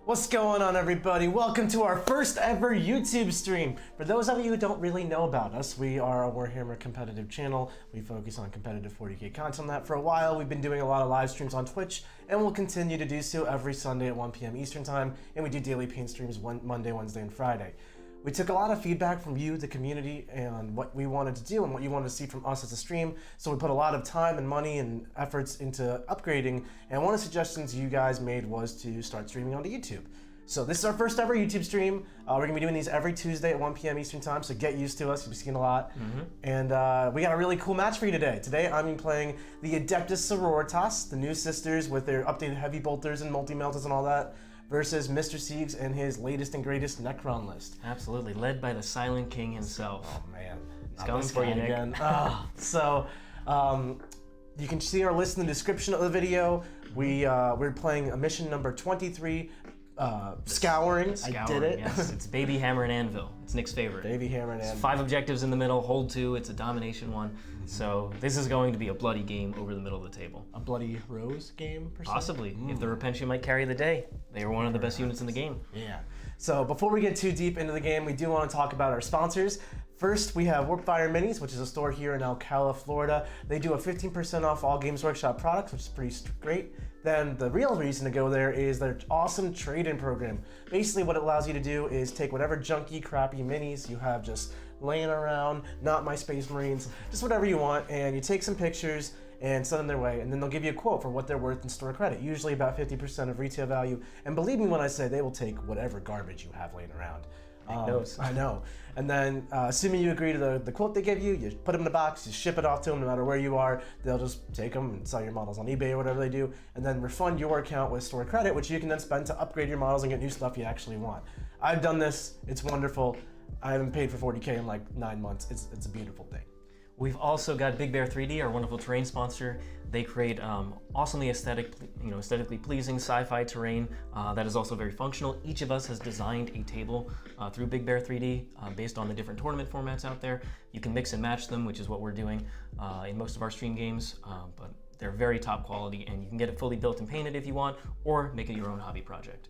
What's going on, everybody? Welcome to our first ever YouTube stream. For those of you who don't really know about us, we are a Warhammer competitive channel. We focus on competitive 40k content on that for a while. We've been doing a lot of live streams on Twitch, and we'll continue to do so every Sunday at 1 p.m. Eastern Time, and we do daily paint streams Monday, Wednesday, and Friday. We took a lot of feedback from you, the community, and what we wanted to do and what you wanted to see from us as a stream. So we put a lot of time and money and efforts into upgrading. And one of the suggestions you guys made was to start streaming onto YouTube. So this is our first ever YouTube stream. We're gonna be doing these every Tuesday at 1 p.m. Eastern Time, so get used to us, you've seen a lot. And we got a really cool match for you today. Today I'm playing the Adepta Sororitas, the new sisters with their updated heavy bolters and multi-meltas and all that, versus Mr. Siegs and his latest and greatest Necron list. Absolutely, led by the Silent King himself. Oh man, he's coming for you, Nick. Again. You can see our list in the description of the video. We're playing a mission number 23, Scouring. I did it. Yes, it's Baby Hammer and Anvil. It's Nick's favorite. Baby Hammer and Anvil. 5 objectives in the middle, hold 2. It's a domination one. So this is going to be a bloody game over the middle of the table. A bloody rose game, per se? Possibly. If the Repentia might carry the day. They are one of the best units in the game. Yeah. So before we get too deep into the game, we do want to talk about our sponsors. First, we have Warpfire Minis, which is a store here in Ocala, Florida. They do a 15% off all Games Workshop products, which is pretty great. Then the real reason to go there is their awesome trade-in program. Basically what it allows you to do is take whatever junky, crappy minis you have just laying around, not my Space Marines, just whatever you want, and you take some pictures and send them their way, and then they'll give you a quote for what they're worth in store credit, usually about 50% of retail value. And believe me when I say they will take whatever garbage you have laying around. I know. And then, assuming you agree to the quote they give you, you put them in a box, you ship it off to them no matter where you are. They'll just take them and sell your models on eBay or whatever they do, and then refund your account with store credit, which you can then spend to upgrade your models and get new stuff you actually want. I've done this. It's wonderful. I haven't paid for 40K in like 9 months. It's a beautiful thing. We've also got Big Bear 3D, our wonderful terrain sponsor. They create awesomely aesthetically pleasing sci-fi terrain that is also very functional. Each of us has designed a table through Big Bear 3D based on the different tournament formats out there. You can mix and match them, which is what we're doing in most of our stream games, but they're very top quality, and you can get it fully built and painted if you want, or make it your own hobby project.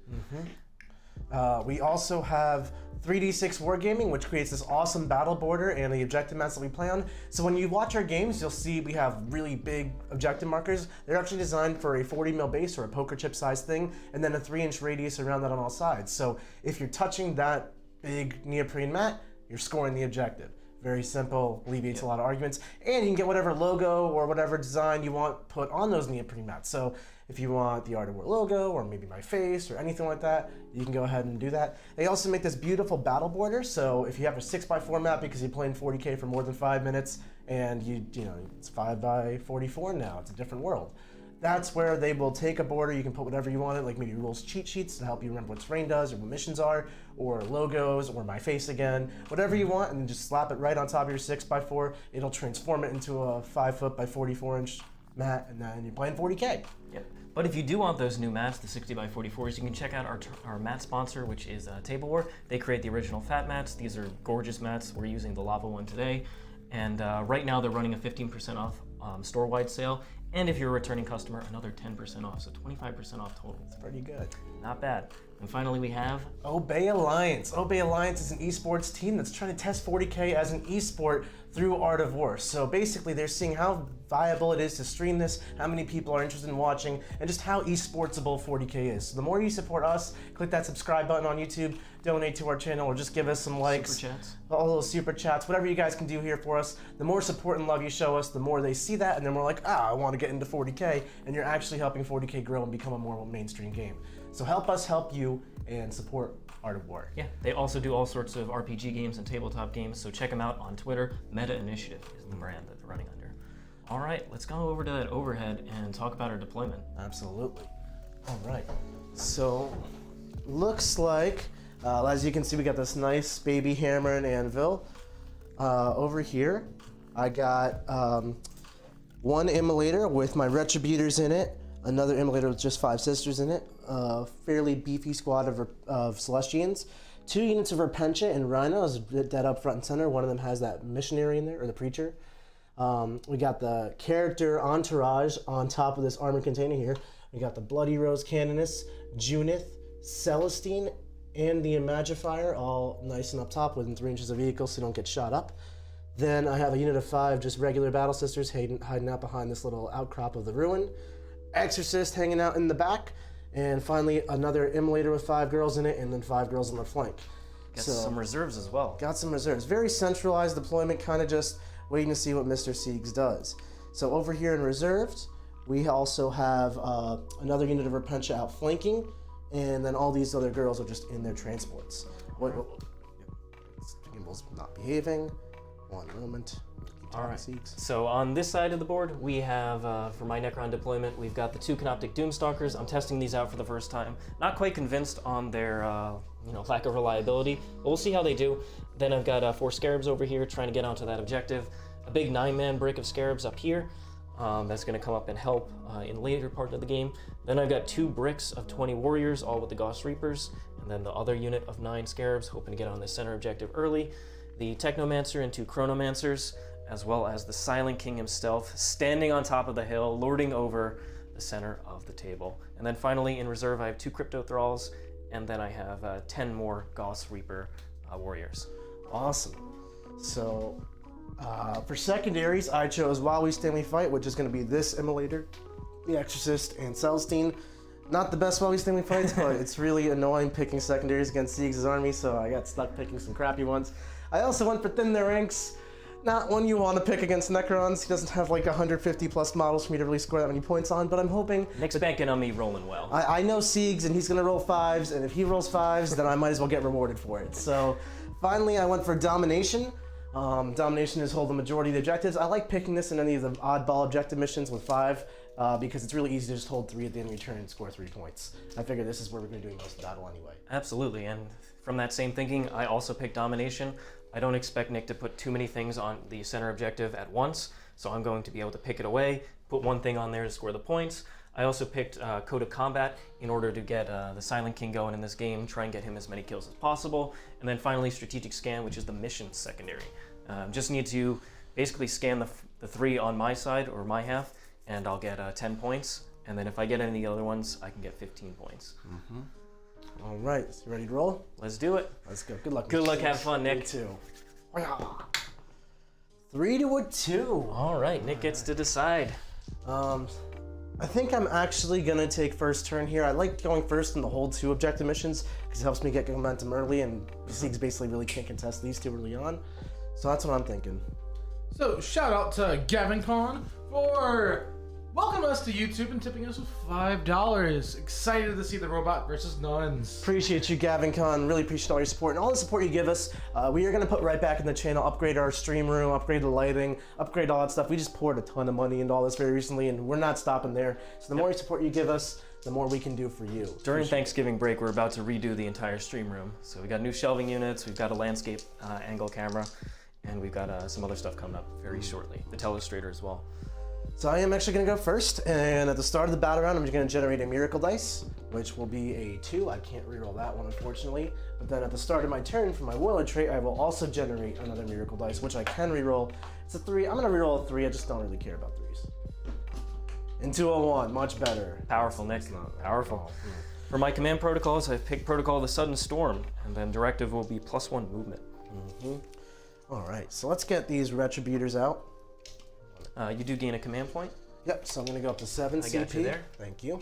We also have 3D6 Wargaming, which creates this awesome battle border and the objective maps that we play on. So when you watch our games, you'll see we have really big objective markers. They're actually designed for a 40 mil base or a poker chip size thing, and then a 3-inch radius around that on all sides. So if you're touching that big neoprene mat, you're scoring the objective. Very simple, alleviates a lot of arguments, and you can get whatever logo or whatever design you want put on those neoprene mats. So if you want the Art of War logo, or maybe my face, or anything like that, you can go ahead and do that. They also make this beautiful battle border, so if you have a 6x4 map because you're playing 40K for more than 5 minutes, and you know it's 5x44 now, it's a different world. That's where they will take a border, you can put whatever you want in, like maybe rules cheat sheets to help you remember what terrain does, or what missions are, or logos, or my face again, whatever you want, and just slap it right on top of your 6x4. It'll transform it into a 5 foot by 44-inch mat, and then you're playing 40K. Yep. But if you do want those new mats, the 60x44s, you can check out our mat sponsor, which is Table War. They create the original fat mats. These are gorgeous mats. We're using the lava one today. And right now they're running a 15% off store-wide sale. And if you're a returning customer, another 10% off, so 25% off total. It's pretty good. Not bad. And finally we have Obey Alliance. Obey Alliance is an esports team that's trying to test 40K as an esport through Art of War. So basically they're seeing how viable it is to stream this, how many people are interested in watching, and just how esportsable 40K is. So the more you support us, click that subscribe button on YouTube, donate to our channel, or just give us some likes. Super chats. All those super chats, whatever you guys can do here for us. The more support and love you show us, the more they see that, and then we're like, I want to get into 40K, and you're actually helping 40K grow and become a more mainstream game. So help us help you and support Art of War. Yeah, they also do all sorts of RPG games and tabletop games, so check them out on Twitter. Meta Initiative is the brand that they're running under. All right, let's go over to that overhead and talk about our deployment. Absolutely. All right, so looks like, as you can see, we got this nice baby hammer and anvil. Over here, I got one Immolator with my Retributors in it, another Immolator with just 5 sisters in it, a fairly beefy squad of Celestians, 2 units of Repentia and Rhinos dead up front and center. One of them has that missionary in there, or the preacher. We got the character entourage on top of this armored container here. We got the Bloody Rose Canoness, Junith Celestine, and the Imagifier, all nice and up top within 3 inches of vehicle so you don't get shot up. Then I have a unit of 5 just regular Battle Sisters hiding out behind this little outcrop of the ruin. Exorcist hanging out in the back. And finally, another Immolator with 5 girls in it, and then 5 girls on the flank. Got some reserves as well. Got some reserves. Very centralized deployment, kind of just waiting to see what Mr. Siegs does. So over here in reserves, we also have another unit of Repentia out flanking, and then all these other girls are just in their transports. Gimbal's not behaving. One moment. All right. So on this side of the board, we have, for my Necron deployment, we've got the 2 Canoptek Doomstalkers. I'm testing these out for the first time. Not quite convinced on their lack of reliability, but we'll see how they do. Then I've got 4 Scarabs over here trying to get onto that objective. A big 9-man brick of Scarabs up here. That's going to come up and help in later part of the game. Then I've got 2 bricks of 20 Warriors, all with the Gauss Reapers. And then the other unit of 9 Scarabs, hoping to get on the center objective early. The Technomancer and 2 Chronomancers, as well as the Silent King himself, standing on top of the hill, lording over the center of the table. And then finally, in reserve, I have 2 Crypto Thralls, and then I have 10 more Gauss Reaper Warriors. Awesome. So, for secondaries, I chose While We Stand We Fight, which is going to be this Immolator, the Exorcist, and Celestine. Not the best While We Stand We Fights, but it's really annoying picking secondaries against Siegs' army, so I got stuck picking some crappy ones. I also went for Thin Their Ranks. Not one you want to pick against Necrons. He doesn't have like 150 plus models for me to really score that many points on, but I'm hoping... Nick's banking on me rolling well. I know Siegs, and he's going to roll 5s, and if he rolls 5s, then I might as well get rewarded for it. So finally, I went for Domination. Domination is hold the majority of the objectives. I like picking this in any of the oddball objective missions with 5 because it's really easy to just hold 3 at the end of your turn and score 3 points. I figure this is where we're going to be doing most of the battle anyway. Absolutely, and from that same thinking, I also picked Domination. I don't expect Nick to put too many things on the center objective at once, so I'm going to be able to pick it away, put one thing on there to score the points. I also picked Code of Combat in order to get the Silent King going in this game, try and get him as many kills as possible. And then finally, Strategic Scan, which is the mission secondary. Just need to basically scan the 3 on my side, or my half, and I'll get 10 points. And then if I get any of the other ones, I can get 15 points. Mm-hmm. All right, so you ready to roll? Let's do it. Let's go. Good luck. Good luck. Have fun, Nick. 2. 3 to a 2. All right, Nick gets to decide. I think I'm actually gonna take first turn here. I like going first in the hold 2 objective missions because it helps me get momentum early, and Siegs basically really can't contest these 2 early on. So that's what I'm thinking. So shout out to Gavin Con for welcoming us to YouTube and tipping us with $5. Excited to see the robot versus nuns. Appreciate you, Gavin Con. Really appreciate all your support and all the support you give us. We are going to put right back in the channel, upgrade our stream room, upgrade the lighting, upgrade all that stuff. We just poured a ton of money into all this very recently, and we're not stopping there. So the more support you give us, the more we can do for you. During Thanksgiving break, we're about to redo the entire stream room. So we got new shelving units, we've got a landscape angle camera, and we've got some other stuff coming up very shortly. The telestrator as well. So I am actually going to go first, and at the start of the battle round, I'm just going to generate a miracle dice, which will be a 2. I can't reroll that one, unfortunately. But then at the start of my turn for my warlord trait, I will also generate another miracle dice, which I can reroll. It's a 3. I'm going to reroll a 3. I just don't really care about 3s. And 201, much better. Powerful, Nick. Powerful. For my command protocols, I've picked Protocol of the Sudden Storm, and then directive will be +1 movement. Mm-hmm. All right, so let's get these Retributors out. You do gain a command point. Yep, so I'm going to go up to 7 CP. Got you there. Thank you.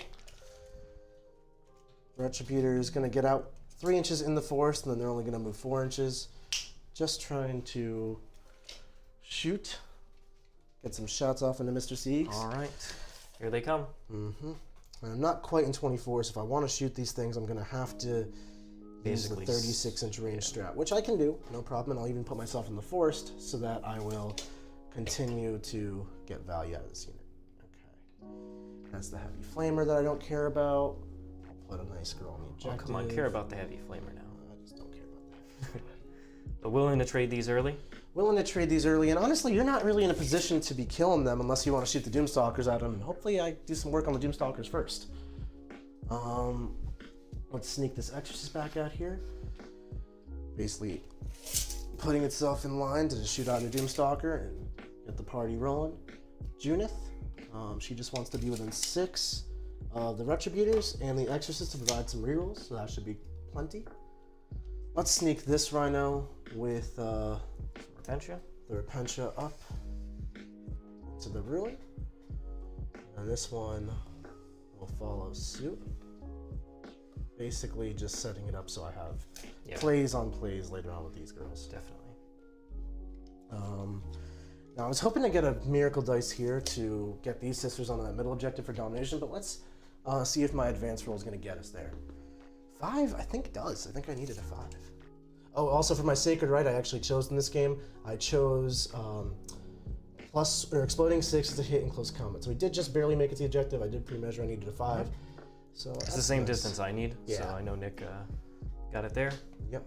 Retributor is going to get out 3 inches in the forest, and then they're only going to move 4 inches. Just trying to shoot. Get some shots off into Mr. Siegs. All right, here they come. Mm-hmm. And I'm not quite in 24, so if I want to shoot these things, I'm going to have to basically use the 36-inch range strat, which I can do, no problem. And I'll even put myself in the forest so that I will continue to get value out of this unit. Okay. That's the heavy flamer that I don't care about. I'll put a nice girl on the objective. Oh, come on, care about the heavy flamer now. I just don't care about that. But willing to trade these early? Willing to trade these early, and honestly, you're not really in a position to be killing them unless you want to shoot the Doomstalkers at them. And hopefully I do some work on the Doomstalkers first. Let's sneak this Exorcist back out here. Basically putting itself in line to just shoot out a Doomstalker and get the party rolling. Junith, she just wants to be within 6 The Retributors and the Exorcist to provide some rerolls, so that should be plenty. Let's sneak this Rhino with Repentia. the Repentia up to the Ruin. And this one will follow suit. Basically just setting it up so I have plays on plays later on with these girls. Definitely. Now I was hoping to get a miracle dice here to get these sisters on that middle objective for domination, but let's see if my advance roll is going to get us there. 5, I think does. I think I needed a 5. Oh, also for my Sacred Right, I actually chose in this game. I chose exploding 6 to hit in close combat. So we did just barely make it to the objective. I did pre-measure. I needed a 5. So it's the same distance I need. Yeah. So I know Nick got it there. Yep.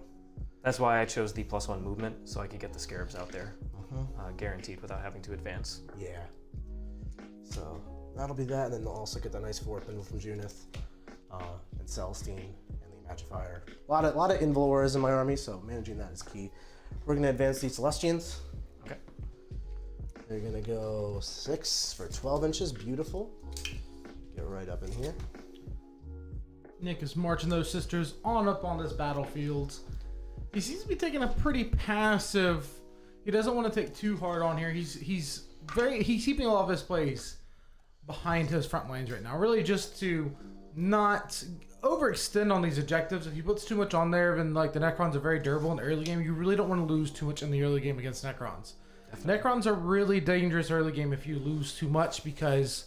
That's why I chose the +1 movement, so I could get the scarabs out there, guaranteed without having to advance. Yeah. So that'll be that, and then they'll also get that nice 4th bundle from Junith, and Celestine, and the Magifier. A lot of Involors in my army, so managing that is key. We're gonna advance these Celestians. Okay. They're gonna go 6 for 12 inches. Beautiful. Get right up in here. Nick is marching those sisters on up on this battlefield. He seems to be taking a pretty passive. He doesn't want to take too hard on here. He's keeping a lot of his plays behind his front lines right now. Really just to not overextend on these objectives. If he puts too much on there, then like the Necrons are very durable in the early game. You really don't want to lose too much in the early game against Necrons. Definitely. Necrons are really dangerous early game if you lose too much because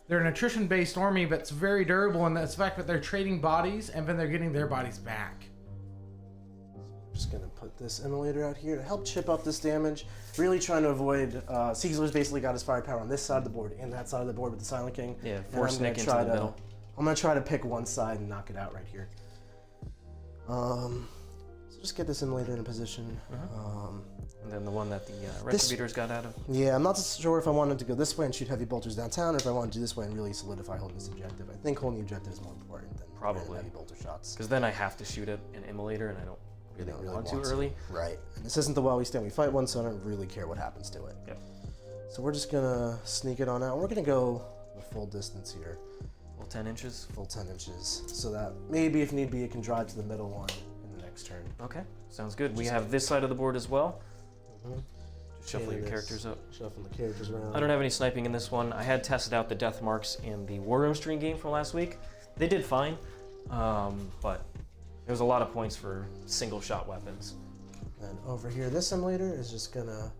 they're an attrition-based army that's very durable, and that's the fact that they're trading bodies and then they're getting their bodies back. Just gonna put this Immolator out here to help chip up this damage. Really trying to avoid. Siegler's basically got his firepower on this side of the board and that side of the board with the Silent King. Yeah, force Nick into the middle. I'm gonna try to pick one side and knock it out right here. So just get this Immolator in a position. And then the one that the Retributors got out of. Yeah, I'm not sure if I wanted to go this way and shoot heavy bolters downtown, or if I want to do this way and really solidify holding this objective. I think holding the objective is more important than Probably. heavy bolter shots. Because then I have to shoot at an Immolator, and I don't really want to early. Right. And this isn't the while we stand, we fight one, so I don't really care what happens to it. Yep. So we're just gonna sneak it on out. We're gonna go the full distance here. Full 10 inches? Full 10 inches. So that maybe if need be, it can drive to the middle one in the next turn. Okay, sounds good. We have this side of the board as well. Just shuffle your this, characters up. Shuffling the characters around. I don't have any sniping in this one. I had tested out the death marks in the War Room stream game from last week. They did fine, but there was a lot of points for single shot weapons. And over here, this Immolator is just gonna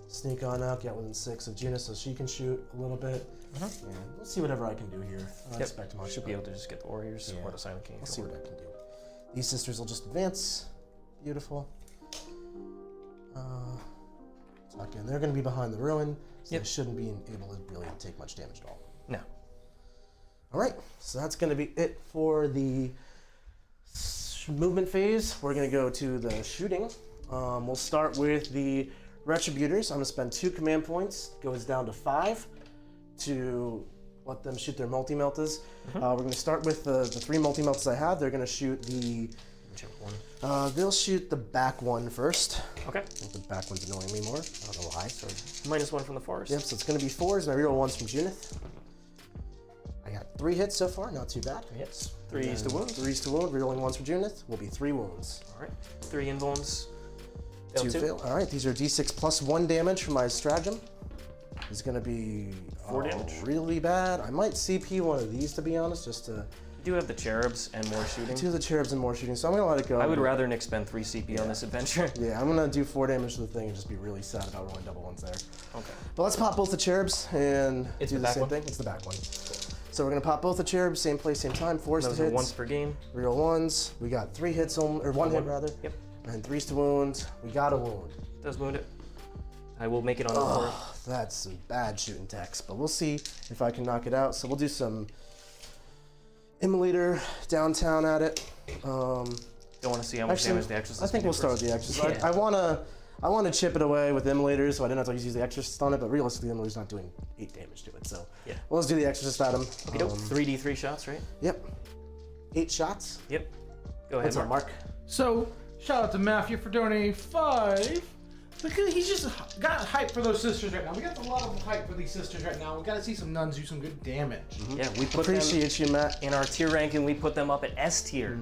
sneak on out, get within 6 of Junith so she can shoot a little bit. And we'll see whatever I can do here. I don't expect much. Should be able to just get the Warriors or the Silent King. We'll see what I can do. These sisters will just advance. Beautiful. Tuck in. They're going to be behind the ruin, so they shouldn't be able to really take much damage at all. No. All right, so that's going to be it for the movement phase. We're going to go to the shooting. We'll start with the Retributors. I'm going to spend 2 command points. Goes down to 5 to let them shoot their multi-meltas. We're going to start with the 3 multi-meltas I have. They're going to shoot the... they'll shoot the back one first. Okay. I think the back one's annoying me more. I don't know why. So -1 from the forest. Yep, so it's going to be 4s, and I reroll 1s from Junith. I got 3 hits so far, not too bad. 3 hits. 3s to wound. 3s to wound, rerolling 1s from Junith will be 3 wounds. All right. 3 invulns. 2 fail. All right, these are d6 plus 1 damage from my stratagem. It's going to be 4 damage. Really bad. I might CP one of these, to be honest, just to... You do have the cherubs and more shooting. 2 of the cherubs and more shooting, so I'm going to let it go. I would rather Nick spend 3 CP on this adventure. Yeah, I'm going to do 4 damage to the thing and just be really sad about rolling double 1s there. Okay. But let's pop both the cherubs and It's do the the back same one? thing. It's the back one. So we're going to pop both the cherubs, same place, same time. 4s to Those are hits. once per game. Reroll 1s. We got 3 hits, or 1 hit rather. Yep. And 3s to wound. We got a wound. Does wound it. I will make it on the board. That's some bad shooting text, but we'll see if I can knock it out. So we'll do some Immolator downtown at it. Don't want to see how much damage the Exorcist. I think we'll start with the Exorcist. I want to chip it away with Immolators, so I didn't have to use the Exorcist on it. But realistically, the Immolator's not doing 8 damage to it. So well, let's do the Exorcist at him. 3d3 shots, right? Yep. 8 shots. Yep. Go ahead. What's up, Mark? So, shout out to Matthew for donating 5. Look, he's just got hype for those sisters right now. We got a lot of hype for these sisters right now. We got to see some nuns do some good damage. Yeah, we put Appreciate you, Matt. in our tier ranking. We put them up at S tier.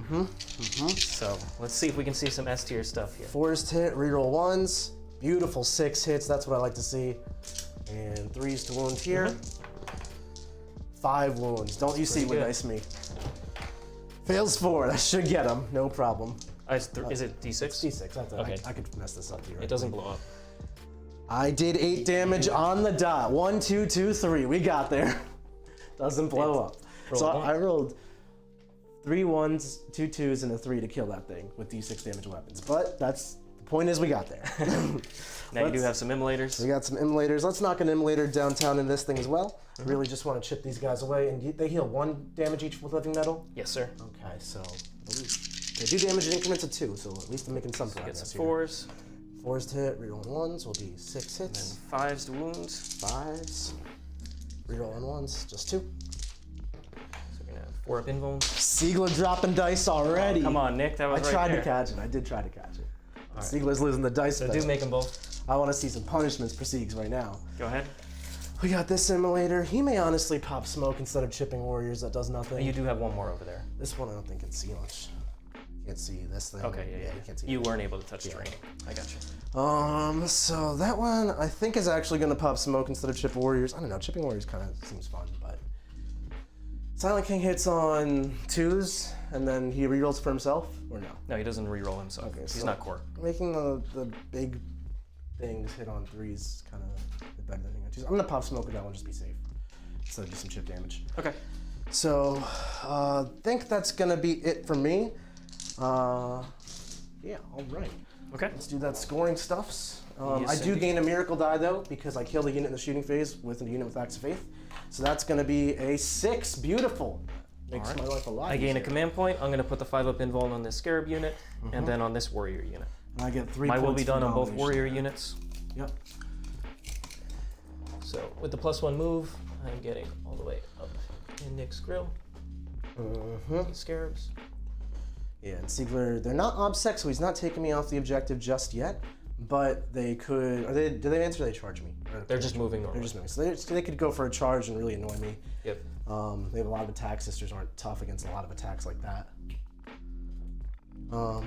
So let's see if we can see some S tier stuff here. Forced hit, reroll ones. Beautiful 6 hits. That's what I like to see. And 3s to wound here. 5 wounds. Don't you see what dice me? Fails 4. That should get him. No problem. Is it D6? D6. That's Okay. I could mess this up here. It doesn't blow up. I did 8 damage on the dot. 1, 2, 2, 3. We got there. Doesn't blow up. So I rolled 3 1s, 2 2s, and a 3 to kill that thing with D6 damage weapons. But that's the point is we got there. Now you do have some immolators. We got some immolators. Let's knock an immolator downtown in this thing as well. Really just want to chip these guys away. And they heal 1 damage each with living metal? Yes, sir. Okay, so they do damage in increments of 2, so at least I'm making some progress. Get some 4s. 4s to hit, rerolling 1s will be 6 hits. And 5s to wounds. 5s. Rerolling 1s, just 2. So we're gonna have 4 up invulns. Siegler dropping dice already. Come on, Nick, that was I right tried there. to catch it. I did try to catch it. Siegler's losing the dice. So do make them both. I want to see some punishments for Siegs right now. Go ahead. We got this immolator. He may honestly pop smoke instead of chipping warriors. That does nothing. You do have one more over there. This one I don't think can see much. Can't see this thing. Okay, yeah. You can't see. You weren't able to touch terrain. I got you. So that one I think is actually gonna pop smoke instead of chip warriors. I don't know. Chipping warriors kind of seems fun, but Silent King hits on 2s and then he rerolls for himself, or no? No, he doesn't reroll himself. Okay, He's so not core. Making the big things hit on 3s kind of better than hitting on 2s. I'm gonna pop smoke with that one just to be safe, instead of do some chip damage. Okay. So think that's gonna be it for me. Yeah, all right. Okay. Let's do that scoring stuffs. Yes, I do indeed. gain a miracle die though because I killed a unit in the shooting phase with a unit with Acts of Faith. So that's gonna be a 6. Beautiful. Makes All right. my life a lot I gain a easier. command point. I'm gonna put the 5 up invuln on this scarab unit, and then on this warrior unit. And I get 3 Mine points will be for done on both domination. warrior units. Yep. So with the +1 move, I'm getting all the way up in Nick's grill. These scarabs. Yeah, and Siegler, they're not obsec, so he's not taking me off the objective just yet. But they could. Are they? Do they answer? Or they charge me? Or They're just moving They're normally. just moving. So they could go for a charge and really annoy me. Yep. They have a lot of attacks. Sisters aren't tough against a lot of attacks like that. So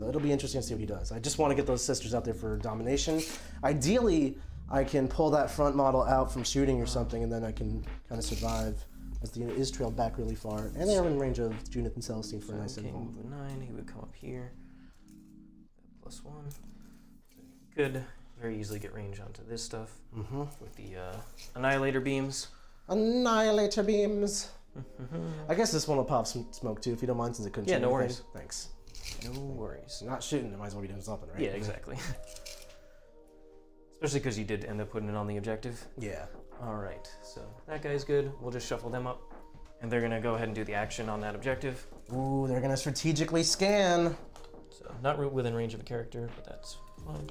it'll be interesting to see what he does. I just want to get those sisters out there for domination. Ideally, I can pull that front model out from shooting or something, and then I can kind of survive as the unit is trailed back really far. And they are in range of Junith and Celestine for a nice Okay, involvement. move a 9. He would come up here. +1. Could very easily get range onto this stuff with the Annihilator beams. Annihilator beams. I guess this one will pop some smoke too, if you don't mind, since it couldn't. Yeah, shoot no anything. worries. Thanks. No worries. Not shooting, it might as well be doing something, right? Yeah, exactly. Especially because you did end up putting it on the objective. Yeah. All right, so that guy's good. We'll just shuffle them up, and they're gonna go ahead and do the action on that objective. Ooh, they're gonna strategically scan. So not within range of a character, but that's fine.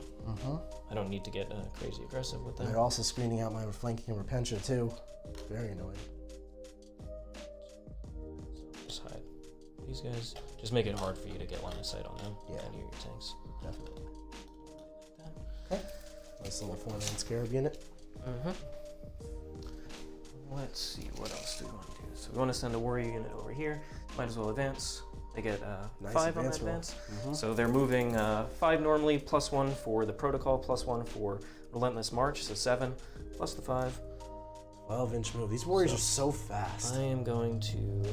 I don't need to get crazy aggressive with them. They're also screening out my flanking and Repentia too. Very annoying. So just hide these guys. Just make it hard for you to get line of sight on them. Yeah. And your tanks. Definitely. Okay. Nice little 4-man scarab unit. Let's see, what else do we want to do? So we want to send a warrior unit over here. Might as well advance. They get Nice 5 on that advance advance. So they're moving 5 normally, +1 for the protocol, +1 for relentless march, so 7, plus the 5. 12-inch move. These warriors are so fast. I am going to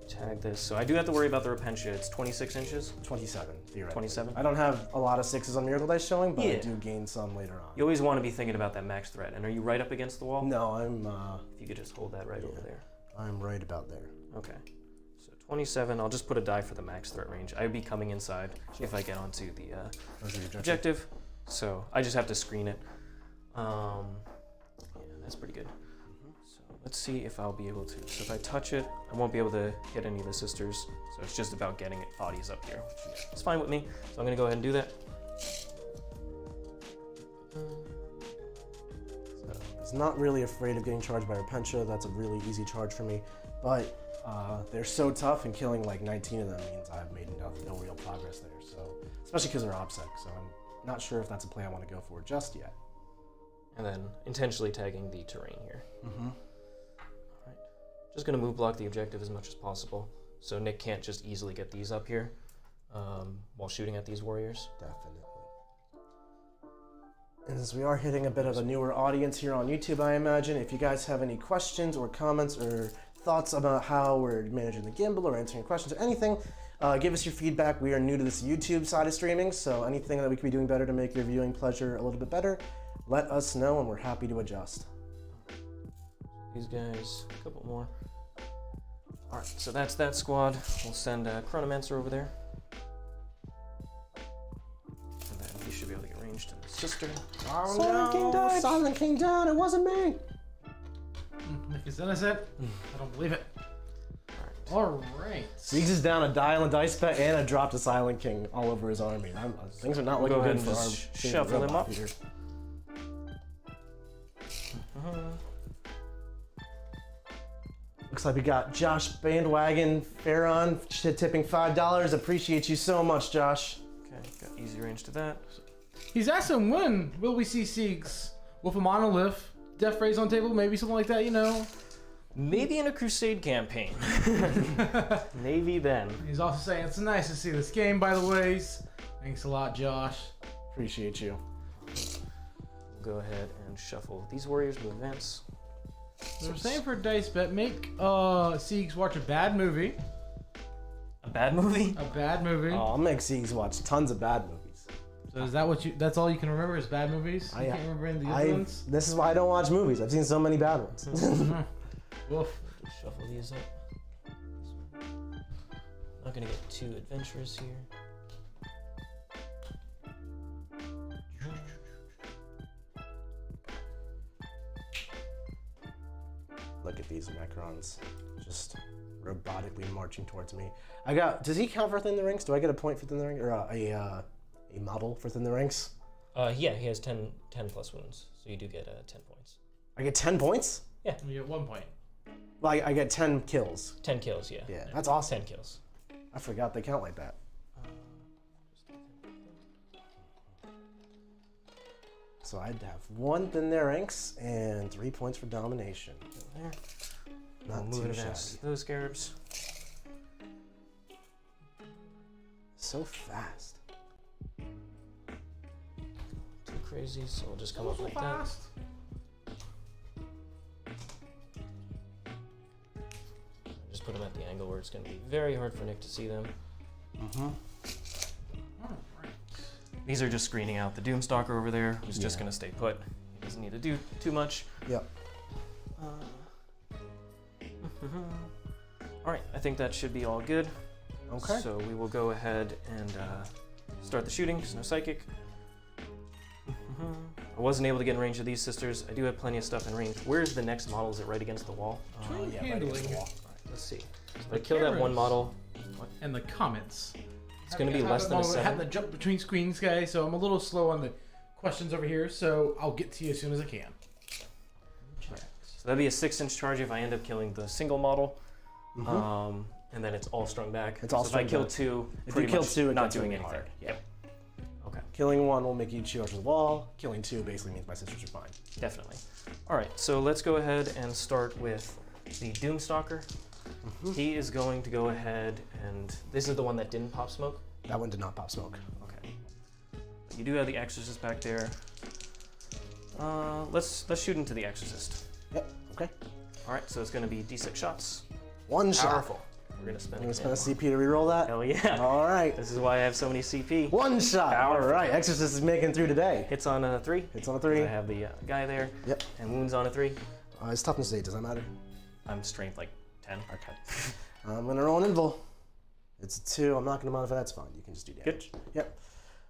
tag this. So I do have to worry about the Repentia. It's 26 inches. 27, theoretically. 27? I don't have a lot of 6s on Miracle Dice showing, but I Yeah. do gain some later on. You always want to be thinking about that max threat. And are you right up against the wall? No, I'm If you could just hold that right over there. I'm right about there. Okay. So 27, I'll just put a die for the max threat range. I'd be coming inside if I get onto the Those are your objective. So I just have to screen it. Yeah, that's pretty good. So let's see if I'll be able to. So if I touch it, I won't be able to hit any of the sisters. So it's just about getting it bodies up here, which is fine with me. So I'm gonna go ahead and do that. So he's not really afraid of getting charged by Repentia. That's a really easy charge for me. But they're so tough, and killing like 19 of them means I've made no real progress there. So especially because they're OBSEC, so not sure if that's a play I want to go for just yet. And then intentionally tagging the terrain here. Mm-hmm. Alright. Just going to move block the objective as much as possible, so Nick can't just easily get these up here while shooting at these warriors. Definitely. And since we are hitting a bit of a newer audience here on YouTube, I imagine, if you guys have any questions or comments or thoughts about how we're managing the gimbal or answering questions or anything, give us your feedback. We are new to this YouTube side of streaming, so anything that we could be doing better to make your viewing pleasure a little bit better, let us know and we're happy to adjust. These guys, a couple more. Alright, so that's that squad. We'll send Chronomancer over there. And then he should be able to get range to the sister. Oh, Silent King died! Silent King died! It wasn't me! Nick is innocent. I don't believe it. Alright. Siegs is down a die on the dice bet and a drop to Silent King all over his army. Things are not looking good for our shuffle him up here. Looks like we got Josh Bandwagon Farron tipping $5. Appreciate you so much, Josh. Okay, got easy range to that. He's asking when will we see Siegs with a monolith, death rays on table, maybe something like that, you know? Maybe in a Crusade campaign. Maybe then. He's also saying it's nice to see this game, by the ways. Thanks a lot, Josh. Appreciate you. We'll go ahead and shuffle these warriors to advance. So we're saying for dice bet, make Siegs watch a bad movie. A bad movie? A bad movie. Oh, I'll make Siegs watch tons of bad movies. So is that what that's all you can remember is bad movies? You can't remember any of the other ones? This is why I don't watch movies. I've seen so many bad ones. Woof. Just shuffle these up. Not gonna get too adventurous here. Look at these Necrons, just robotically marching towards me. Does he count for Thin the Ranks? Do I get a point for Thin the Ranks, or a model for Thin the Ranks? Yeah, he has 10 plus wounds, so you do get 10 points. I get 10 points? Yeah. You get 1 point. Well, I get 10 kills. 10 kills, yeah. Yeah, that's awesome. 10 kills. I forgot they count like that. So I'd have 1 Thin their ranks and 3 points for domination. There. Not Move too it shabby. past those scarabs. So fast. Too crazy, so we'll just come up like that. Just put them at the angle where it's going to be very hard for Nick to see them. These are just screening out the Doomstalker over there, who's just going to stay put. He doesn't need to do too much. Yep. Alright, I think that should be all good. Okay. So we will go ahead and start the shooting, because no psychic. I wasn't able to get in range of these sisters. I do have plenty of stuff in range. Where's the next model? Is it right against the wall? Yeah, right against the wall. Alright, let's see. So if I kill that one model, And the comments. it's going to be less than a 7. Having to jump between screens, guys, so I'm a little slow on the questions over here, so I'll get to you as soon as I can. So that'd be a 6-inch charge if I end up killing the single model. And then it's all strung back. It's all so if I strung kill back. 2, If pretty you kill much 2, it not gets doing really anything. hard. Yep. Okay, Killing 1 will make you shoot to the wall. Killing 2 basically means my sisters are fine. definitely. All right, so let's go ahead and start with the Doomstalker. He is going to go ahead and this is the one that didn't pop smoke. That one did not pop smoke. Okay. You do have the Exorcist back there. Let's shoot into the Exorcist. Yep. Okay. All right, so it's going to be D6 shots. 1 shot. Powerful. We're going to spend. I'm gonna spend a CP to reroll that. Hell yeah. All right. This is why I have so many CP. 1 shot. All right. Exorcist is making through today. Hits on a 3. It's on a 3. I have the guy there. Yep. And wounds on a 3. It's toughness 8. Does that matter? I'm strength like 10. Okay. I'm gonna roll an invul. It's a 2. I'm not gonna modify. That's fine. You can just do damage. Good. Yep.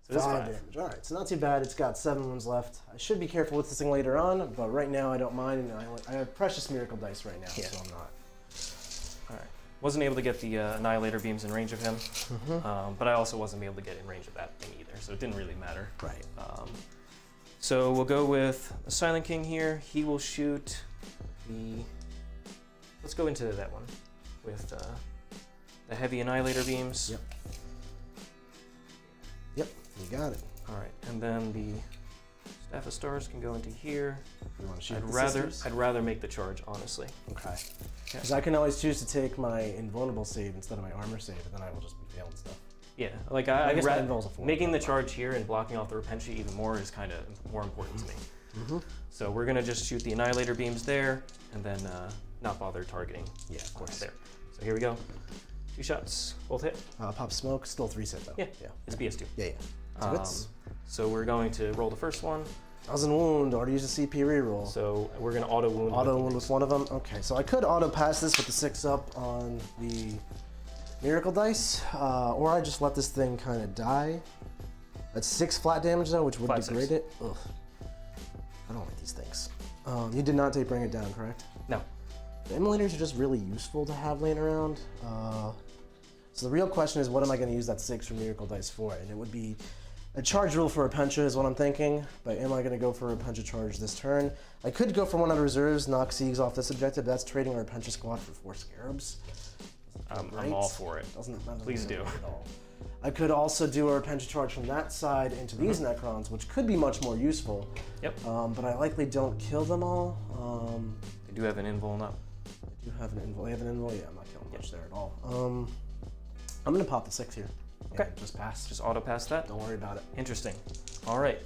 So it's 5 damage. All right. So not too bad. It's got 7 wounds left. I should be careful with this thing later on, but right now I don't mind. And I have precious miracle dice right now, so I'm not. All right. Wasn't able to get the Annihilator beams in range of him, but I also wasn't able to get in range of that thing either, so it didn't really matter. Right. So we'll go with the Silent King here. He will shoot the... Let's go into that one with the heavy Annihilator beams. Yep. Yep. You got it. All right, and then the Staff of Stars can go into here. You want to shoot I'd rather make the charge, honestly. Okay. Because I can always choose to take my invulnerable save instead of my armor save, and then I will just be failing stuff. Yeah, like I guess making the charge here and blocking off the Repentia even more is kind of more important to me. Mm-hmm. So we're gonna just shoot the Annihilator beams there, and then not bother targeting. Yeah, of course. There. So here we go. 2 shots, both hit. Pop smoke, still 3 set though. Yeah, it's BS2. Yeah, yeah. So we're going to roll the first one. 1000 wound, already use a CP reroll. So we're gonna auto wound. Auto wound with one of them. Okay, so I could auto pass this with the 6 up on the Miracle Dice, or I just let this thing kind of die. That's 6 flat damage though, which would degrade it. Ugh. I don't like these things. You did not take Bring It Down, correct? No. The Immolators are just really useful to have laying around. So the real question is, what am I going to use that 6 for Miracle Dice for? And it would be a charge rule for Repentia is what I'm thinking, but am I going to go for a Repentia charge this turn? I could go for one of the reserves, knock Siegs off this objective. That's trading our Repentia squad for 4 Scarabs. I'm all for it. Please do. At all. I could also do a Repentia charge from that side into these Necrons, which could be much more useful. Yep. But I likely don't kill them all. They do have an invul up. They do have an invul. They have an invul? Yeah, I'm not killing much there at all. I'm going to pop the 6 here. Okay. Just pass. Just auto pass that? Don't worry about it. Interesting. All right.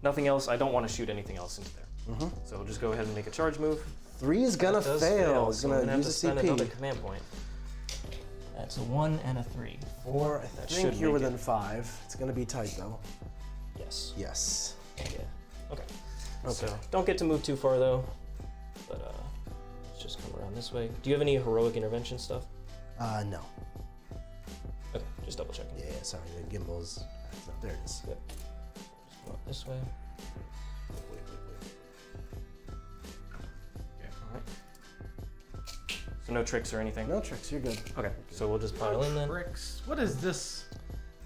Nothing else. I don't want to shoot anything else into there. So we'll just go ahead and make a charge move. 3 is going to fail. It's going to use a spend CP. another command point. That's a 1 and a 3. 4, I think you're within 5. It's going to be tight though. Yes. Yes. Yeah. Okay. So don't get to move too far though. But let's just come around this way. Do you have any heroic intervention stuff? No. Okay, just double checking. Yeah, sorry, the gimbals. No, there it is. Good. Just come up this way. Wait. Yeah. All right. So no tricks or anything? No tricks, you're good. Okay, so we'll just pile in then. Tricks. What is this?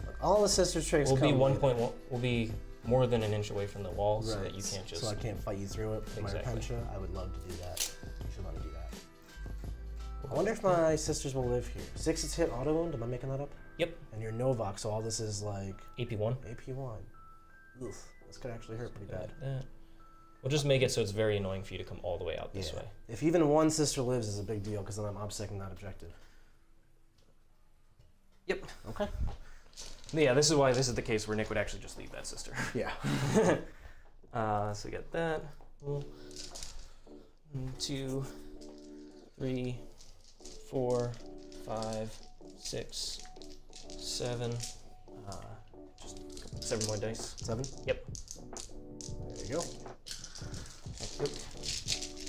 Look, all the sister tricks We'll be come 1.1. We'll be more than an inch away from the wall, so that you can't just. So I can't fight you through it with my Repentia. I would love to do that. You should let me do that. I wonder if my sisters will live here. 6 is hit auto wound. Am I making that up? Yep. And you're Novak, so all this is like AP1. AP1. Oof, this could actually hurt pretty bad. That. We'll just make it so it's very annoying for you to come all the way out this way. If even one sister lives is a big deal, because then I'm obsecking that objective. Yep. Okay. Yeah, this is why this is the case where Nick would actually just leave that sister. Yeah. So we got that. 1, 2, 3, 4, 5, 6, 7. Just 7 more dice. 7? Yep. There you go.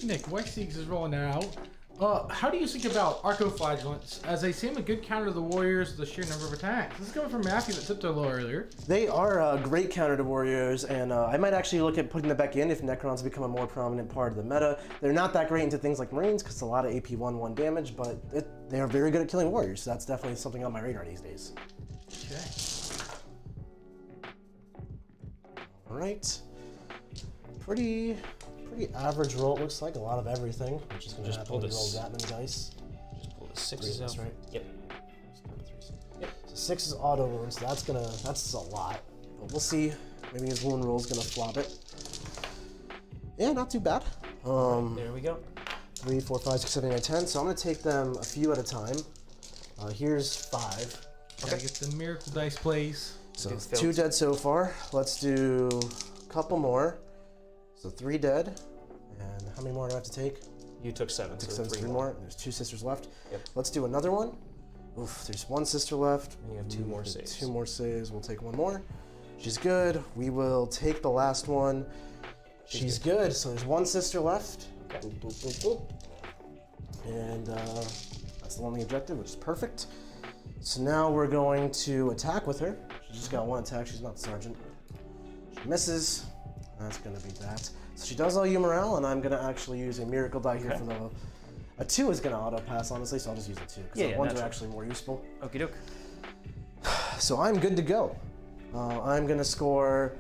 Nick, while Siegs is rolling that out, how do you think about Arcoflagellants? As they seem a good counter to the Warriors with the sheer number of attacks. This is coming from Matthew that tipped a little earlier. They are a great counter to Warriors, and I might actually look at putting them back in if Necrons become a more prominent part of the meta. They're not that great into things like Marines, because it's a lot of AP 1/1 damage, but they are very good at killing Warriors, so that's definitely something on my radar these days. Okay. Alright. Pretty average roll, it looks like. A lot of everything, which is going to happen when you roll that many dice. Just pull the 6s out. Right? Yep. Yep. So 6 is auto wound, so that's a lot. But we'll see. Maybe his wound roll is gonna flop it. Yeah, not too bad. There we go. 3, 4, 5, 6, 7, 8, 9, 10. So I'm gonna take them a few at a time. Here's 5. Gotta get the Miracle Dice plays. So 2 dead so far. Let's do a couple more. So 3 dead. And how many more do I have to take? You took 7. So 3 more. And there's 2 sisters left. Yep. Let's do another one. Oof, there's 1 sister left. And you have 2 more saves. 2 more saves. We'll take 1 more. She's good. We will take the last one. She's good. So there's 1 sister left. Okay. Boop, boop, boop, boop. And that's the only objective, which is perfect. So now we're going to attack with her. She's just got 1 attack. She's not the sergeant. She misses. That's going to be that. So she does all you morale, and I'm going to actually use a miracle die here for the... A 2 is going to auto pass, honestly, so I'll just use a 2. Because the 1s are actually more useful. Okie doke. So I'm good to go. I'm going to score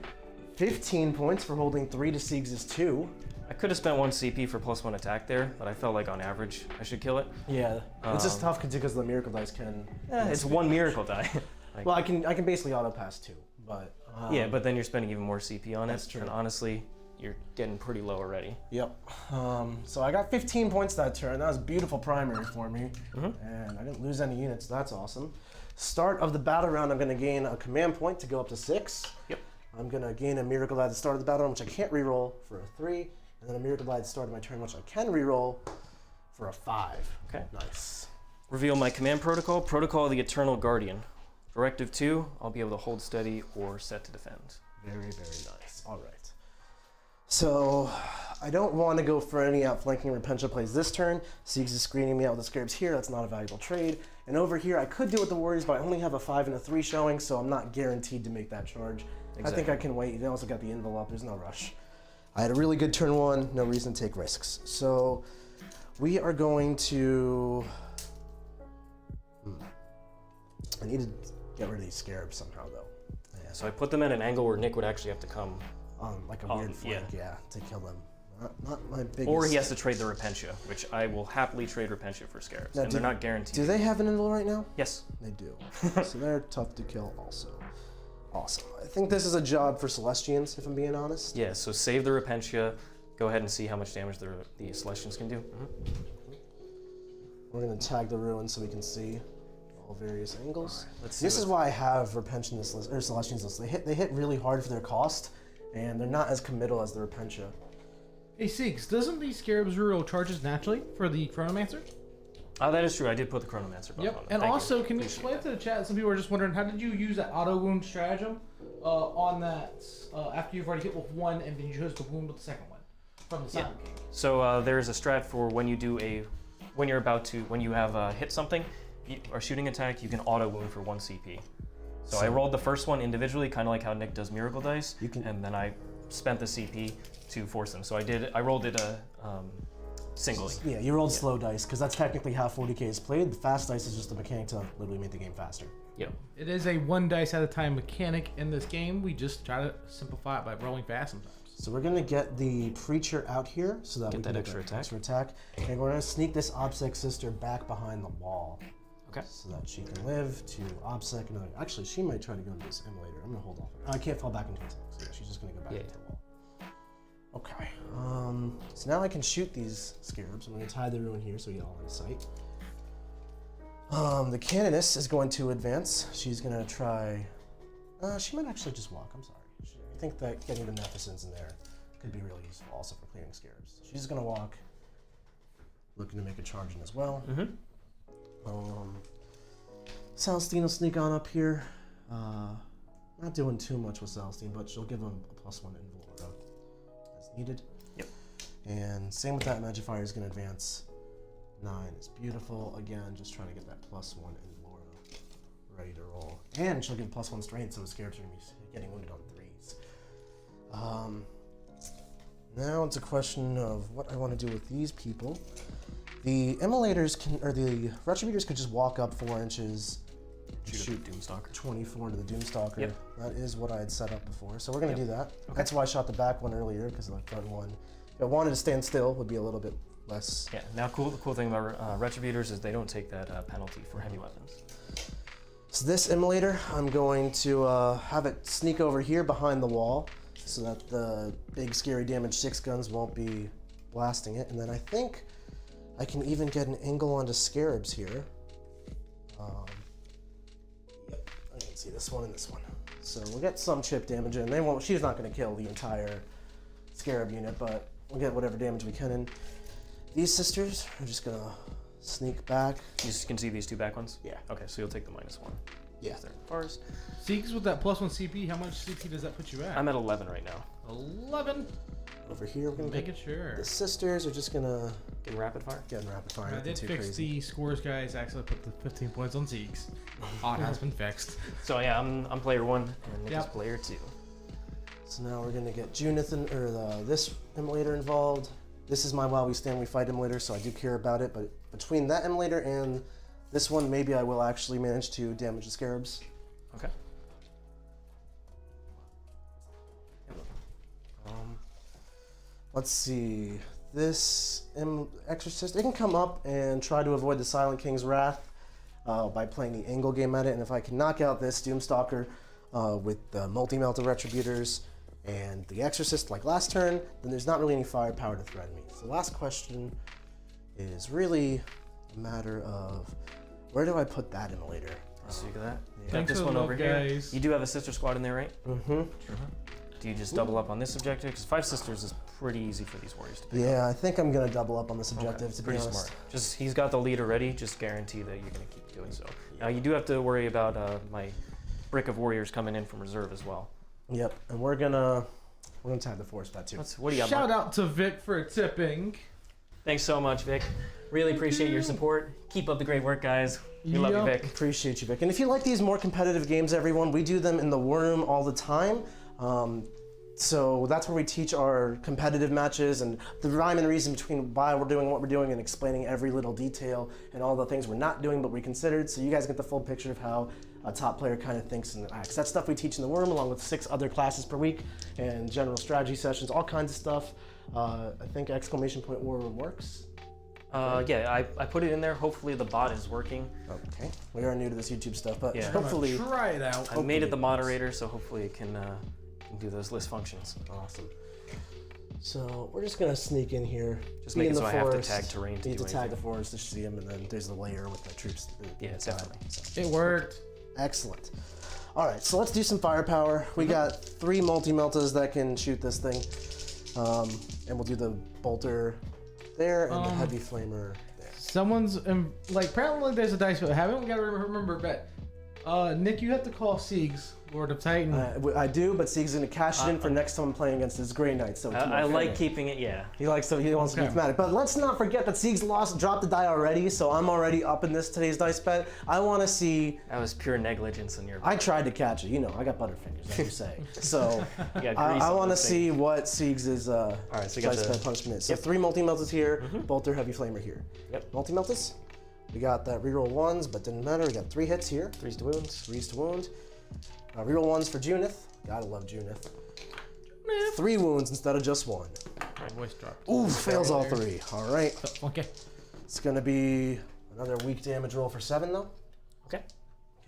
15 points for holding 3 to Siegs' 2. I could have spent 1 CP for +1 attack there, but I felt like on average I should kill it. Yeah, it's just tough because the miracle dice can... It's 1 miracle die. Well, I can basically auto pass 2, but Yeah, but then you're spending even more CP on it. That's true. And honestly, you're getting pretty low already. Yep. So I got 15 points that turn. That was a beautiful primary for me. And I didn't lose any units. That's awesome. Start of the battle round, I'm going to gain a command point to go up to 6. Yep. I'm going to gain a Miracle Die at the start of the battle round, which I can't reroll, for a 3. And then a Miracle Die at the start of my turn, which I can reroll for a 5. Okay. Nice. Reveal my command protocol. Protocol of the Eternal Guardian. Directive 2, I'll be able to hold steady or set to defend. Very, very nice. All right. So I don't want to go for any outflanking. Repentia plays this turn. Siegs is screening me out with the Scarabs here. That's not a valuable trade. And over here, I could do it with the Warriors, but I only have a 5 and a 3 showing, so I'm not guaranteed to make that charge. Exactly. I think I can wait. They also got the envelope. There's no rush. I had a really good turn 1. No reason to take risks. So we are going to... I need to get rid of these Scarabs somehow, though. Yeah, so I put them at an angle where Nick would actually have to come. Like a weird flank, yeah, to kill them. Not my biggest... Or he has to trade the Repentia, which I will happily trade Repentia for Scarabs, and they're not guaranteed. Do they have an envelope right now? Yes. They do. So they're tough to kill also. Awesome. I think this is a job for Celestians, if I'm being honest. Yeah, so save the Repentia, go ahead and see how much damage the Celestians can do. We're going to tag the ruin so we can see all various angles. Right, let's see this is why I have Repentia in this list, or Celestians list. They hit really hard for their cost, and they're not as committal as the Repentia. Hey Siegs, doesn't these Scarabs reroll charges naturally for the Chronomancer? That is true. I did put the Chronomancer button on. And also, can you explain to the chat? Some people are just wondering, how did you use that auto wound stratagem on that after you've already hit with 1, and then you chose to wound with the second one from the Silent King? So there is a strat for when you do when you have hit something or shooting attack, you can auto wound for 1 CP. So I rolled the first one individually, kind of like how Nick does Miracle Dice, and then I spent the CP to force them. So I rolled it singly. Yeah, you rolled slow dice, because that's technically how 40k is played. The fast dice is just a mechanic to literally make the game faster. Yep. It is a 1 dice at a time mechanic in this game. We just try to simplify it by rolling fast sometimes. So we're going to get the Preacher out here so that we can get get that extra attack. And we're going to sneak this OBSEC sister back behind the wall. Okay. So that she can live to OBSEC. And actually, she might try to go into this Immolator. I'm going to hold off. I can't fall back into attack. So yeah, she's just going to go back into the wall. Okay. So now I can shoot these Scarabs. I'm going to tie the ruin here so we get all in sight. The Canoness is going to advance. She's going to try... she might actually just walk. I'm sorry. I think that getting the Beneficence in there could be really useful also for clearing Scarabs. So she's going to walk, looking to make a charge in as well. Celestine will sneak on up here. Not doing too much with Celestine, but she'll give him a +1 in Valora as needed. Yep. And same with that, Magifier is going to advance. 9 is beautiful. Again, just trying to get that +1 in Valora ready to roll. And she'll give +1 strength, so the Scarabs are going to be getting wounded on 3s. Now it's a question of what I want to do with these people. The Immolators or the Retributors could just walk up 4 inches, shoot Doomstalker 24 into the Doomstalker. Yep. That is what I had set up before, so we're going to do that. Okay. That's why I shot the back one earlier, because the front one, if I wanted to stand still, would be a little bit less. Yeah. Now, the cool thing about Retributors is they don't take that penalty for heavy weapons. So this Immolator, I'm going to have it sneak over here behind the wall, so that the big scary damage 6 guns won't be blasting it. And then I think I can even get an angle onto Scarabs here. Yep, I can see this one and this one. So we'll get some chip damage in. She's not going to kill the entire Scarab unit, but we'll get whatever damage we can in. These sisters are just going to sneak back. You can see these 2 back ones? Yeah. Okay, so you'll take the -1. Yeah. There. Forest. Siegs, with that +1 CP, how much CP does that put you at? I'm at 11 right now. 11. Over here, we're going to Making sure. The sisters are just going to Get rapid fire? get in rapid fire. I Nothing did too fix crazy. the scores, guys. Actually, put the 15 points on Siegs. It has been fixed. So yeah, I'm player 1 and Nick is player 2. So now we're going to get Junith this Immolator involved. This is my While We Stand We Fight Immolator, so I do care about it. But between that Immolator and this one, maybe I will actually manage to damage the Scarabs. Okay. Let's see. This Exorcist, it can come up and try to avoid the Silent King's Wrath by playing the angle game at it. And if I can knock out this Doomstalker, with the multi-melta retributors and the exorcist like last turn, then there's not really any firepower to threaten me. So the last question is really a matter of where do I put that immolator? So you got that. Thanks Got this for one the over love, here. guys. You do have a sister squad in there, right? Mm-hmm. Do you just double up on this objective? Because 5 sisters is pretty easy for these warriors to pick. Yeah, I think I'm gonna double up on this objective, Okay, to be pretty honest. smart. Just he's got the lead already. Just guarantee that you're gonna keep doing so. Now you do have to worry about my brick of warriors coming in from reserve as well. Yep, and we're gonna tag the force that too. What do you got? Shout Mark? out to Vic for tipping. Thanks so much, Vic. Really appreciate your support. Keep up the great work, guys. We love you, Yup. Vic. Appreciate you, Vic. And if you like these more competitive games, everyone, we do them in the war room all the time. So that's where we teach our competitive matches and the rhyme and reason between why we're doing what we're doing and explaining every little detail and all the things we're not doing but we considered, so you guys get the full picture of how a top player kind of thinks and acts. That stuff we teach in the war room along with 6 other classes per week and general strategy sessions, all kinds of stuff. I think exclamation point war room works. Yeah, I put it in there. Hopefully the bot is working. Okay, we are new to this YouTube stuff, but Yeah. hopefully. Try it out. I made it the moderator, so hopefully it can do those list functions. Awesome. So we're just gonna sneak in here. Just be make in it the so I have to forest. tag terrain to Need do to tag anything. the forest to see them, and then there's the layer with the troops. Yeah, inside. definitely. So, It worked. excellent. All right, so let's do some firepower. We got 3 multi-meltas that can shoot this thing, and we'll do the bolter there and the heavy flamer there. Someone's like apparently there's a dice, but I haven't got to remember. But Nick, you have to call Siegs, Lord of Titan. I do, but Sieg's gonna cash it in for next time I'm playing against his Grey Knight. So it's more I fair. like keeping it, yeah. He wants to be thematic. But let's not forget that Sieg's dropped the die already, so I'm already up in today's dice bet. I want to see. That was pure negligence on your I tried to catch it. You know, I got butterfingers, as you say. So Yeah, I want to see what Sieg's is so you got dice the- bet punishment is. So 3 multi-meltas here, bolter, heavy flamer here. Yep. Multi-meltas. We got that reroll 1s, but didn't matter. We got 3 hits here. 3s to wounds. 3s to wound. Reroll 1s for Junith. Gotta love Junith. 3 wounds instead of just 1. Voice dropped. Ooh, fails all 3. All right. Okay. It's gonna be another weak damage roll for 7 though. Okay.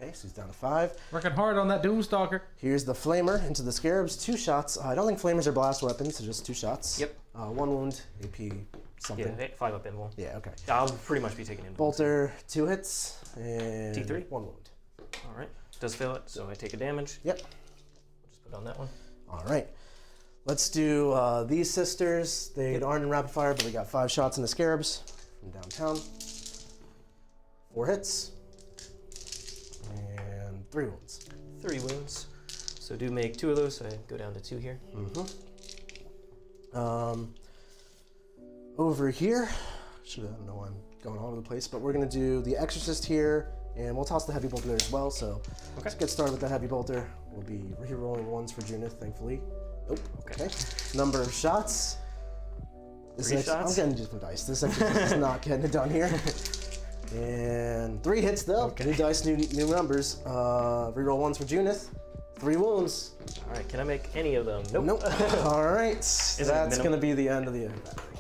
Okay, so he's down to 5. Working hard on that Doomstalker. Here's the flamer into the scarabs. 2 shots. I don't think flamers are blast weapons, so just 2 shots. Yep. 1 wound, AP something. Yeah, 5 up invul. Yeah, okay. I'll pretty much be taking invul. Bolter, 2 hits, and T3? 1 wound. All right. Does fail it, so I take a damage. Yep. We'll just put it on that one. All right. Let's do these sisters. They aren't in rapid fire, but we got 5 shots in the scarabs from downtown. 4 hits. And 3 wounds. 3 wounds. So do make 2 of those, so I go down to 2 here. Over here, I don't know why I'm going all over the place, but we're gonna do the exorcist here, and we'll toss the heavy bolter there as well. So let's get started with the heavy bolter. We'll be re-rolling 1s for Junith, thankfully. Nope. Okay. Number of shots. 3 shots? I'm getting different dice. This exorcist is not getting it done here. And 3 hits though. Okay. New dice, new numbers. Reroll 1s for Junith. 3 wounds. All right, can I make any of them? Nope. Nope. All right. it That's minimum? gonna be the end of the.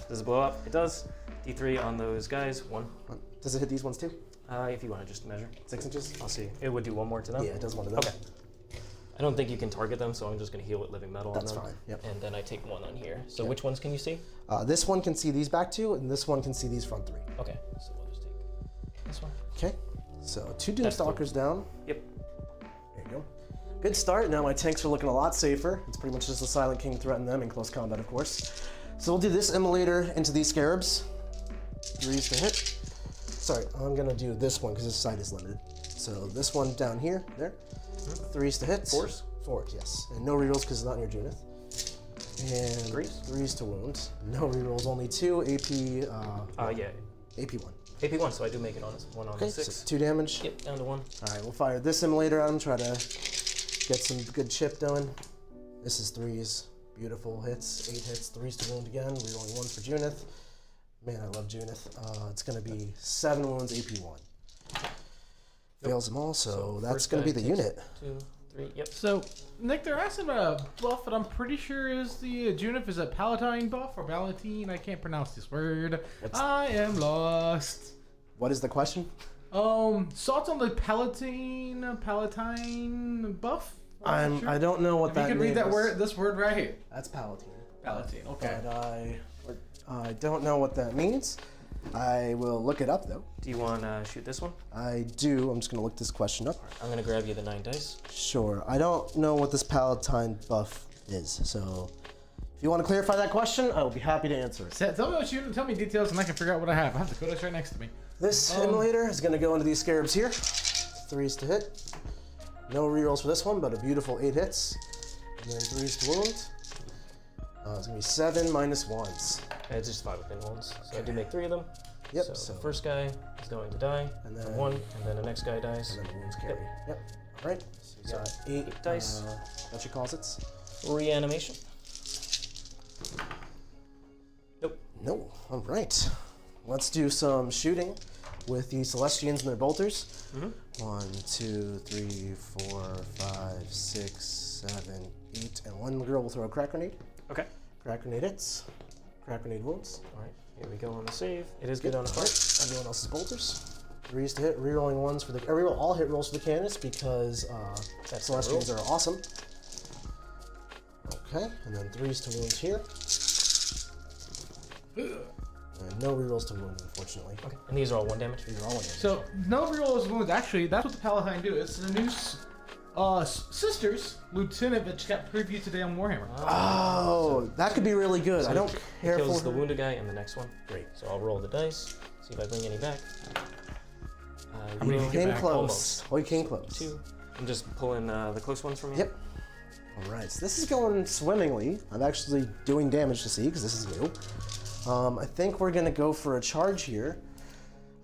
Does it blow up? It does. D3 on those guys. 1. Does it hit these ones too? If you want to just measure. 6 inches? I'll see. It would do 1 more to them? Yeah, it does one of them. Okay. I don't think you can target them, so I'm just going to heal with living metal That's on them. fine, yep. And then I take 1 on here. So which ones can you see? This one can see these back 2, and this one can see these front 3. Okay, so we'll just take this one. Okay, so 2 That's Doomstalkers down. Yep. There you go. Good start. Now my tanks are looking a lot safer. It's pretty much just the Silent King threaten them in close combat, of course. So we'll do this Immolator into these Scarabs. 3s to hit. Sorry, I'm gonna do this one because this side is limited. So this one down here, there. 3s to hit. 4s? 4s, yes. And no rerolls because it's not near Junith. And 3s? 3s to wound. No rerolls, only 2 AP. Yeah. AP1. AP1, so I do make it on this one on Okay, the so 6. 2 damage. Yep, down to 1. All right, we'll fire this Immolator at him, try to get some good chip going. This is 3s, beautiful hits, 8 hits, 3s to wound again, rerolling 1s for Junith. Man, I love Junith. It's gonna be 7 wounds, AP1. Fails them all, so that's first gonna be guy the takes unit. 2, 3, yep. So, Nick, they're asking about a buff that I'm pretty sure is the Junith. Is a Palatine buff or Palatine? I can't pronounce this word. I am lost. What is the question? Thoughts on the Palatine buff? I don't know what If that you could read that means. word, this word right here. That's Palatine. Palatine. Okay. But I don't know what that means. I will look it up though. Do you want to shoot this one? I do. I'm just gonna look this question up. I'm going to grab you the 9 dice. Sure. I don't know what this Palatine buff is, so if you want to clarify that question, I will be happy to answer it. Tell me what you tell me details, and I can figure out what I have. I have the codex right next to me. This Immolator is gonna go into these scarabs here. 3s to hit. No rerolls for this one, but a beautiful 8 hits. And then 3s to wound. It's gonna be 7 minus 1s. It's just 5 within wounds. So I do make 3 of them. Yep. So the first guy is going to die. And And then- 1, and then the next guy dies. And then the wounds carry. Yep. All right. So you got 8 dice. What you calls it? Reanimation. Nope. No. All right. Let's do some shooting with the Celestians and their bolters. 1, 2, 3, 4, 5, 6, 7, 8, and one girl will throw a crack grenade. Okay. Crack grenade hits. Crack grenade wounds. All right. Here we go on the save. It is good on a All hit. right. Everyone else's bolters. 3s to hit. Rerolling 1s for the. Reroll all hit rolls for the candidates because That's Celestians are awesome. Okay, and then 3s to wound here. And no rerolls to wound, unfortunately. Okay. And these are all 1 damage. These are all in there. So no rerolls wounds. Actually, that's what the Palatine do. It's the new sisters lieutenant that just got previewed today on Warhammer. Oh, that could be really good. So I don't it care kills for the her. wounded guy and the next one. Great. So I'll roll the dice. See if I bring any back. How many You did you get came back? close. Almost. Oh, you came close. 2. I'm just pulling the close ones from you. Yep. All right, so this is going swimmingly. I'm actually doing damage to see because this is new. I think we're gonna go for a charge here.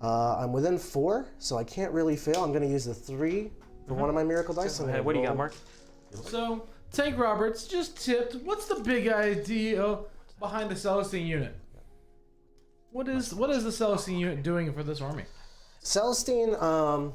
I'm within 4, so I can't really fail. I'm gonna use the 3 for one of my miracle dice. I'm gonna What do you got, roll- Mark? So Tank Roberts just tipped. What's the big idea behind the Celestine unit? What is the Celestine unit doing for this army? Celestine,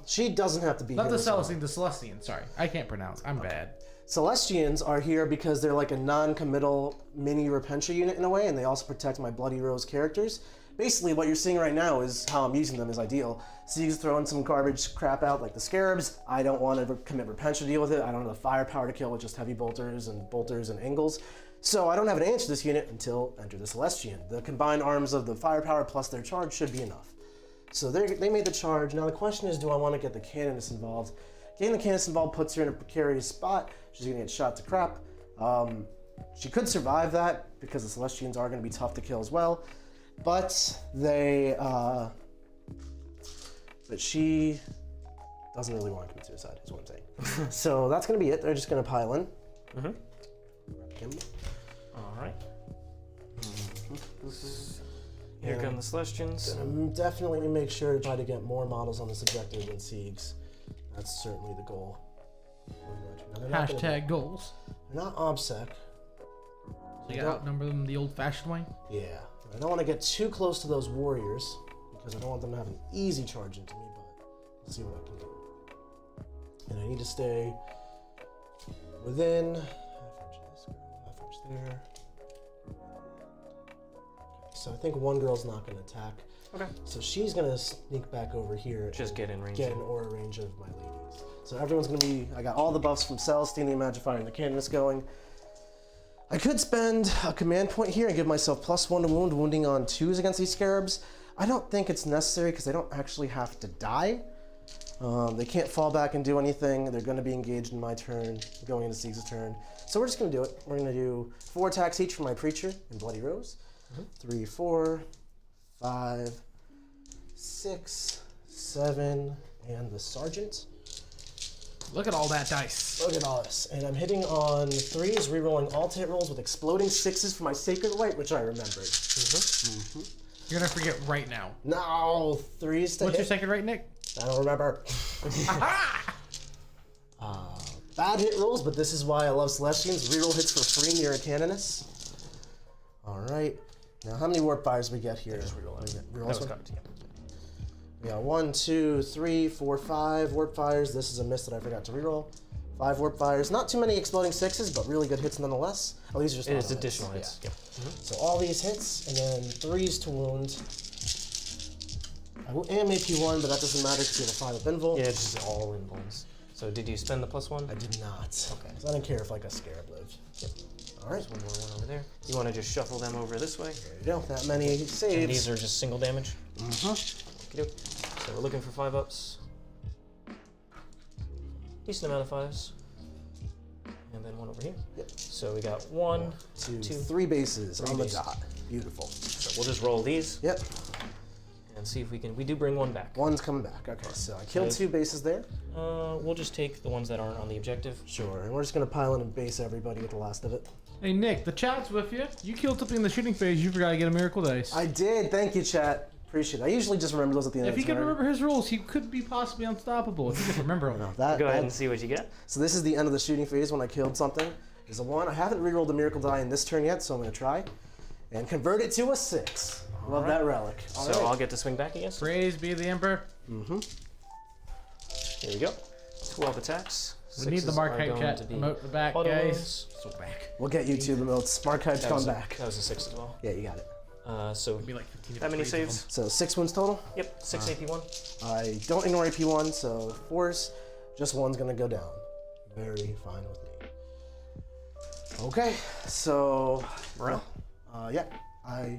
she doesn't have to be Not here the as well. Celestine, the Celestine. Sorry, I can't pronounce. I'm bad. Celestians are here because they're like a non-committal mini Repentia unit in a way, and they also protect my Bloody Rose characters. Basically, what you're seeing right now is how I'm using them is ideal. Sieg's throwing some garbage crap out like the Scarabs. I don't want to commit Repentia to deal with it. I don't have the firepower to kill with just heavy bolters and angles. So I don't have an answer to this unit until enter the Celestian. The combined arms of the firepower plus their charge should be enough. So they made the charge. Now the question is, do I want to get the Canonist involved? Getting the Canonist involved puts her in a precarious spot. She's going to get shot to crap. She could survive that because the Celestians are going to be tough to kill as well. But she doesn't really want to commit suicide, is what I'm saying. So that's going to be it. They're just going to pile in. All right. Here come the Celestians. Definitely make sure to try to get more models on this objective than Sieg's. That's certainly the goal. Now, they're not Hashtag goals. They're not OBSEC. So you outnumber them the old-fashioned way. Yeah. I don't want to get too close to those warriors because I don't want them to have an easy charge into me, but we'll see what I can do. And I need to stay within half inch of this girl, half inch there. So I think one girl's not going to attack. Okay. So she's going to sneak back over here. Just get in range. Get an aura range of my ladies. So everyone's going to be... I got all the buffs from Celestine, the Imagifier, and the Canonist going. I could spend a command point here and give myself +1 to wound, wounding on 2s against these Scarabs. I don't think it's necessary because they don't actually have to die. They can't fall back and do anything. They're going to be engaged in my turn, going into Sieg's turn. So we're just going to do it. We're going to do 4 attacks each for my Preacher and Bloody Rose. 3, 4, 5, 6, 7, and the Sergeant. Look at all that dice. Look at all this. And I'm hitting on 3s, rerolling all hit rolls with exploding 6s for my Sacred Light, which I remembered. You're gonna forget right now. No, 3s to What's hit. your second rate, Nick? I don't remember. Bad hit rolls, but this is why I love Celestians. Reroll hits for free near a Canonist. All right. Now, how many warp fires we get here? Just reroll it. Reroll That this was one? coming to you. We got 1, 2, 3, 4, 5 warp fires. This is a miss that I forgot to reroll. 5 warp fires. Not too many exploding 6s, but really good hits nonetheless. Oh, these are just It's auto additional hits. Yeah. Yep. So all these hits, and then 3s to wound. I am AP1, but that doesn't matter because we have a 5 of Invul. Yeah, it's just all in bones. So did you spend the +1? I did not. Okay. 'Cause I didn't care if like a scarab lived. Yep. All right. There's one over there. You want to just shuffle them over this way? There you go. That many And saves. these are just single damage. Mm-hmm. Okey-doke. So we're looking for 5-ups. Decent amount of 5s. And then one over here. Yep. So we got 1, 2, two, 3 bases on the bases. dot. Beautiful. So we'll just roll these Yep. and see if we can. We do bring one back. One's coming back. Okay, so I killed 2 bases there. We'll just take the ones that aren't on the objective. Sure. And we're just gonna pile in and base everybody with the last of it. Hey Nick, the chat's with you. You killed something in the shooting phase. You forgot to get a miracle dice. I did. Thank you, chat. Appreciate it. I usually just remember those at the end If of he the could turn. remember his rules, he could be possibly unstoppable. If he could remember them. No, that, Go ahead that- and see what you get. So this is the end of the shooting phase when I killed something. Is a 1. I haven't rerolled the miracle die in this turn yet, so I'm gonna try and convert it to a 6. Love that relic. So All right. I'll get to swing back, I guess. Praise be the Emperor. Mm-hmm. Here we go. 12 attacks. We need the Sixes are Mark Hype going chat to be promote the back, auto guys. ones. So back. We'll get you to the moats. Markhive's That gone was a- back. That was a 6 as well. Yeah, you got it. So Be like 15 that many degrees of saves? So 6 wounds total. Yep, 6 AP1. I don't ignore AP1, so 4s. Just 1's gonna go down. Very fine with me. Okay, so Morale? yeah, I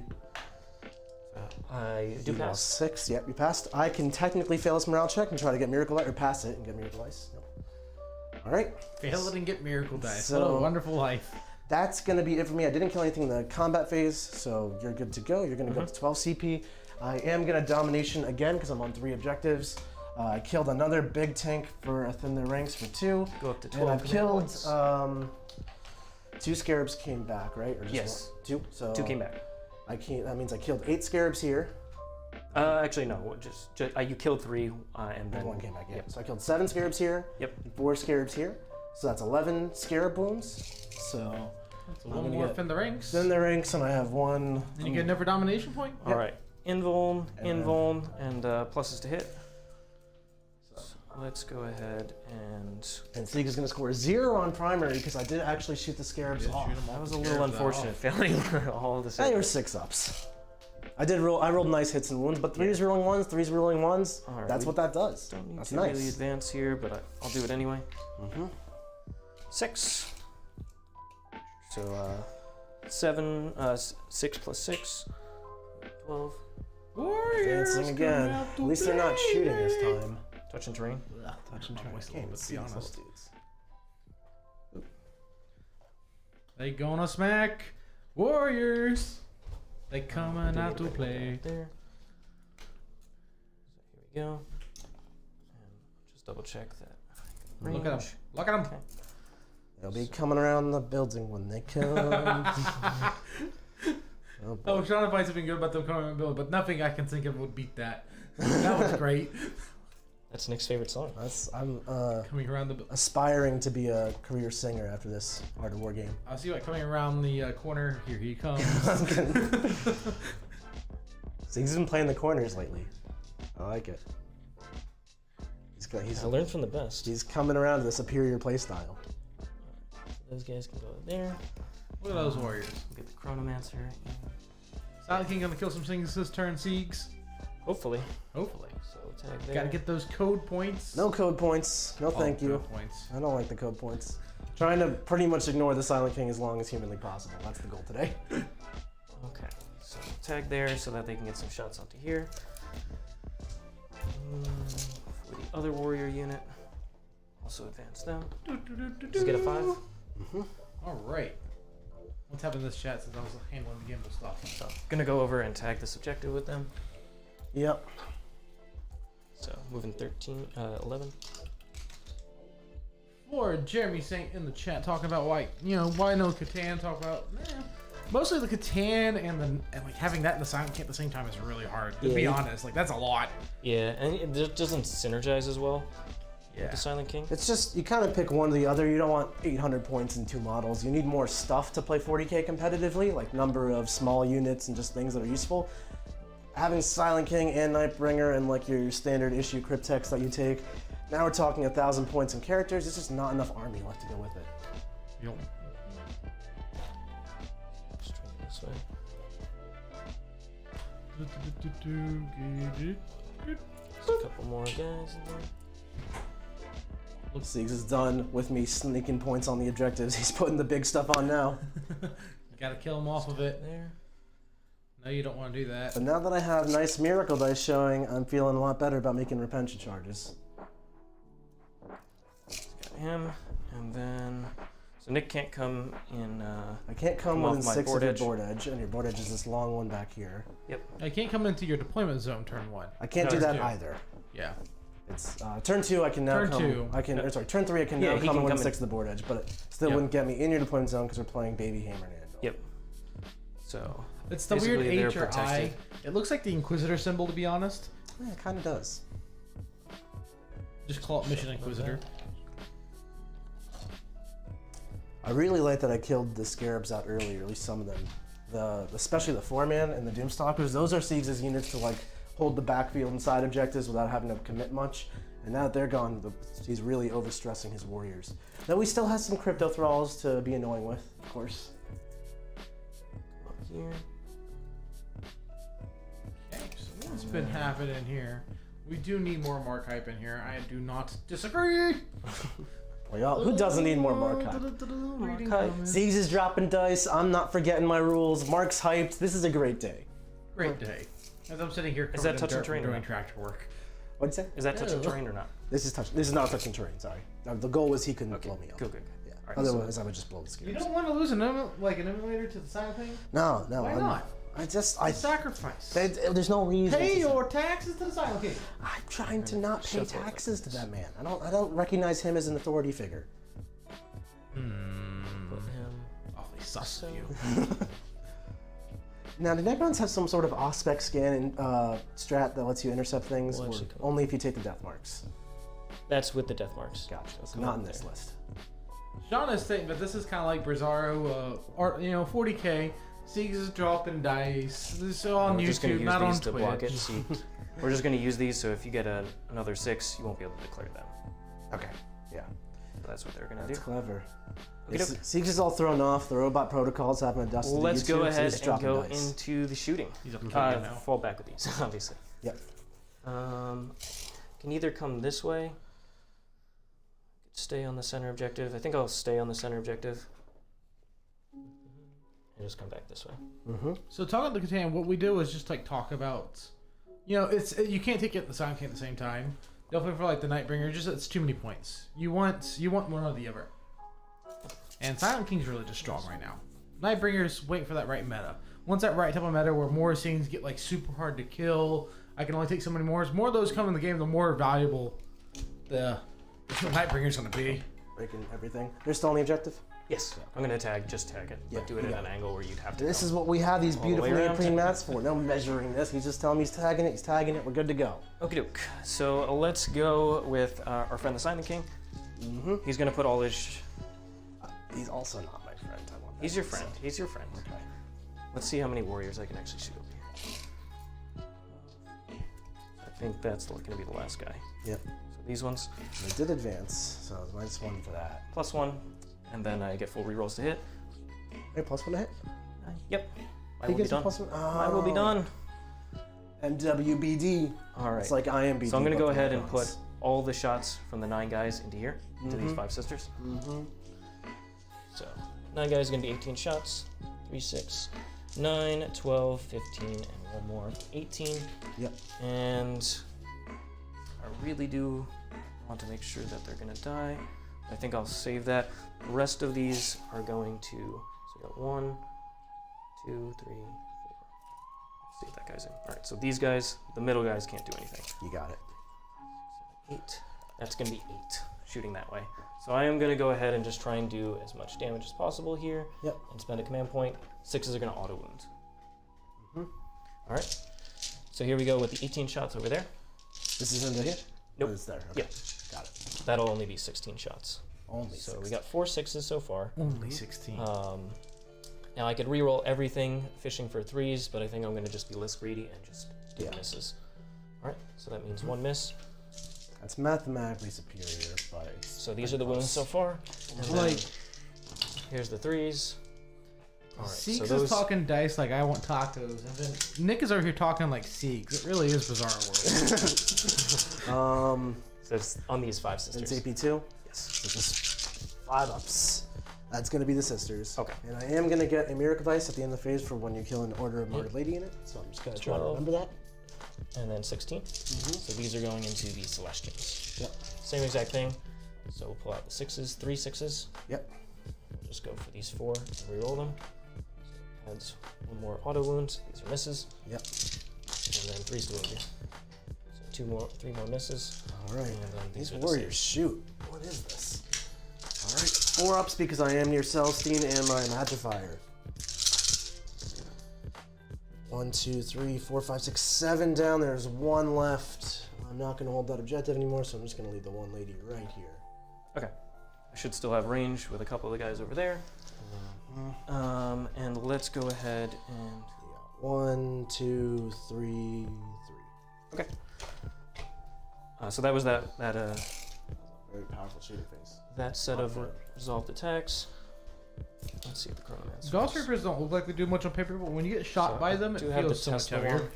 I do you pass. lost 6. Yep, you passed. I can technically fail this morale check and try to get miracle light, or pass it and get miracle ice. Nope. All right. Fail it and get miracle dice. So- what a wonderful life. That's gonna be it for me. I didn't kill anything in the combat phase, so you're good to go. You're gonna go up to 12 CP. I am gonna domination again because I'm on 3 objectives. I killed another big tank for a thin the ranks for 2. Go up to 12. And I've killed points. 2 scarabs came back, right? Or just Yes. 1? 2. So 2 came back. I can't. That means I killed 8 scarabs here. Actually, no. Just you killed 3, and then 1 came back. Yeah. Yep. So I killed 7 scarabs here. Yep. And 4 scarabs here. So that's 11 scarab wounds. So That's I'm one gonna more get- in the ranks. then the ranks, and I have 1. And you get another domination point? All right. Invuln, And- invuln, and pluses to hit. So let's go ahead and. And Siegler's gonna score 0 on primary because I did actually shoot the scarabs Yeah, off. shoot 'em all That was the a little scarabs unfortunate, off. failing all the They were saves. 6 ups. I rolled nice hits and wounds, but 3's rolling 1s, 3's rolling 1s. All right, That's we what that does. Don't need That's to nice. really advance here, but I'll do it anyway. Mm-hmm. 6. So 7, 6 plus 6, 12. Warriors Dancing again. come out At to least they're not play. shooting this time. Touch and terrain. Touch and My try. voice a Can't little bit, to see be those honest. dudes. They gonna smack Warriors. They coming out to play. There. So here we go. And just double check that. Look at them. range. Look at them. Okay. They'll be coming around the building when they come. Oh, boy. Oh, Sean Fights have been good about them coming and build, but nothing I can think of would beat that. That was great. That's Nick's favorite song. I'm Coming around the. aspiring to be a career singer after this Art of War game. I see what coming around the corner. Here he comes. So he's been playing the corners lately. I like it. I learned from the best. He's coming around to the superior playstyle. Those guys can go there. Look at those Warriors. Get the Chronomancer. Silent King gonna kill some things this turn, Siegs. Hopefully. Hopefully. So tag there. Gotta get those code points. No code points. No, thank you. Code points. I don't like the code points. Trying to pretty much ignore the Silent King as long as humanly possible. That's the goal today. Okay. So tag there so that they can get some shots onto here. For the other warrior unit, also advance them. Just get a 5. All right. What's happening in this chat since I was handling the gimbal stuff? So gonna go over and tag this objective with them. Yep. So moving 11. For Jeremy Saint in the chat talking about why no Catan, talk about mostly the Catan and like having that in the Silent King at the same time is really hard. To be Yeah. honest, like that's a lot. Yeah, and it just doesn't synergize as well with the Silent King. It's just, you kind of pick one or the other. You don't want 800 points in 2 models. You need more stuff to play 40k competitively, like number of small units and just things that are useful. Having Silent King and Nightbringer and like your standard issue Cryptex that you take, now we're talking 1,000 points in characters. It's just not enough army left to go with it. Just try it this way. Just a couple more guys in there. Siegs is done with me sneaking points on the objectives. He's putting the big stuff on now. You gotta kill him off of it. There. No, you don't want to do that. But now that I have nice miracle dice showing, I'm feeling a lot better about making repention charges. Got him, and then so Nick can't come in. I can't come off within my 6 board of your edge. board edge, and your board edge is this long one back here. Yep. I can't come into your deployment zone turn 1. I can't No, do that two. either. Yeah. It's turn 2. I can now Turn come. two. I can. Or sorry, turn 3. I can Yeah, now he come can within come in. 6 of the board edge, but it still Yep. wouldn't get me in your deployment zone because we're playing Baby Hammer and Anvil. Yep. So It's the weird basically they're H or I. protected. It looks like the Inquisitor symbol, to be honest. Yeah, it kind of does. Just call it Mission Inquisitor. I really like that I killed the Scarabs out early, or at least some of them. Especially the 4-man and the Doomstalkers. Those are Siegs' units to like hold the backfield and side objectives without having to commit much. And now that they're gone, he's really overstressing his warriors. Now we still have some Crypto Thralls to be annoying with, of course. up here. Okay, so what's been happening here? We do need more Mark-hype in here. I do not disagree. Well, who doesn't need more Mark hype? Siegs is dropping dice. I'm not forgetting my rules. Mark's hyped. This is a great day. Great day. As I'm sitting here, Is that covered in touch and dirt from terrain or doing not? tractor work. What'd you say? Is that touch and Yeah. terrain or not? This is not touching terrain. Sorry. The goal was he couldn't Okay. blow me up. Good. Yeah. All right, so- Otherwise, I would just blow the You Scarabs. don't want to lose an emulator to the side thing? No. Why I'm, not? I Sacrifice. there's no reason. Pay to- your taxes to the Silent King. I'm trying to not pay Shuffle it like taxes to this. that man. I don't recognize him as an authority figure. Put him. Awfully sus So- of you. Now, the Necrons have some sort of Auspex scan and strat that lets you intercept things, We'll or actually come- only if you take the death marks. That's with the death marks. Gotcha. So come not up in this there. list. Sean is saying that this is kind of like Brazzaro, 40k. Siegs is dropping dice. This is on We're just gonna YouTube, use not on these to block it. Twitch. See, we're just gonna use these, so if you get another 6, you won't be able to declare them. Okay. Yeah. So that's what they're gonna That's do. clever. Okey-doke. Siege is all thrown off. The robot protocols haven't adjusted to Let's YouTube, go so ahead he's and dropping go dice. into the shooting. He's up to now. Fall back with these, obviously. Yep. Can either come this way. Stay on the center objective. I think I'll stay on the center objective. And just come back this way. Mm-hmm. So talking to Catan, what we do is just like talk about, you can't take it and the Silent King at the same time. Definitely for like the Nightbringer, just it's too many points. You want one or the other. And Silent King's really just strong right now. Nightbringer's waiting for that right meta. Once that right type of meta where more scenes get like super hard to kill, I can only take so many more. As more of those come in the game, the more valuable the Nightbringer's gonna be. Breaking everything. They're still on the objective? Yes. I'm gonna just tag it. Yeah, But do it you at got an angle where you'd have to This go. is what we have these All the beautiful way around. neoprene mats for. No measuring this. He's just telling me he's tagging it, we're good to go. Okie doke. So let's go with our friend the Silent King. Mm-hmm. He's gonna put all his. He's also not my friend. I want that He's your to be friend. said. He's your friend. Okay. Let's see how many warriors I can actually shoot over here. I think that's gonna be the last guy. Yep. So these ones, They did advance, so -1 for that. +1, and then I get full rerolls to hit. Hey, +1 to hit? Yep. I He will be gets a done. +1? I will be Oh. done. MWBD. All right. It's like IMBD. So I'm gonna but go for ahead and Necrons. put all the shots from the 9 guys into here, into these 5 sisters. Mm-hmm. So 9 guys are gonna be 18 shots. 3, 6, 9, 12, 15, and one more, 18. Yep. And I really do want to make sure that they're gonna die. I think I'll save that. The rest of these are going to. So we got 1, 2, 3, 4. Let's see if that guy's in. All right. So these guys, the middle guys, can't do anything. You got it. 8. That's going to be 8 shooting that way. So I am going to go ahead and just try and do as much damage as possible here. Yep. And spend a command point. 6s are going to auto wound. All right. So here we go with the 18 shots over there. This is into here? Nope. Oh, it's there. Okay. Yeah. Got it. That'll only be 16 shots. Only So 6. we got 4 6s so far. Only 16. Now I could reroll everything fishing for 3s, but I think I'm going to just be less greedy and just do misses. All right. So that means 1 miss. That's mathematically superior, but it's So these are the wounds so far. And then Like, here's the 3s. All right, Siegs so is those, talking dice like I want tacos, and then Nick is over here talking like Siegs. It really is bizarre world. so it's on these 5 sisters. it's AP2. Yes. So just 5 ups. That's going to be the sisters. Okay. And I am going to get a miracle dice at the end of the phase for when you kill an Our Martyered Lady in it. So I'm just going to try to 12. remember that. And then 16. So these are going into the Celestials. Yep. Same exact thing. So we'll pull out the 6s, 3 6s. Yep. We'll just go for these 4 and reroll them. So adds 1 more auto wound. These are misses. Yep. And then 3s to warriors. So 3 more misses. All right. And then These are warriors, shoot. What is this? All right. 4 ups because I am near Celestine and my Magifier. 1, 2, 3, 4, 5, 6, 7 down. There's 1 left. I'm not going to hold that objective anymore, so I'm just going to leave the 1 lady right here. Okay. I should still have range with a couple of the guys over there. And let's go ahead and... 1, 2, 3, 3. Okay. So that was that Very powerful shooting face. that set of resolved attacks. Let's see if the Chronomancer. Ghost Reapers don't look like they do much on paper, but when you get shot So by I them, it do have feels to so much test the heavier.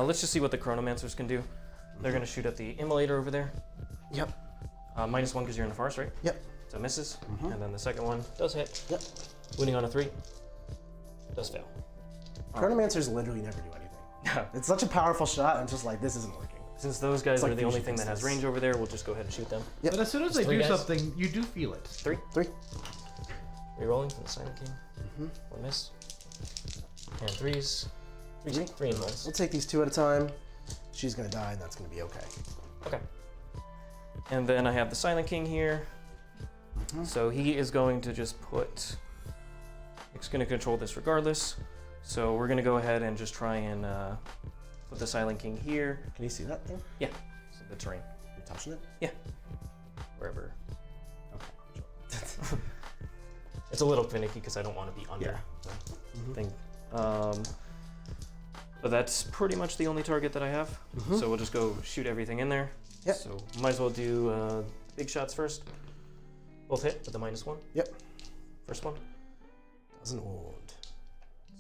Let's just see what the Chronomancers can do. They're going to shoot at the Immolator over there. Yep. -1 because you're in the forest, right? Yep. So misses. And then the second one does hit. Yep. Wounding on a 3. Does fail. Chronomancers literally never do anything. It's such a powerful shot, and just like, this isn't working. Since those guys It's like are the only fusion thing that has pistols. range over there, we'll just go ahead and shoot them. Yep. But as soon as It's they 3 do guys. something, you do feel it. 3. 3. Rerolling from the Silent King. 1 miss. And 3s. 3 and 1s. We'll take these 2 at a time. She's going to die, and that's going to be okay. Okay. And then I have the Silent King here. So he is going to just put... It's going to control this regardless. So we're going to go ahead and just try and put the Silent King here. Can you see that thing? Yeah. So the terrain. You're touching it? Yeah. Wherever. Okay. It's a little finicky because I don't want to be under the thing. But that's pretty much the only target that I have. So we'll just go shoot everything in there. Yep. So might as well do big shots first. Both hit with the -1. Yep. First one. Doesn't wound.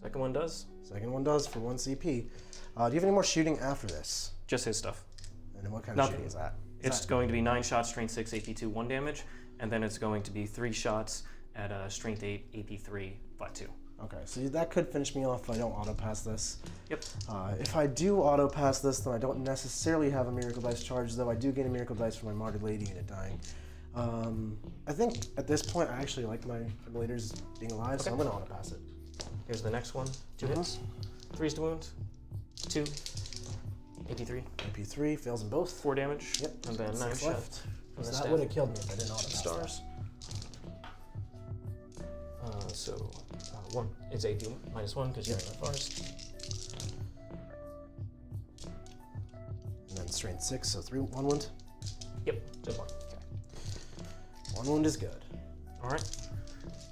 Second one does. Second one does for 1 CP. Do you have any more shooting after this? Just his stuff. And then what kind Nothing. of shooting is that? It's going to be 9 shots, strength 6, AP2, 1 damage. And then it's going to be 3 shots at strength 8, AP3, flat 2. Okay, so that could finish me off if I don't auto pass this. Yep. If I do auto pass this, then I don't necessarily have a miracle dice charge, though I do gain a miracle dice for my Martyred Lady unit dying. I think at this point I actually like my Immolators being alive, so I'm gonna auto pass it. Here's the next one. 2 hits. 3s to wound. 2. AP3. AP3 fails in both. 4 damage. Yep. And then 9 6 shots. left. From the That staff. would have killed me if I didn't auto pass Stars. So 1 is a doom -1 because you're in the forest. And then strength 6, so 1 wound. Yep, just 1. Okay. 1 wound is good. All right.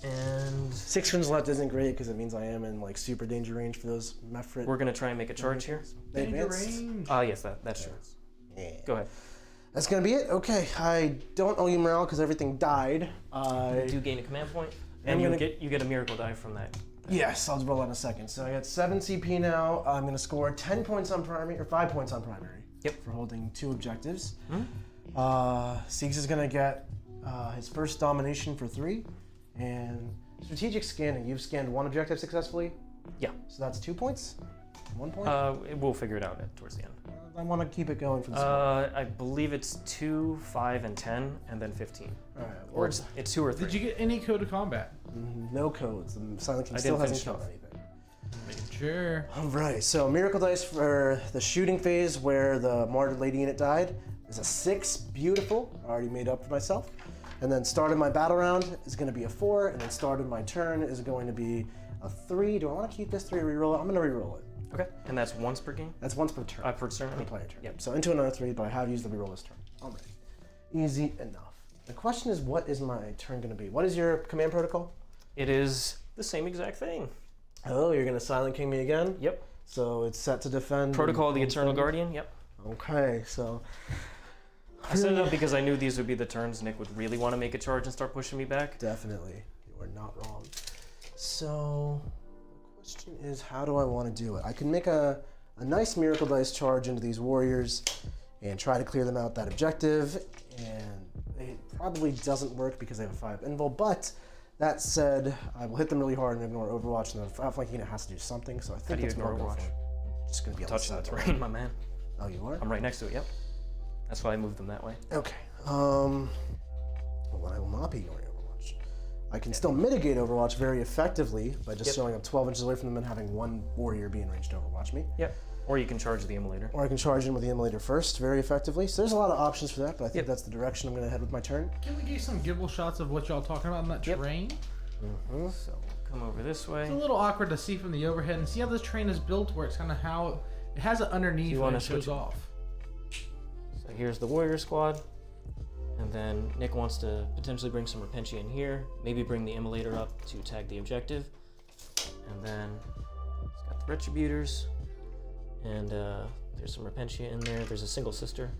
And 6 wounds left isn't great because it means I am in like super danger range for those Mephrit. we're gonna try and make a charge here. They Danger advanced. range. Yes, that's true. Yeah. Go ahead. That's gonna be it. Okay, I don't owe you morale because everything died. You do gain a command point, I'm and gonna- you get a miracle die from that. Yes, I'll roll in a second. So I got 7 CP now. I'm gonna score 10 points on primary, or 5 points on primary. Yep. For holding 2 objectives. Siegs is gonna get his first domination for 3, and strategic scanning. You've scanned 1 objective successfully. Yeah. So that's 2 points. 1 point. We'll figure it out towards the end. I want to keep it going for the score. I believe it's 2, 5, and 10, and then 15. All right. Or it's 2 or 3. Did you get any code of combat? No codes. The Silent King I still didn't hasn't finish killed off. anything. Sure. All right, so miracle dice for the shooting phase where the Martyred Lady unit died is a 6, beautiful, already made up for myself. And then start of my battle round is going to be a 4, and then start of my turn is going to be a 3. Do I want to keep this 3 or reroll it? I'm going to reroll it. Okay. And that's once per game? That's once per turn. Per turn? Per player turn. Yep. So into another 3, but I have used the reroll this turn. All right. Easy enough. The question is, what is my turn going to be? What is your command protocol? It is the same exact thing. Oh, you're going to Silent King me again? Yep. So it's set to defend. Protocol of the Eternal Guardian. Yep. Okay, so I set it up because I knew these would be the turns Nick would really want to make a charge and start pushing me back. definitely, you are not wrong. So the question is, how do I want to do it? I can make a nice miracle dice charge into these warriors, and try to clear them out that objective. And it probably doesn't work because they have a 5 invul, but that said, I will hit them really hard and ignore Overwatch, and the outflanking unit has to do something, so I think How do you that's ignore what I'll go Overwatch? for. Just gonna be Touching the terrain, my man. Oh, you are? I'm right next to it, yep. That's why I moved them that way. Okay. Well, I will not be ignoring Overwatch. I can still mitigate Overwatch very effectively by just showing up 12 inches away from them and having one warrior be in range to Overwatch me. Yep. Or you can charge the Immolator. Or I can charge in with the Immolator first very effectively. So there's a lot of options for that, but I think that's the direction I'm going to head with my turn. Can we get some giveable shots of what y'all talking about in that terrain? So come over this way. It's a little awkward to see from the overhead and see how this train is built, where it's kind of how it has it underneath when it shows off. So here's the warrior squad. And then Nick wants to potentially bring some Repentia in here, maybe bring the Immolator up to tag the objective. And then he's got the Retributors, and there's some Repentia in there. There's a single sister.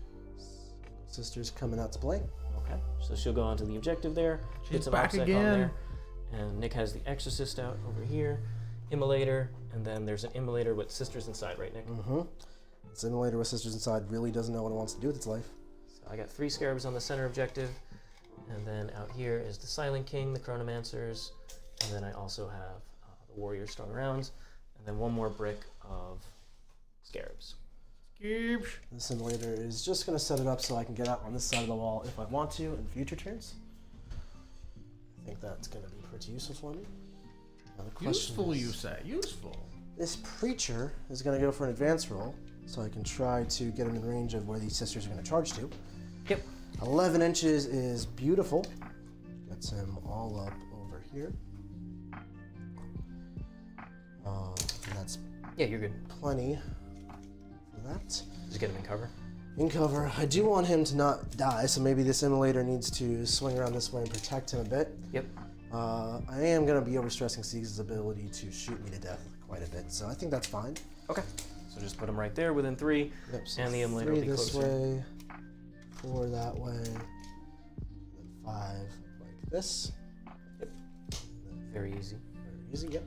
Sister's coming out to play. Okay, so she'll go onto the objective there. She's some back OPSEC again. on there. And Nick has the Exorcist out over here, Immolator, and then there's an Immolator with sisters inside, right, Nick? This Immolator with sisters inside really doesn't know what it wants to do with its life. So I got 3 Scarabs on the center objective, and then out here is the Silent King, the Chronomancers, and then I also have the Warrior Strung Rounds, and then one more brick of Scarabs. This Immolator is just going to set it up so I can get out on this side of the wall if I want to in future turns. I think that's going to be pretty useful for me. Now the question Useful, is, you say? Useful. this Preacher is going to go for an advance roll, so I can try to get him in range of where these sisters are going to charge to. Yep. 11 inches is beautiful. Gets him all up over here. And that's Yeah, you're good. plenty for that. Just get him in cover. In cover. I do want him to not die, so maybe this Immolator needs to swing around this way and protect him a bit. Yep. I am going to be overstressing Sieg's ability to shoot me to death quite a bit, so I think that's fine. Okay. So just put him right there within 3, Yep, so and the Immolator 3 will be this closer. way, 4 that way, then 5 like this. Yep. Very easy. Very easy, yep.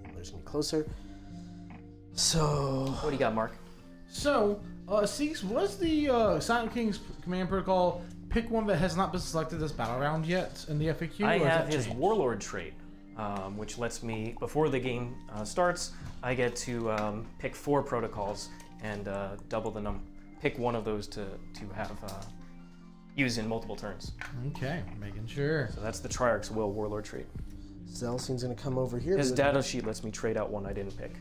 The Immolator's going to be closer. So... What do you got, Mark? So, Siegs, was the Silent King's command protocol pick one that has not been selected this battle round yet in the FAQ? I or has have that his changed? Warlord trait, which lets me, before the game starts, I get to pick 4 protocols and double the number. Pick one of those to have use in multiple turns. Okay, making sure. So that's the Triarch's Will Warlord trait. Celestine's going to come over here. His data sheet lets me trade out one I didn't pick.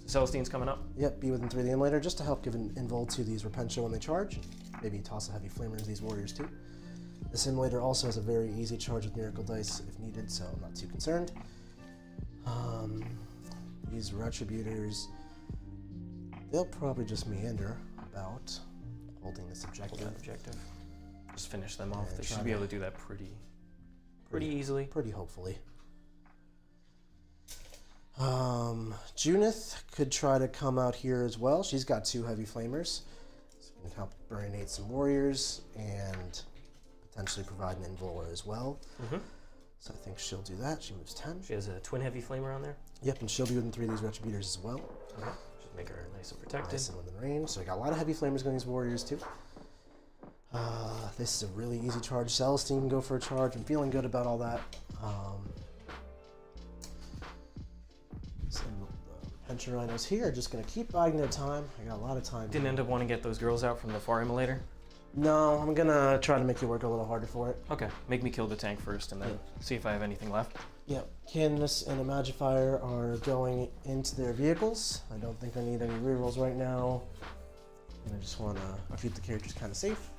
So Celestine's coming up. Yep, be within 3 of the Immolator, just to help give an invul to these Repentia when they charge. Maybe toss a heavy flamer into these warriors too. This Immolator also has a very easy charge with Miracle Dice if needed, so I'm not too concerned. These Retributors, they'll probably just meander about holding this objective. Just finish them off. Yeah, They try should be to- able to do that pretty easily. Pretty hopefully. Junith could try to come out here as well. She's got 2 heavy flamers. So we can help burninate some warriors and potentially provide an invul as well. So I think she'll do that. She moves 10. She has a twin heavy flamer on there. Yep, and she'll be within 3 of these Retributors as well. Just make her nice and protected. Nice and within range. So we got a lot of heavy flamers going these warriors too. This is a really easy charge. Celestine can go for a charge. I'm feeling good about all that. Some Repentia Rhinos here are just going to keep biding their time. I got a lot of time. Didn't end up wanting to get those girls out from the far Immolator. No, I'm going to try to make you work a little harder for it. Okay, make me kill the tank first and then see if I have anything left. Yep, Candace and a Magifier are going into their vehicles. I don't think I need any rerolls right now. And I just want to keep the characters kind of safe.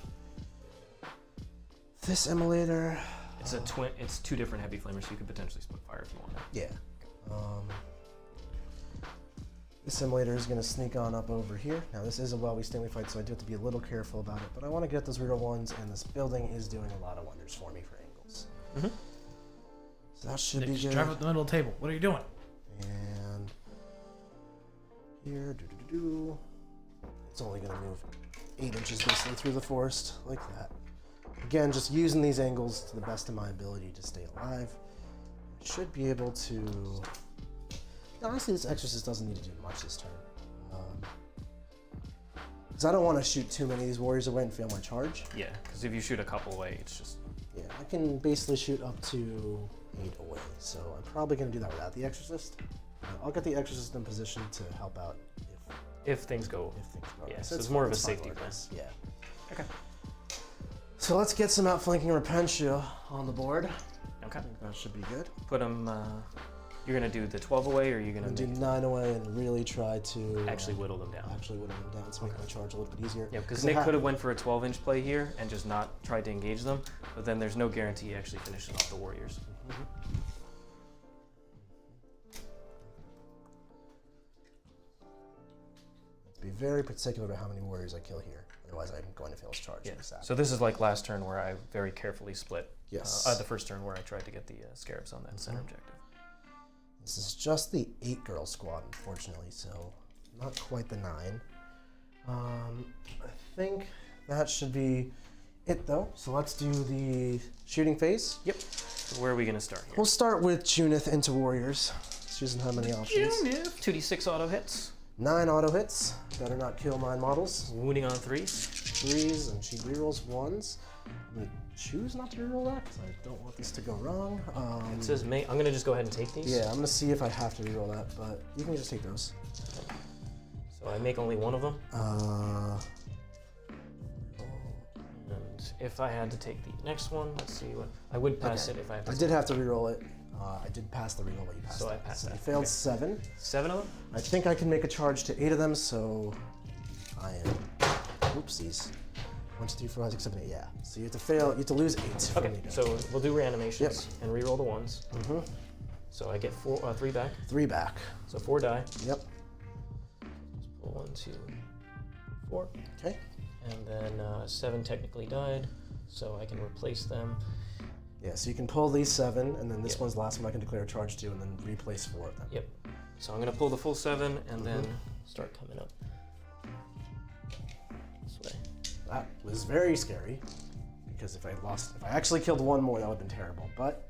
This Immolator... It's a twin. It's 2 different heavy flamers, so you could potentially split fire if you want to. Yeah. This Immolator is going to sneak on up over here. Now this is a while we stanley fight, so I do have to be a little careful about it. But I want to get those reroll ones, and this building is doing a lot of wonders for me for angles. So that should be Just good. drive up the middle of the table. What are you doing? And here, it's only going to move 8 inches basically through the forest, like that. Again, just using these angles to the best of my ability to stay alive. Should be able to... Honestly, this Exorcist doesn't need to do much this turn. Because I don't want to shoot too many of these warriors away and fail my charge. Yeah, because if you shoot a couple away, it's just... Yeah, I can basically shoot up to 8 away, so I'm probably going to do that without the Exorcist. I'll get the Exorcist in position to help out if things go. Yeah, so it's more of a safety plan. Yeah. Okay. So let's get some outflanking Repentia on the board. Okay. That should be good. Put them... you're going to do the 12 away, or you're going to do 9 away and really try to... actually whittle them down. Actually whittle them down to make my charge a little bit easier. Yeah, because Nick could have went for a 12-inch play here and just not tried to engage them, but then there's no guarantee he actually finishes off the warriors. Be very particular about how many warriors I kill here. Otherwise, I'm going to fail his charge. Yeah. So this is like last turn where I very carefully split. Yes. The first turn where I tried to get the scarabs on that center objective. This is just the 8-girl squad, unfortunately, so not quite the 9. I think that should be it, though. So let's do the shooting phase. Yep. So where are we going to start here? We'll start with Junith into warriors. She doesn't have many options. Junith. 2d6 auto hits. 9 auto hits. Better not kill 9 models. Wounding on 3s. 3s, and she rerolls 1s. I'm going to choose not to reroll that because I don't want this to go wrong. It says I'm going to just go ahead and take these. Yeah, I'm going to see if I have to reroll that, but you can just take those. So I make only one of them. And if I had to take the next one, let's see what... I would pass it if I have to... I did have to reroll it. I did pass the reroll, but you passed it. So I passed that. You failed 7. 7 of them? I think I can make a charge to 8 of them, so I am... Oopsies. 1, 2, 3, 4, 5, 6, 7, 8, yeah. So you have to fail, you have to lose 8. Okay, so we'll do reanimations and reroll the 1s. Mm-hmm. So I get 3 back. 3 back. So 4 die. Yep. Just pull 1, 2, 4. Okay. And then 7 technically died, so I can replace them. Yeah, so you can pull these 7, and then this one's the last one I can declare a charge to, and then replace 4 of them. Yep. So I'm going to pull the full 7 and then start coming up this way. That was very scary, because if I actually killed 1 more, that would have been terrible, but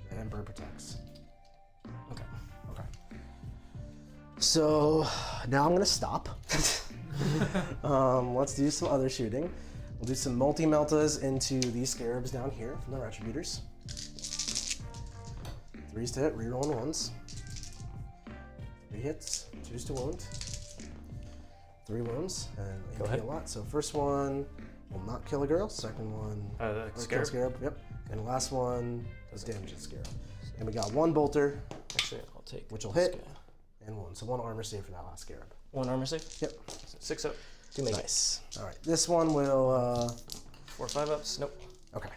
the Emperor protects. Okay. Okay. So now I'm going to stop. Let's do some other shooting. We'll do some multi-meltas into these scarabs down here from the Retributors. 3s to hit, rerolling 1s. 3 hits, 2s to wound. 3 wounds, and Go ahead. a lot. So first one will not kill a girl, second one will kill a scarab, yep. And the last one does damage to the scarab. And we got 1 bolter, Actually, I'll take which will this hit, guy. and 1. So 1 armor save for that last scarab. 1 armor save? Yep. So 6 up. 2 make Nice. All right, this one will, 4 5 ups. Nope. okay.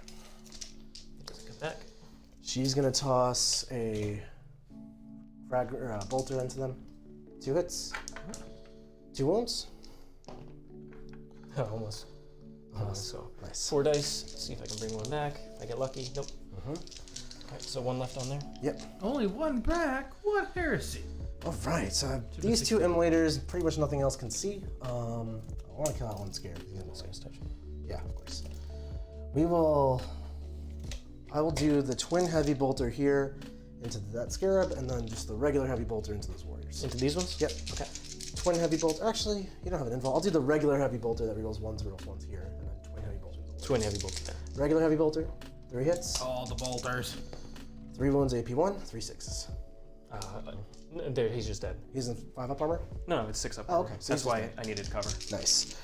It doesn't come back. She's gonna toss a frag bolter into them. 2 hits, 2 wounds. Almost. So Nice. 4 dice. Let's see if I can bring 1 back. If I get lucky. Nope. Alright, so 1 left on there. Yep. Only 1 back? What heresy? All right, so these 2 Immolators, pretty much nothing else can see. I want to kill that 1 scarab. Yeah, of course. I will do the twin heavy bolter here into that scarab, and then just the regular heavy bolter into those warriors. Into these ones? Yep. Okay. Twin heavy bolter. Actually, you don't have an info. I'll do the regular heavy bolter that rerolls 1s, rerolls 1s here, and then twin heavy bolter. Twin heavy bolt there. Regular heavy bolter. 3 hits. All the bolters. 3 wounds, AP 1. 3 6s. There, he's just dead. He's in 5 up armor. No, it's 6 up. Oh, okay. So That's he's why just I needed cover. Nice.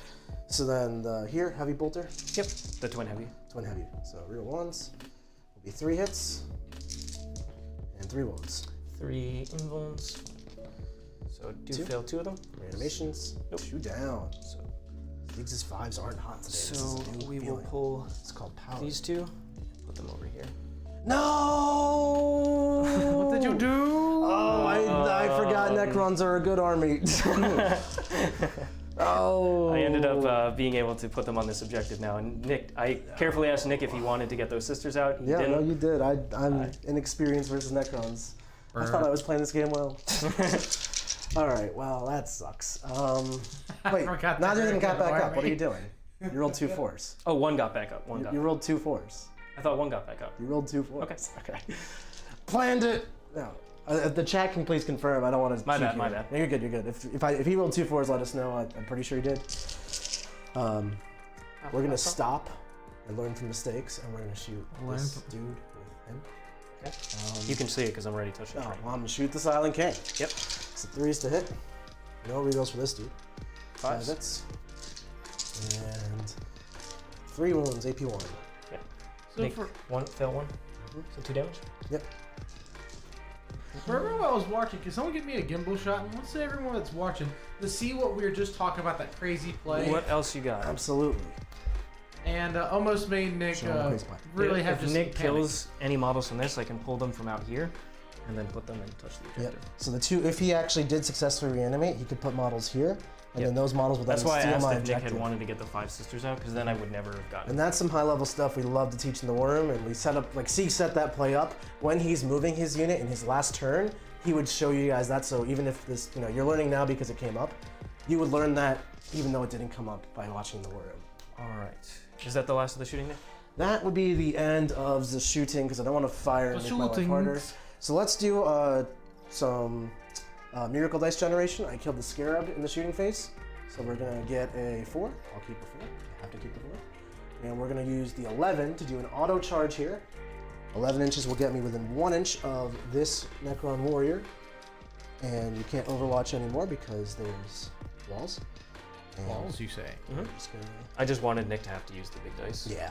So then here, heavy bolter. Yep. The twin heavy. Twin heavy. So reroll 1s. Will be 3 hits and 3 wounds. 3 invulns. So do 2. fail 2 of them. Reanimations. Nope. 2 down. So, These 5s aren't hot today. This so is a new we will feeling. pull It's called power. these 2. Put them over here. No! What did you do? Oh, I forgot Necrons are a good army. Oh. I ended up being able to put them on this objective now. And Nick, I carefully asked Nick if he wanted to get those sisters out. He Yeah, didn't. no, you did. I'm inexperienced versus Necrons. I thought I was playing this game well. All right, well, that sucks. Wait, forgot neither that of them got back up. What are army. you doing? You rolled 2 4s. Oh, 1 got back up. 1 got You back rolled 2 4s. up. I thought 1 got back up. You rolled 2 4s. Okay. Planned it. No. The chat can please confirm. I don't want to. My bad. No, you're good. You're good. If he rolled 2 4s, let us know. I'm pretty sure he did. We're gonna stop and learn from mistakes, and we're gonna shoot this dude with him. Okay. You can see it because I'm already touching it. Oh, well, I'm gonna shoot the Silent King. Yep. So 3s to hit. No rerolls for this dude. 5 hits. And 3 wounds, AP 1. Yep. So Make for one, fail one. So 2 damage. Yep. for everyone that was watching, can someone give me a gimbal shot? And let's say everyone that's watching to see what we were just talking about, that crazy play. What else you got? Absolutely. And almost made Nick really have if to Nick panic. kills any models from this, I can pull them from out here and then put them and touch the Yep. objective. So the 2, if he actually did successfully reanimate, he could put models here, and then those models would That's then why I steal asked my if Nick objective. had wanted to get the 5 sisters out, because then I would never have gotten And that's some high-level stuff we love to teach in the war room, and we set up, like Sieg set that play up. When he's moving his unit in his last turn, he would show you guys that, so even if this, you're learning now because it came up, you would learn that even though it didn't come up by watching the war room. All right. Is that the last of the shooting, Nick? That would be the end of the shooting, because I don't want to fire and make my life harder. So let's do some Miracle Dice Generation. I killed the Scarab in the shooting phase. So we're going to get a 4. I'll keep the 4. I have to keep the 4. And we're going to use the 11 to do an auto charge here. 11 inches will get me within 1 inch of this Necron Warrior. And you can't overwatch anymore because there's walls. And Balls, you say? I just wanted Nick to have to use the big dice. Yeah.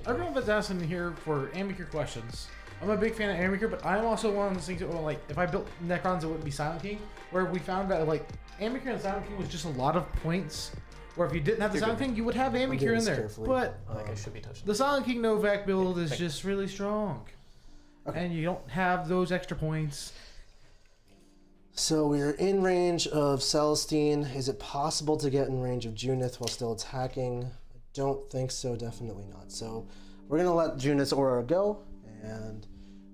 Everyone that's asking here for Amicure questions. I'm a big fan of Amicure, but I'm also one of those things that, well, like, if I built Necrons, it wouldn't be Silent King. Where we found that, like, Amicure and Silent King was just a lot of points. Where if you didn't have the Silent King, you would have Amicure in there. Carefully. But I think I should be touching the Silent King Novak build is just really strong. Okay. And you don't have those extra points. So we're in range of Celestine. Is it possible to get in range of Junith while still attacking? I don't think so, definitely not. So we're gonna let Junith's aura go, and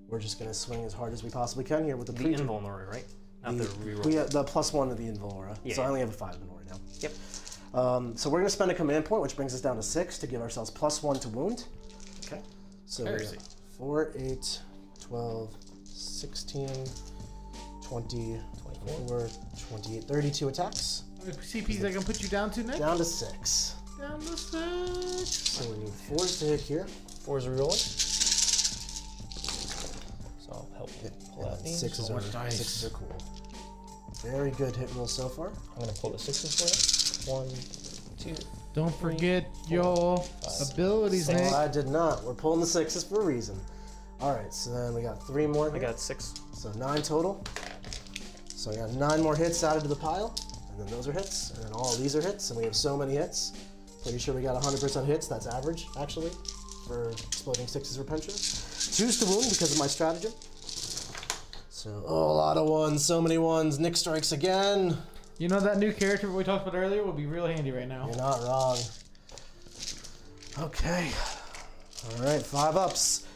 we're just gonna swing as hard as we possibly can here with the the preacher. invulnerary, right? Not the reroll. We have the +1 of the invul aura. Yeah. So I only have a 5 in aura now. Yep. So we're gonna spend a command point, which brings us down to 6 to give ourselves +1 to wound. Okay. So we got 4, 8, 12, 16, 20, 24, 28, 32 attacks. How many CPs I can put you down to, Nick? Down to 6. Down to 6. So we need 4s to hit here. 4's rerolling. So I'll help you pull out And these. 6s much dice. 6s are cool. Very good hit roll so far. I'm gonna pull the 6s for you. 1, 2. Don't forget your abilities, six. Nick. I did not. We're pulling the 6s for a reason. Alright, so then we got 3 more I here. got 6. So 9 total. So I got 9 more hits added to the pile. And then those are hits. And then all of these are hits. And we have so many hits. Pretty sure we got 100% hits. That's average, actually, for exploding 6s for Pentra. 2s to wound because of my stratagem. So, oh, a lot of 1s. So many 1s. Nick strikes again. You know that new character we talked about earlier would be real handy right now. You're not wrong. Okay. Alright, 5 ups.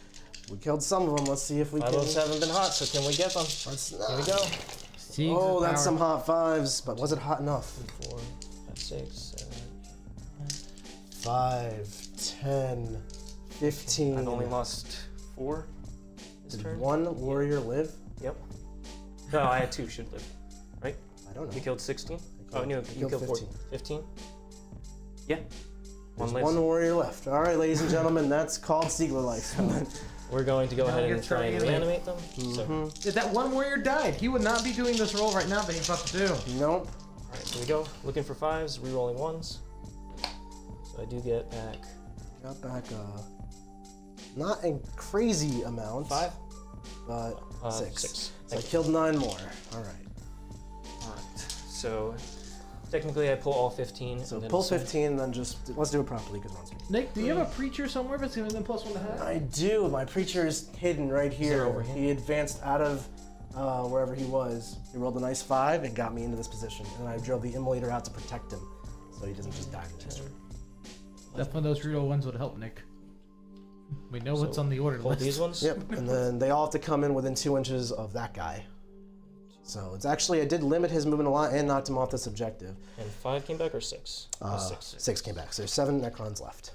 We killed some of them. Let's see if we can. 5 ups haven't been hot, so can we get them? Let's Here we go. Oh, that's some hot 5s, but was it hot enough? 4, 6, 7. 5, 10, 15. I've only lost 4 this Did turn. 1 warrior live? Yep. No, I had 2 should live. Right? I don't know. You killed 16? Oh, no, I you killed killed 15. 15? Yeah. There's lives. 1 warrior left. All right, ladies and gentlemen, that's called Siegler life. We're going to go ahead and get try and started. reanimate them. So, If that one warrior died, he would not be doing this roll right now that he's about to do. Nope. alright, here we go. Looking for 5s, rerolling 1s. So I do get back Got back not a crazy amount. 5. But 6. 6. So I killed 9 more. All right. Alright. So technically I pull all 15. So and then pull assume- 15, then just let's do it properly because we're on screen. Nick, do you have a preacher somewhere that's giving them +1 to have? I do. My preacher is hidden right here. over here? He advanced out of wherever he was. He rolled a nice 5 and got me into this position. And I drove the Immolator out to protect him, so he doesn't just die in the next turn. Definitely those reroll ones would help, Nick. We know what's So, on the order Pull list. these ones. Yep. And then they all have to come in within 2 inches of that guy. So it's actually I did limit his movement a lot and knocked him off this objective. And 5 came back or 6? 6. 6 came back. So there's 7 Necrons left.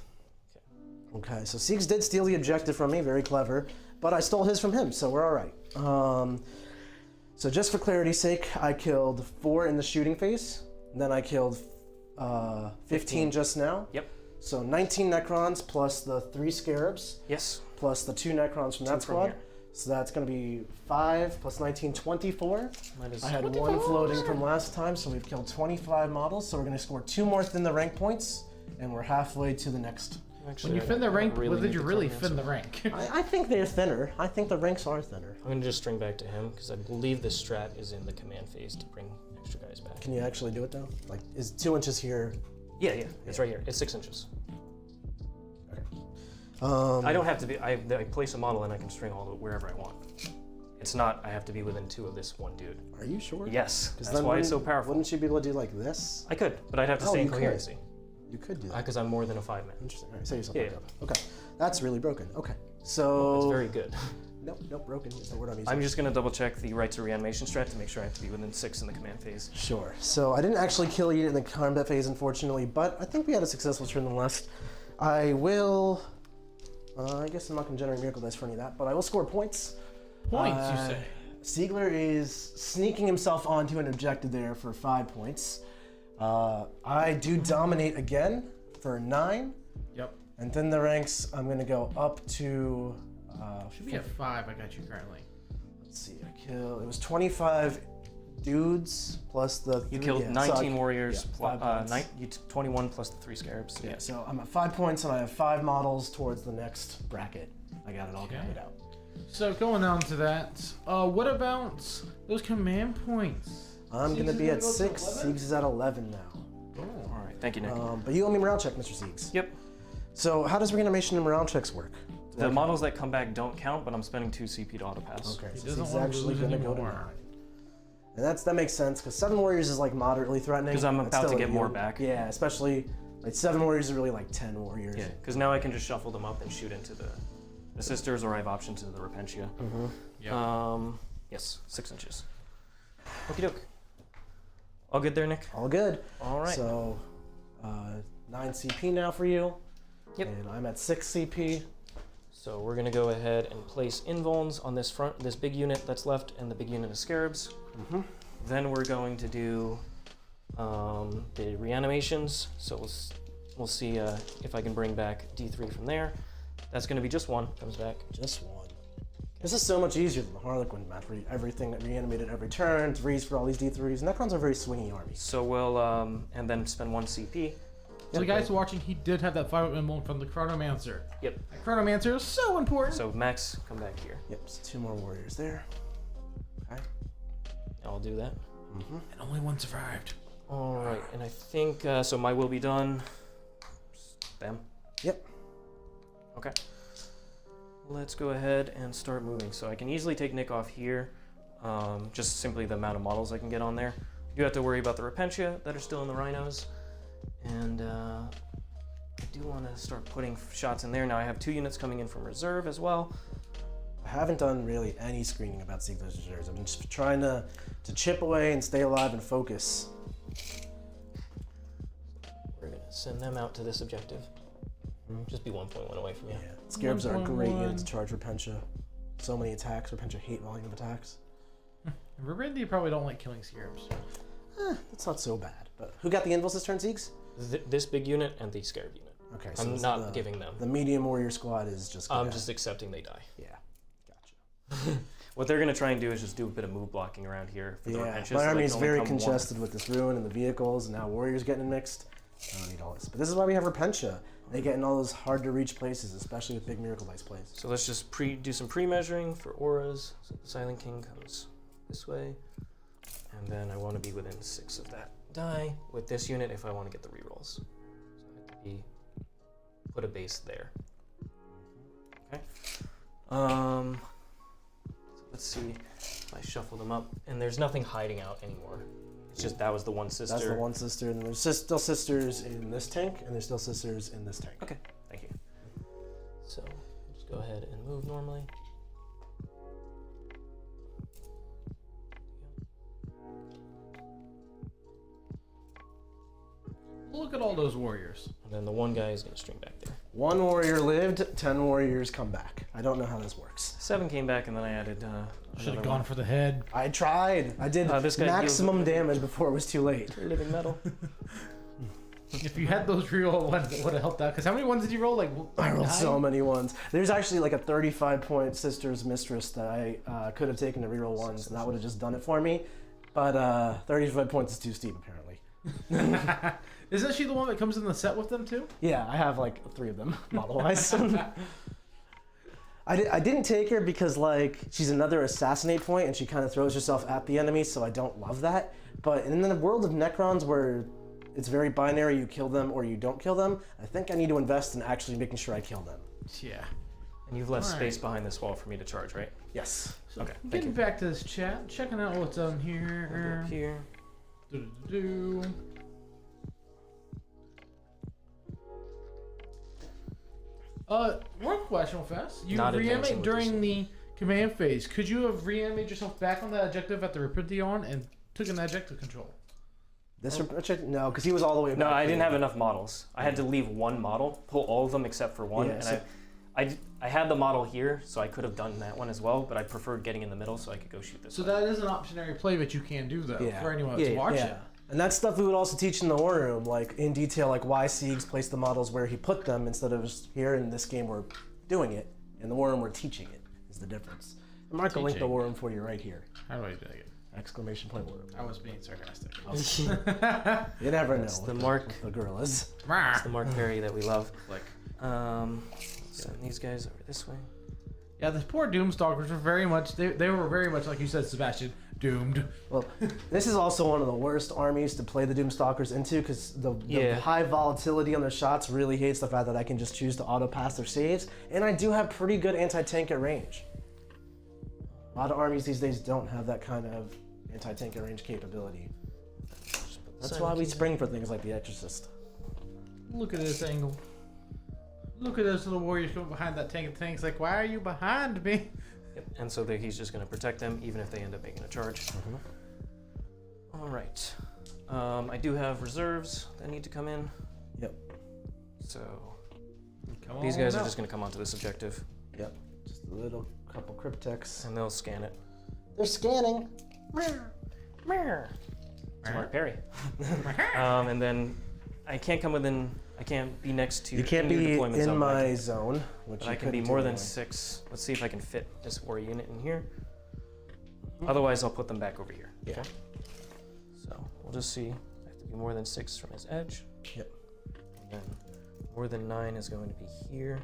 Okay, so Siegs did steal the objective from me, very clever, but I stole his from him, so we're all right. So just for clarity's sake, I killed 4 in the shooting phase, then I killed 15 just now. Yep. So 19 Necrons plus the 3 Scarabs. Yes. Plus the 2 Necrons from that squad. here. So that's going to be 5 plus 19, 24. Minus I had 1 floating from last time, so we've killed 25 models. So we're going to score 2 more thin the rank points, and we're halfway to the next. When you fin the rank, did you really fin the rank? I think they're thinner. I think the ranks are thinner. I'm going to just string back to him because I believe this strat is in the command phase to bring extra guys back. Can you actually do it though? Like, is 2 inches here? Yeah, it's right here. It's 6 inches. Okay. I don't have to be. I place a model and I can string all of it wherever I want. It's not. I have to be within 2 of this one dude. Are you sure? Yes. That's why it's so powerful. Wouldn't you be able to do like this? I could, but I'd have to stay in coherency. You could do that. Because I'm more than a 5-man. Interesting. All right, set yourself Yeah. back up. Okay. That's really broken. Okay. So. It's very good. Nope, broken is the word I'm using. I'm just going to double check the right to reanimation strat to make sure I have to be within 6 in the command phase. Sure. So I didn't actually kill you in the combat phase, unfortunately, but I think we had a successful turn nonetheless. I will. I guess I'm not going to generate miracle dice for any of that, but I will score points. Points, you say? Siegler is sneaking himself onto an objective there for 5 points. I do dominate again for 9. Yep. And then the ranks, I'm going to go up to. Should be at 5. I got you currently. Let's see. It was 25 dudes plus the. You killed 19 warriors, yeah, 5 points. 21 plus the 3 scarabs. Yeah, so I'm at 5 points and I have 5 models towards the next bracket. I got it all counted out. So going on to that, what about those command points? I'm going to be at 6. Siegs is at 11 now. Oh, all right. Thank you, Nick. But you owe me morale check, Mr. Siegs. Yep. So how does reanimation and morale checks work? The models that come back don't count, but I'm spending 2 CP to autopass. Okay, so doesn't he's wanna actually lose going to go to anymore. 9. And that makes sense, because 7 warriors is like moderately threatening. Because I'm It's about to still get a more yield. back. Yeah, especially like 7 warriors is really like 10 warriors. Yeah, because now I can just shuffle them up and shoot into the sisters, or I have option to the Repentia. Mm-hmm. Yep. Yes, 6 inches. Okie doke. All good there, Nick? All good. All right. So 9 CP now for you. Yep. And I'm at 6 CP. So we're gonna go ahead and place invulns on this big unit that's left, and the big unit of scarabs. Mm-hmm. Then we're going to do the reanimations. So we'll see if I can bring back D3 from there. That's gonna be just 1 comes back. Just 1. This is so much easier than the Harlequin map, where everything that reanimated every turn, 3s for all these D3s. Necrons are very swingy armies. So we'll and then spend 1 CP. So the guys watching, he did have that 5-up emblem from the Chronomancer. Yep. That Chronomancer is so important. So Max, come back here. Yep, so 2 more warriors there. Okay. I'll do that. Mm-hmm. And only 1 survived. All right, and I think so. My will be done. Bam. Yep. Okay. Let's go ahead and start moving. So I can easily take Nick off here. Just simply the amount of models I can get on there. You have to worry about the Repentia that are still in the rhinos. And I do want to start putting shots in there. Now I have 2 units coming in from reserve as well. I haven't done really any screening about Siegler's reserves. I've been just trying to chip away and stay alive and focus. We're going to send them out to this objective. Just be 1.1 away from you. Yeah. Scarabs are a great 1.1. unit to charge Repentia. So many attacks. Repentia hate volume of attacks. And Rebendy probably don't like killing Scarabs. That's not so bad. But who got the invulns this turn, Siegs? This big unit and the scarab unit. Okay, so I'm it's not giving them. The medium warrior squad is just. I'm just accepting they die. Yeah, gotcha. What they're gonna try and do is just do a bit of move blocking around here for the Yeah, Repentias. my so army they is can only very come congested with this ruin and the vehicles, and now warriors getting mixed. I don't need all this, but this is why we have Repentia. They get in all those hard to reach places, especially with big miracle dice plays. So let's just do some pre-measuring for auras. So the Silent King comes this way, and then I want to be within 6 of that die with this unit if I want to get the rerolls. So I have to put a base there. Okay. So let's see if I shuffle them up, and there's nothing hiding out anymore. It's just that was the one sister. That's the one sister, and there's still sisters in this tank, and there's still sisters in this tank. Okay, thank you. So just go ahead and move normally. Look at all those warriors. And then the one guy is going to string back there. 1 warrior lived, 10 warriors come back. I don't know how this works. 7 came back, and then I added. Should have another gone one. for the head. I tried. I did This guy maximum damage before it was too late. Living metal. If you had those reroll ones, it would have helped out. Because how many ones did you roll? Like I rolled 9? so many ones. There's actually like a 35-point Sister's Mistress that I could have taken to reroll ones, and that would have just done it for me. But 35 points is too steep, apparently. Isn't she the one that comes in the set with them too? Yeah, I have like 3 of them, model-wise. I didn't take her because like she's another assassinate point, and she kind of throws herself at the enemy, so I don't love that. But in the world of Necrons, where it's very binary, you kill them or you don't kill them, I think I need to invest in actually making sure I kill them. Yeah. And you've left All right. space behind this wall for me to charge, right? Yes. So Okay, thank getting you. back to this chat, checking out what's on We'll go here. up here. Do-do-do-do. One question, Fest. You Not advancing reanimate with during this. the command phase. Could you have reanimated yourself back on that objective at the Repention and took an objective control? This Richard? No, because he was all the way back. No, I didn't have enough models. I had to leave one model, pull all of them except for one, Yeah, and so- I had the model here, so I could have done that one as well, but I preferred getting in the middle so I could go shoot this So one. that is an optionary play that you can do though for anyone that's watching. And that's stuff we would also teach in the war room, like in detail, like why Siegs placed the models where he put them instead of just here. In this game, we're doing it. In the war room, we're teaching it. Is the difference. And Mark will link the Teaching. war room for you right here. How do I do it? Exclamation point war room. I was being sarcastic. You never know. That's the with Mark. with the gorillas. It's the Mark Perry that we love. Like, Send these guys over this way. yeah, the poor Doomstalkers were very much, they were very much, like you said, Sebastian, doomed. Well, this is also one of the worst armies to play the Doomstalkers into because the Yeah. high volatility on their shots really hates the fact that I can just choose to auto pass their saves, and I do have pretty good anti-tank at range. A lot of armies these days don't have that kind of anti-tank at range capability. That's why we spring for things like the Exorcist. Look at this angle. Look at those little warriors coming behind that tank of tanks. Like, why are you behind me? Yep. And so he's just going to protect them, even if they end up making a charge. All right. I do have reserves that need to come in. Yep. So Come these on guys are out. just going to come onto this objective, Yep. Just a little couple cryptex. and they'll scan it. They're scanning. It's Mark Perry. And then I can't come within. I can't be next to. You can't in your be deployment in zone, but my zone, which But you I can be couldn't more do than anyway. 6. Let's see if I can fit this war unit in here. Otherwise, I'll put them back over here. Yeah. So we'll just see. I have to be more than 6 from his edge. Yep. And then more than 9 is going to be here.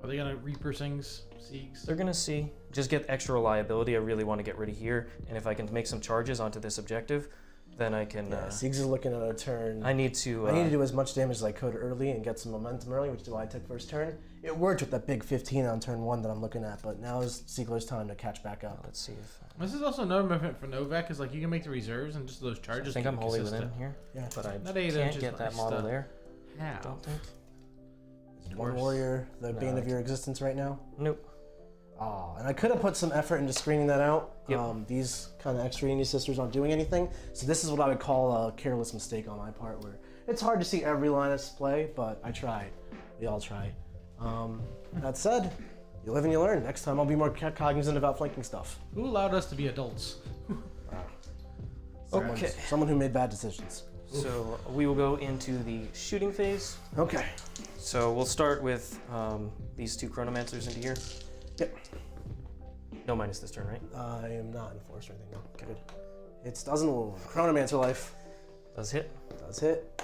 Are they gonna Reaper Sings Siegs? They're gonna see. Just get extra reliability. I really want to get rid of here. And if I can make some charges onto this objective, then I can. Yeah, Siegs is looking at a turn. I need to. I need to do as much damage as I could early and get some momentum early, which is why I took first turn. It worked with that big 15 on turn 1 that I'm looking at, but now is Siegler's time to catch back up. Let's see if. This is also another movement for Novak, is like you can make the reserves and just those charges. I think keep I'm wholly consistent. within here. Yeah. But I That 8 can't inches get that nice model stuff. there. How? Don't think. One warrior, the bane No. of your existence right now. Nope. Oh, and I could have put some effort into screening that out. Yep. These kind of extra Indie sisters aren't doing anything. So this is what I would call a careless mistake on my part, where it's hard to see every Linus play, but I tried. We all try. That said, you live and you learn. Next time I'll be more cognizant about flanking stuff. Who allowed us to be adults? Okay. Someone who made bad decisions. So we will go into the shooting phase. Okay. So we'll start with these 2 chronomancers into here. Yep. No minus this turn, right? I am not enforced or anything. No. Good. It doesn't wound. Chronomancer life. Does hit. Does hit.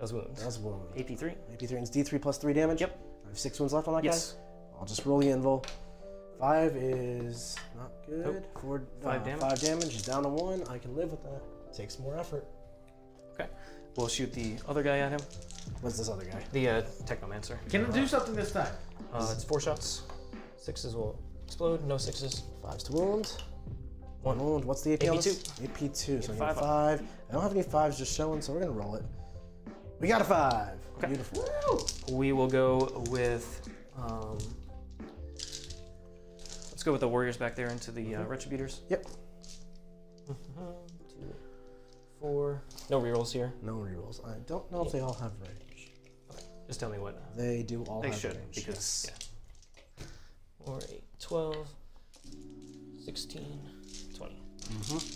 Does wound. Does wound. AP3. AP3 and it's D3 plus 3 damage. Yep. I have 6 wounds left on that Yes. guy. I'll just roll the invul. 5 is not good. Nope. 4, 5 damage. 5 damage. He's down to 1. I can live with that. Takes more effort. Okay. We'll shoot the other guy at him. What's this other guy? The Technomancer. Can it do something this time? It's 4 shots. 6s will explode. No 6s. 5's to wound. 1 Wound. What's the AP on this? AP2. AP2. So I need 5 a up. 5. I don't have any 5s just showing, so we're going to roll it. We got a 5. Okay. Beautiful. We will go with. Let's go with the warriors back there into the retributors. Yep. 2, 4. No rerolls here. No rerolls. I don't know if they all have range. Just tell me what. They do all They have should, range. because or 8, 12, 16, 20.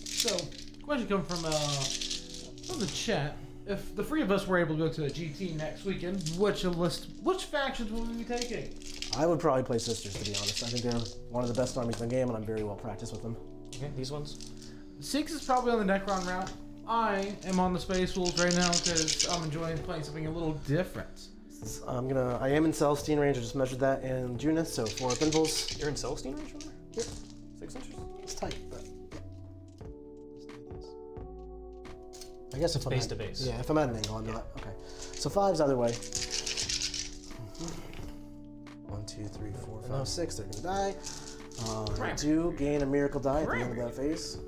So, question coming from the chat. if the three of us were able to go to a GT next weekend, which factions would we be taking? I would probably play Sisters, to be honest. I think they're one of the best armies in the game, and I'm very well practiced with them. Okay, these ones. 6 is probably on the Necron route. I am on the Space Wolves right now because I'm enjoying playing something a little different. I am in Celestine range. I just measured that in Junith, so 4 up invulns. You're in Celestine range from there? Yep. 6 inches? It's tight, but I guess if I'm base to base. Yeah, if I'm at an angle, I'm not. Okay. So 5's either way. 1, 2, 3, 4, 5, 6. They're gonna die. I do gain a miracle die at the end of that phase.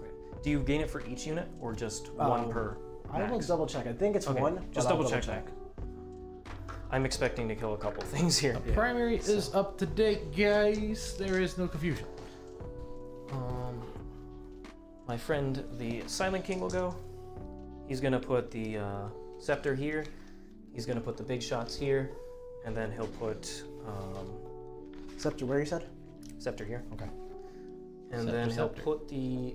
Do you gain it for each unit or just one per? I will double check. I think it's one. Just double check that. I'm expecting to kill a couple things here. Primary is up to date, guys. There is no confusion. My friend, the Silent King, will go. He's gonna put the scepter here. He's gonna put the big shots here, and then he'll put Scepter, where you said? scepter here. Okay. And then he'll put the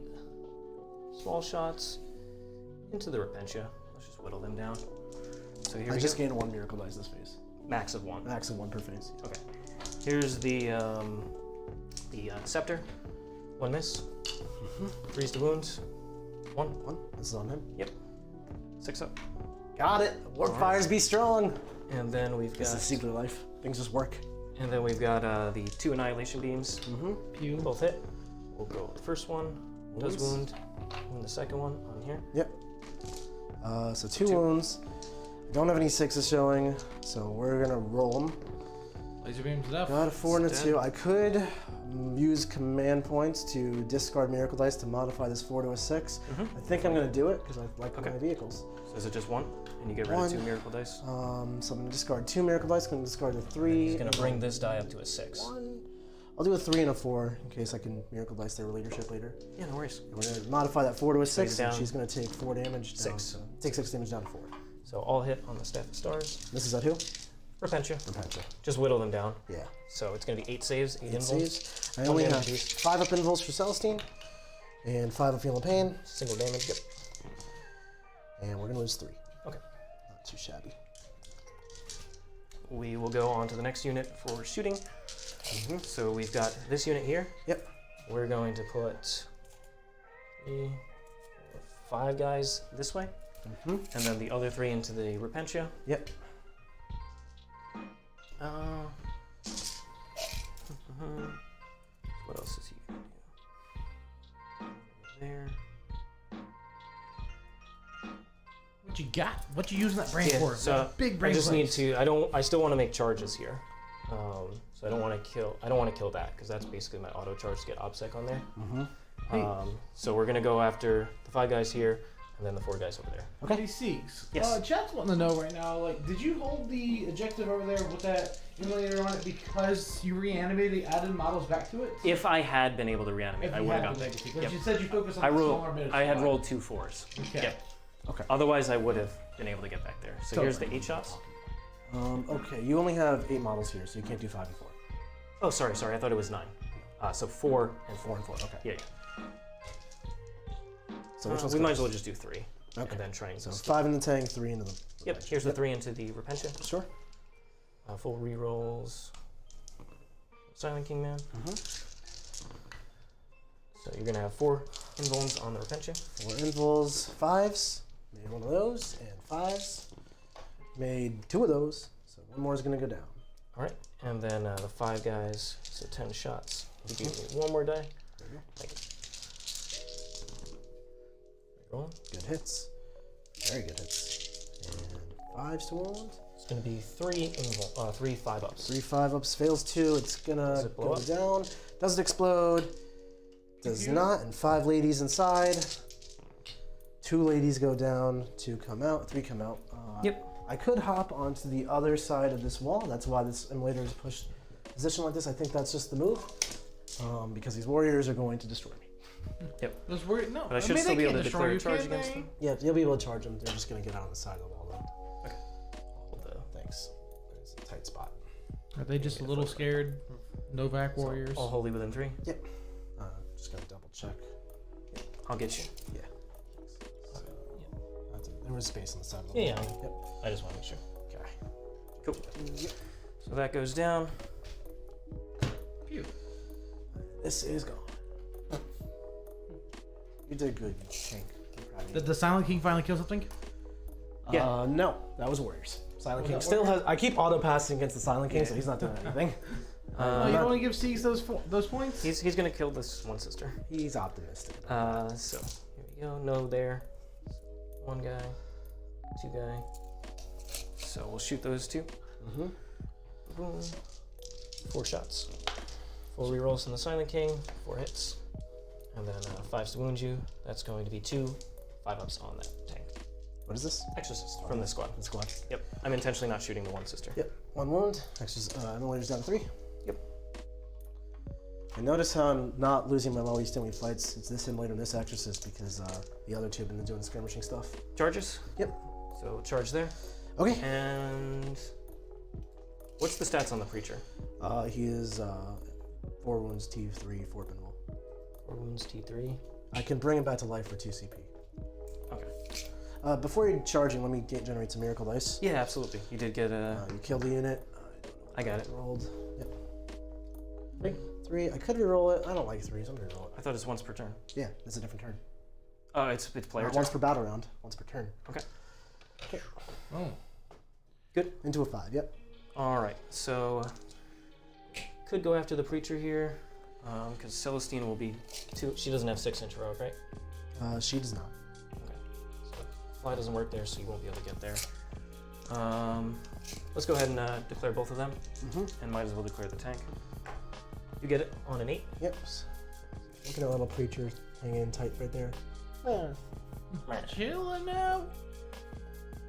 small shots into the Repentia. Let's just whittle them down. So here I we just go. gained 1 miracle dice this phase. Max of 1. Max of 1 per phase. Okay. Here's the scepter. 1 miss. Freeze the wounds. 1. 1. This is on him. Yep. 6 up. Got it. Warp fires be strong. And then we've got. This is Siegler life. Things just work. And then we've got the 2 annihilation beams. Pew. Both hit. We'll go. The first one does wound, and the second one on here. Yep. So 2 wounds. I don't have any 6s showing, so we're gonna roll them. Laser beams it up. Got a 4 and a It's 2. I could use command points to discard miracle dice to modify this 4 to a 6. I think I'm gonna do it because I like my vehicles. So is it just 1? And you get rid of 2 miracle dice? So I'm gonna discard 2 miracle dice. I'm gonna discard a 3. He's gonna bring this die up to a 6. 1. I'll do a 3 and a 4 in case I can miracle dice their leadership later. Yeah, no worries. We're gonna modify that 4 to a 6, and down. she's gonna take 4 damage. Down, 6. so take 6 damage down to 4. So all hit on the Staff of Stars. This is at who? Repentia. Repentia. Just whittle them down. Yeah. So it's gonna be 8 saves, 8 invulns. Saves. I only have damage. 5 up invulns for Celestine, and 5 up Feeling Pain, Single damage. Yep. and we're gonna lose 3. Okay. Not too shabby. We will go on to the next unit for shooting. So we've got this unit here. Yep. We're going to put 3, 4, 5 guys this way, and then the other 3 into the Repentia. Yep. What else is he gonna do? There. What you got? What you using that brain for? So Big brain. I just place. need to. I still want to make charges here. So I don't want to kill. I don't want to kill that because that's basically my auto charge to get OBSEC on there. So we're gonna go after the 5 guys here, and then the 4 guys over there. Okay. Hey, Siegs. Yes. Chat's wanting to know right now, like, did you hold the objective over there with that Immolator on it because you reanimated the added models back to it? If I had been able to reanimate, If I you would have had gotten the there. legacy, because Yep. you said you focused on I the rolled. smaller bit of I had squad. rolled 2 4s. Okay. Yep. Okay. Otherwise, I would have been able to get back there. So here's the 8 shots. Okay, you only have 8 models here, so you can't do 5 and 4. Oh, sorry. I thought it was 9. So 4 and 4. 4 and 4, okay. Yeah. So which one's we might as first? well just do 3. Okay. And then trying So to. 5 in the tank, 3 into the... Yep. Here's the 3 into the Repentia. Sure. Full rerolls. Silent King Man. So you're gonna have 4 invulns on the Repentia. 4 invuls, 5s. Made 1 of those, and 5s. Made 2 of those, so 1 more is gonna go down. All right. And then the 5 guys. So 10 shots. You give me 1 more die. There you go. Thank you. Rolling. Good hits. Very good hits. And 5s to wound. It's gonna be 3 5 ups. 3 5-ups, fails 2. It's gonna Does it blow go up? down. Doesn't explode. Does not, and 5 ladies inside. 2 ladies go down, 2 come out, 3 come out. Yep. I could hop onto the other side of this wall. That's why this Immolator is pushed position like this. I think that's just the move. Because these warriors are going to destroy me. Those were no. But I should still be able to declare a you, charge can against they? them. Yeah, you'll be able to charge them. They're just going to get out on the side of the wall, though. Okay. Hold the. Thanks. It's a tight spot. Are they just a little scared? Novak warriors. All wholly within 3. Yep. Just going to double check. I'll get you. Yeah. So, There was space on the side of the Yeah, wall. yeah. Yep. I just want to make sure. Okay. Cool. Yep. So that goes down. Phew. This is gone. You did good, Shank. I'm proud of you. Did the Silent King finally kill something? Yeah. No, that was Warriors. Silent Was King that still Warriors? has. I keep auto passing against the Silent King, so he's not doing anything. Oh, you don't want to give Siegs those points? He's gonna kill this one sister. He's optimistic. So here we go. No there. One guy. Two guy. So we'll shoot those two. Mm-hmm. Boom. 4 shots. 4 rerolls from the Silent King. 4 hits. And then 5 to wound you. That's going to be 2 5-ups on that tank. What is this? Exorcist from the squad. The squad. Yep. I'm intentionally not shooting the one sister. Yep. 1 wound. Immolators down to 3. Yep. And notice how I'm not losing my low East fights. It's this Immolator and this Exorcist because the other two have been doing skirmishing stuff. Charges? Yep. So charge there. Okay. And what's the stats on the preacher? He is 4 wounds, T3, 4 pinball. 4 wounds, T3. I can bring him back to life for 2 CP. Okay. Before you're charging, let me generate some miracle dice. Yeah, absolutely. You did get a. You killed the unit. I got it. Rolled. Yep. 3. 3. I could re-roll it. I don't like 3s. I'm gonna roll it. I thought it's once per turn. Yeah, it's a different turn. Oh, it's player turn. Once per battle round. Once per turn. Okay. Okay. Oh. Good. Into a 5. Yep. All right. So could go after the preacher here, because Celestine will be 2. She doesn't have 6-inch heroic, right? She does not. Okay. So fly doesn't work there, so you won't be able to get there. Let's go ahead and declare both of them, and might as well declare the tank. You get it on an 8. Yep. Look at that little preacher hanging in tight right there. Chilling now.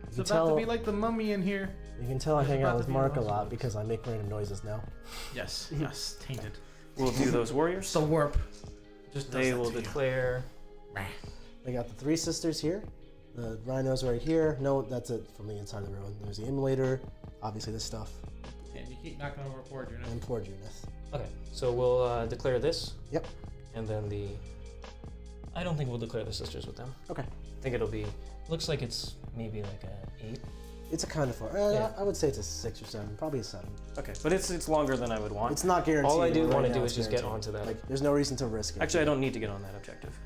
It's You about to tell- be like the mummy in here. You can tell I It's hang about out to with be Mark a awesome. lot because I make random noises now. Yes, yes, tainted. We'll do those warriors. It's the warp. Just does They that will to you. declare. I got the 3 sisters here. The rhinos right here. No, that's it from the inside of the ruin. There's the Immolator. Obviously this stuff. And you keep knocking over forward, you know. And poor Junith. Okay, so we'll declare this. Yep. And then the. I don't think we'll declare the sisters with them. Okay. I think it'll be. Looks like it's maybe like a 8. It's a kind of far. Yeah. I would say it's a 6 or 7. Probably a 7. Okay, but it's longer than I would want. It's not guaranteed. All I do but want right to do now is it's just get guaranteed. onto that. Like, there's no reason to risk it. Actually, I don't need to get on that objective.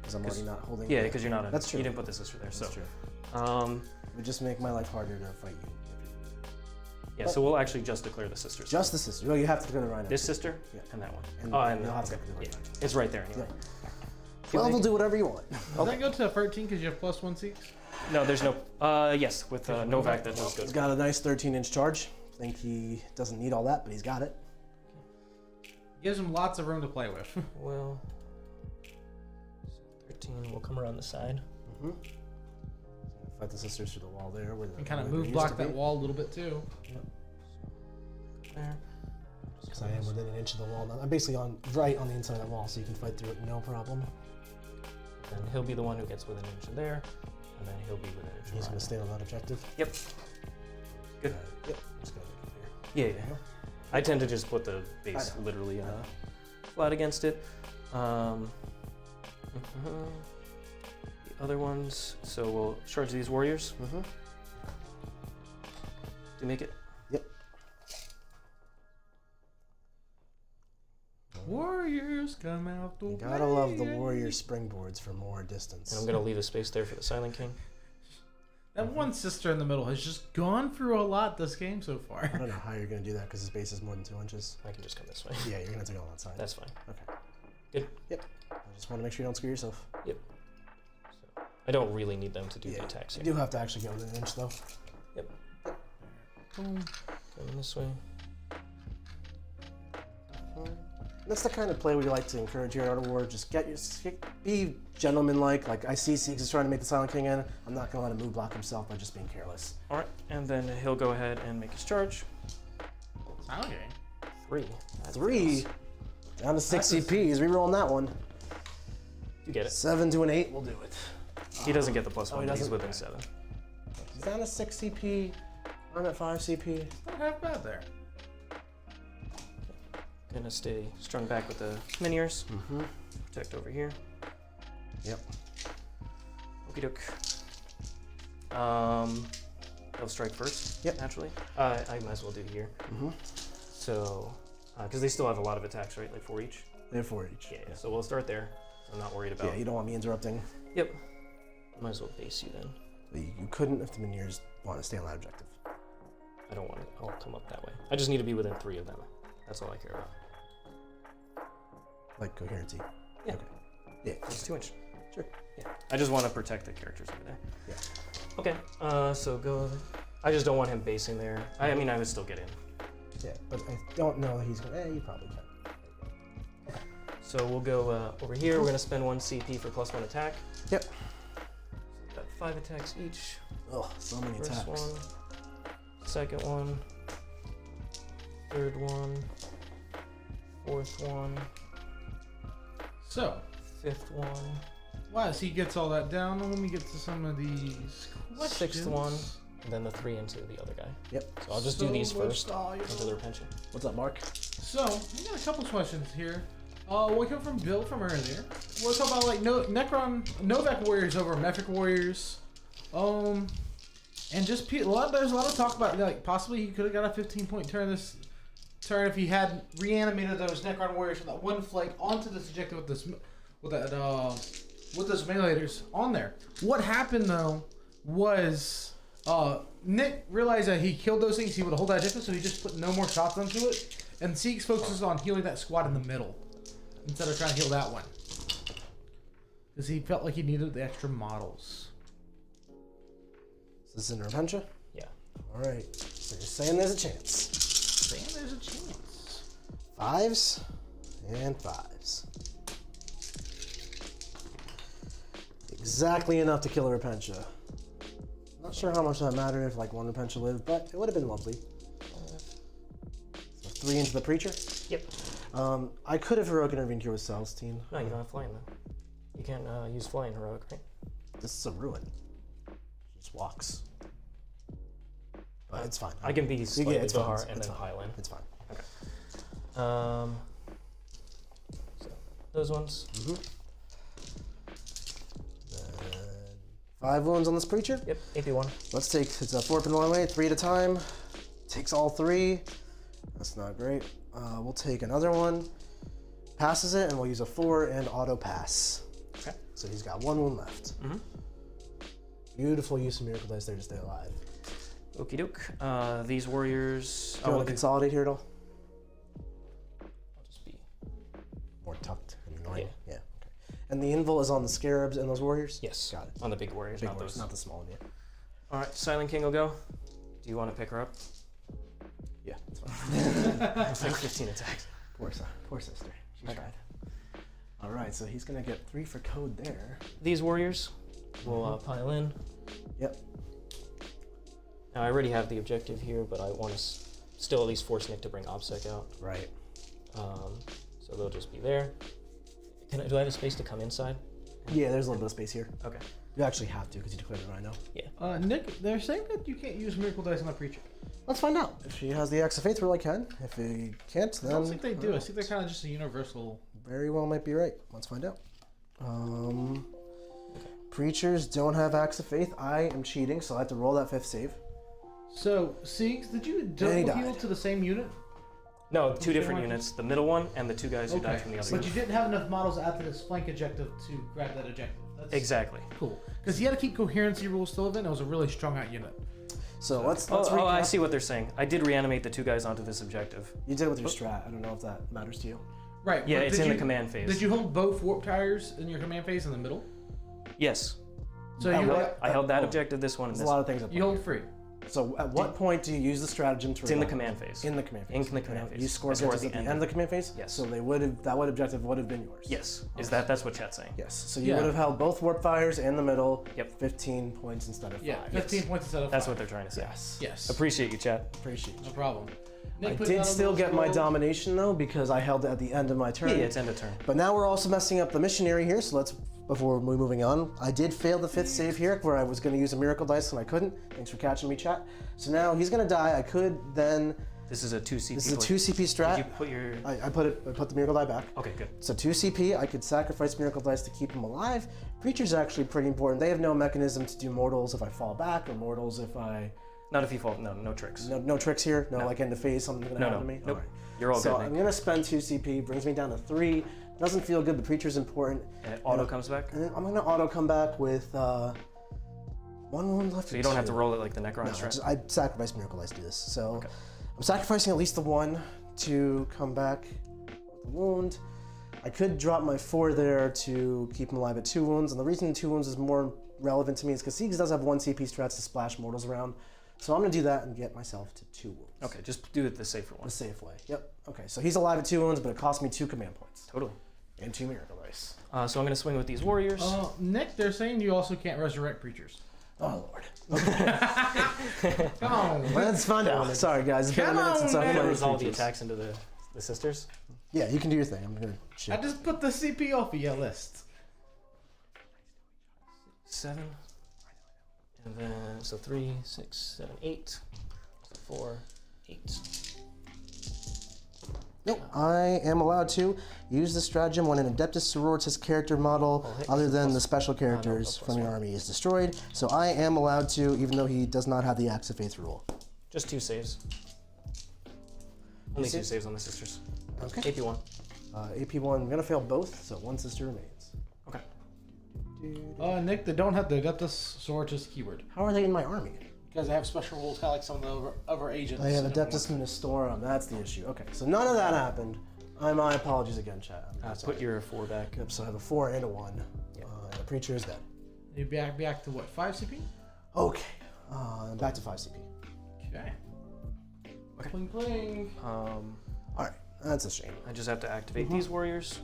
Because I'm already not holding. Yeah, because you're not. That's true. You didn't put the sister there, That's so. true. Um, It would just make my life harder to fight you. yeah, so we'll actually just declare the sisters. Just the sister. Well, you have to declare the rhino. This sister Yeah. and that one. And And you'll have to okay. declare the Yeah. rhino. It's right there anyway. Well, we'll do whatever you want. Does that go to 13 because you have +1 seats? No, there's no. Yes, with Novak that does He's good. got a nice 13-inch charge. I think he doesn't need all that, but he's got it. Gives him lots of room to play with. Well, so 13 will come around the side. Mm-hmm. Fight the sisters through the wall there. Where the And kind of Immolator move used block to that be. wall a little bit too. There. Because I am within an inch of the wall. Now, I'm basically right on the inside of that wall, so you can fight through it no problem. And he'll be the one who gets within an inch of there, and then he'll be within an inch. He's of going to mine. stay on that objective. Yep. Good. Yep. I'm just going to make it here. Yeah, yeah. I tend to just put the base I know. literally flat against it. The other ones, so we'll charge these warriors. Mm-hmm. Do you make it? Yep. Warriors come out the You gotta love the warrior springboards for more distance. And I'm gonna leave a space there for the Silent King. That one sister in the middle has just gone through a lot this game so far. I don't know how you're gonna do that because his base is more than 2 inches. I can just come this way. Yeah, you're gonna have to go on that side. That's fine. Okay. Good. Yep. I just want to make sure you don't screw yourself. So I don't really need them to do the Yeah. attacks You here. do have to actually go within an inch though. Boom. Coming this way. That's the kind of play we like to encourage here at Art of War. Just be gentlemanlike. Like I see Siegs is trying to make the Silent King in. I'm not gonna let him move block himself by just being careless. All right, and then he'll go ahead and make his charge. Silent King. 3. That's 3 down to 6 That's a- CP. He's rerolling that one. You get it. 7 to an 8. We'll do it. He doesn't get the +1. he He's doesn't? within 7. He's down to 6 CP. I'm at 5 CP. Not half bad there. Gonna stay strung back with the miniers. Mm-hmm. Protect over here. Yep. Okie doke. They'll strike first. Yep. Naturally. I might as well do here. So, because they still have a lot of attacks, right? Like 4 each. They have 4 each. Yeah. So we'll start there. I'm not worried about. Yeah, you don't want me interrupting. Yep. Might as well base you then. But you couldn't if the Miniers want to stay on that objective. I don't want to. I'll come up that way. I just need to be within 3 of them. That's all I care about. Like coherency. Yeah. Okay. Yeah. It's 2 inch. Sure. Yeah. I just want to protect the characters over there. Yeah. Okay. So go. I just don't want him basing there. I mean, I would still get in. Yeah, but I don't know he's gonna. You probably can. Okay. So we'll go over here. We're gonna spend 1 CP for +1 attack. Yep. So we've got 5 attacks each. Oh, so many First attacks. one, second one, third one, fourth one, So, fifth one, whilst he gets all that down, let me get to some of these questions. 6th one, and then the 3 into the other guy. Yep. So I'll just do these first into their pension. What's up, Mark? So, we got a couple questions here. We come from Bill from earlier. We'll talk about like Necron, Novak warriors over Mephric warriors. And just there's a lot of talk about like possibly he could have got a 15-point turn this turn if he had reanimated those Necron warriors from that one flank onto this objective with those Immolators on there. What happened though was Nick realized that he killed those things, he would hold that objective, so he just put no more shots onto it. And Siegs focuses on healing that squad in the middle instead of trying to heal that one, because he felt like he needed the extra models. Is this in Repentia? Yeah. All right. So you're saying there's a chance. Saying there's a chance. 5s and 5s. Exactly enough to kill a Repentia. Not sure how much that mattered if like 1 Repentia lived, but it would have been lovely. So 3 into the Preacher? Yep. I could have heroic intervened here with Celestine. No, you don't have flying though. You can't use flying heroic, right? This is a ruin. Just walks. But it's fine. I can be slightly it's fine. Bahar and It's then fine. pile in. It's fine. Okay. So those ones. Then 5 wounds on this Preacher. Yep. AP1. Let's take, it's a 4 up and 1 way, 3 at a time. Takes all 3. That's not great. We'll take another one. Passes it, and we'll use a 4 and auto pass. Okay. So he's got 1 wound left. Beautiful use of Miracle Dice there to stay alive. Okie doke. These warriors. Do you want to consolidate here at all? I'll just be. More tucked and annoying? Yeah. Okay. And the invul is on the scarabs and those warriors? Yes. Got it. On the big warriors, Big not warriors, those. not the small one yet. All right. Silent King will go. Do you want to pick her up? Yeah, it's fine. It's like 15 attacks. Poor sister. She tried. All right, so he's going to get 3 for code there. These warriors will pile in. Yep. Now I already have the objective here, but I want to still at least force Nick to bring OBSEC out. Right. So they'll just be there. Do I have a space to come inside? Yeah, there's a little bit of space here. Okay. You actually have to because you declared it right now. Yeah. Nick, they're saying that you can't use Miracle Dice on the Preacher. Let's find out. If she has the Axe of Faith, we'll I can. If he can't, then... I don't think they do. I think they're kind of just a universal... Very well might be right. Let's find out. Preachers don't have Axe of Faith. I am cheating, so I have to roll that 5th save. So, Siegs, did you double heal to the same unit? No, 2 different units. The middle one and the 2 guys who died from the other But unit. you didn't have enough models after this flank objective to grab that objective. That's Exactly. cool. Because he had to keep coherency rules still in. It was a really strong out unit. So let's Oh, recap. I see what they're saying. I did reanimate the 2 guys onto this objective. You did it with your strat. I don't know if that matters to you. Right. Yeah, but it's did in the you- command phase. Did you hold both warp tires in your command phase in the middle? Yes. So At you what- I held that oh, objective, this one, and There's this a lot one. of things at play. you hold free. So at what point do you use the stratagem to It's in the revive? command phase. In the command phase. In the command phase. You score I score objectives at the end of the command phase? Yes. So they would have, that objective would have been yours? Yes. That's what chat's saying. Yes. So you Yeah. would have held both warp fires in the middle. Yep. 15 points instead of 5. Yeah, 15 points instead of 5. That's what they're trying to say. Yes. Yes. Appreciate you, chat. Appreciate No you. problem. I Nick, put did down still those get my rolls. domination though because I held it at the end of my turn. Yeah, it's end of turn. But now we're also messing up the missionary here, so let's, before we're moving on, I did fail the 5th save here where I was going to use a miracle dice and I couldn't. Thanks for catching me, chat. So now he's going to die. I could then This is a 2 CP. This is a 2 CP strat. Did you put your... I put the Miracle Die back. Okay, good. So 2 CP, I could sacrifice Miracle Dice to keep him alive. Creature's actually pretty important. They have no mechanism to do mortals if I fall back, or mortals if I... Not if you fall, no tricks. No tricks here? No, like end of phase, something's gonna happen to me? Nope. All right. You're all so good, I'm Nick. gonna spend 2 CP, brings me down to 3. Doesn't feel good, the Preacher's important. And it auto comes back? And then I'm gonna auto come back with 1 wound left. So you don't have to roll it like the Necron No, strat? I sacrifice Miracle Dice to do this. So I'm sacrificing at least the 1 to come back with a wound. I could drop my 4 there to keep him alive at 2 wounds, and the reason 2 wounds is more relevant to me is because Siegs does have 1 CP strats to splash mortals around. So I'm gonna do that and get myself to 2 wounds. Okay, just do it the safer one. The safe way. Yep. Okay, so he's alive at 2 wounds, but it costs me 2 command points. Totally. And 2 Miracle Dice. So I'm going to swing with these warriors. Nick, they're saying you also can't resurrect creatures. Oh Lord. Okay. Come on. Let's find out. Sorry guys, it's been a minute since I've I'm going to played resolve the creatures. attacks into the sisters. Yeah, you can do your thing. I'm gonna I shit. just put the CP off of your list. 7. And then, so 3, 6, 7, 8. So 4, 8. Nope. I am allowed to use this stratagem when an Adepta Sororitas character model, other than the special characters from your army, is destroyed. So I am allowed to, even though he does not have the Axe of Faith rule. Just 2 saves. Only 2 saves on the sisters. Okay. AP 1. AP1, I'm gonna fail both, so 1 sister remains. Okay. Nick, they don't have the Adepta Sororitas keyword. How are they in my army? Because they have special rules, kind of like some of the other agents. I have Adeptus Ministorum, that's the issue. Okay, so none of that happened. My apologies again, chat. Put your 4 back. Yep, so I have a 4 and a 1. And the Preacher is dead. You back to what, 5 CP? Okay, back to 5 CP. Okay. Okay. Pling pling. Alright, that's a shame. I just have to activate these warriors.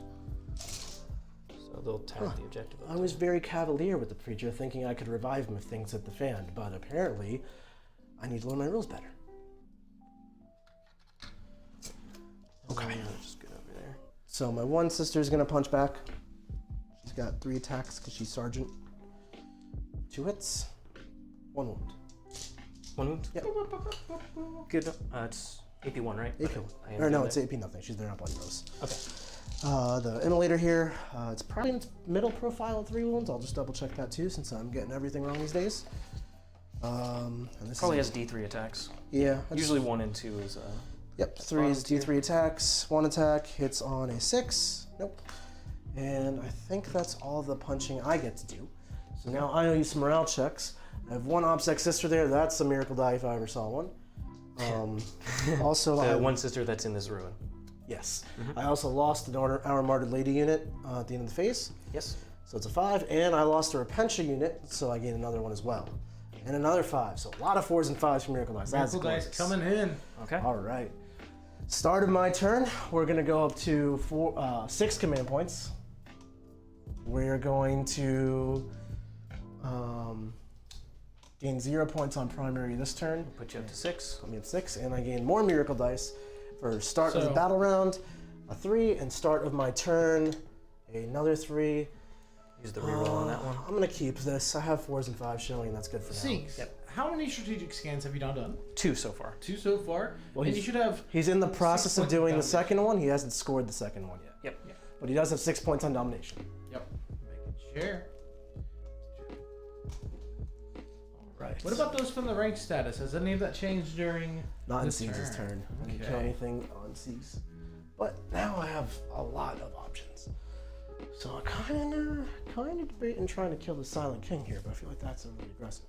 So they'll tap the objective. I was very cavalier with the Preacher, thinking I could revive him if things hit the fan, but apparently I need to learn my rules better. Okay. Just get over there. So my 1 sister is gonna punch back. She's got 3 attacks because she's sergeant. 2 hits, 1 wound. 1 wound? Yep. Good. It's AP 1, right? AP. I Or no, am it's AP nothing. They're not bloody rose. Okay. The Immolator here, it's probably in its middle profile at 3 wounds. I'll just double check that too, since I'm getting everything wrong these days. And this Probably has D3 attacks. Yeah. Usually 1 and 2 is. Yep, 3 is D3 attacks. 1 attack hits on a 6. Nope. And I think that's all the punching I get to do. So now I owe you some morale checks. I have 1 OBSEC sister there. That's a miracle die if I ever saw one. Also, The 1 sister that's in this ruin. Yes. I also lost an Our Martyered Lady unit at the end of the phase. Yes. So it's a 5, and I lost a Repentia unit, so I gain another one as well. And another 5, so a lot of 4s and 5s for Miracle Dice. That's Miracle Dice gorgeous. coming in. Okay. All right. Start of my turn, we're gonna go up to 6 command points. We're going to gain 0 points on primary this turn. Put you up to 6. Put me at 6, and I gain more Miracle Dice for start of the So- battle round, a 3, and start of my turn, another 3. Use the reroll on that one. I'm gonna keep this. I have 4s and 5s showing, and that's good for now. Sinks. How many strategic scans have you now done? 2 so far. 2 so far. Well, and you should have. He's in the process 6 of points of doing the domination. second one. He hasn't scored the second one yet. Yep. But he does have 6 points on domination. Yep. Making sure. Right. What about those from the rank status? Has any of that changed during Not in this Siegs' turn. I didn't kill Okay. anything on Siegs. But now I have a lot of options. So I kind of debating trying to kill the Silent King here, but I feel like that's really aggressive.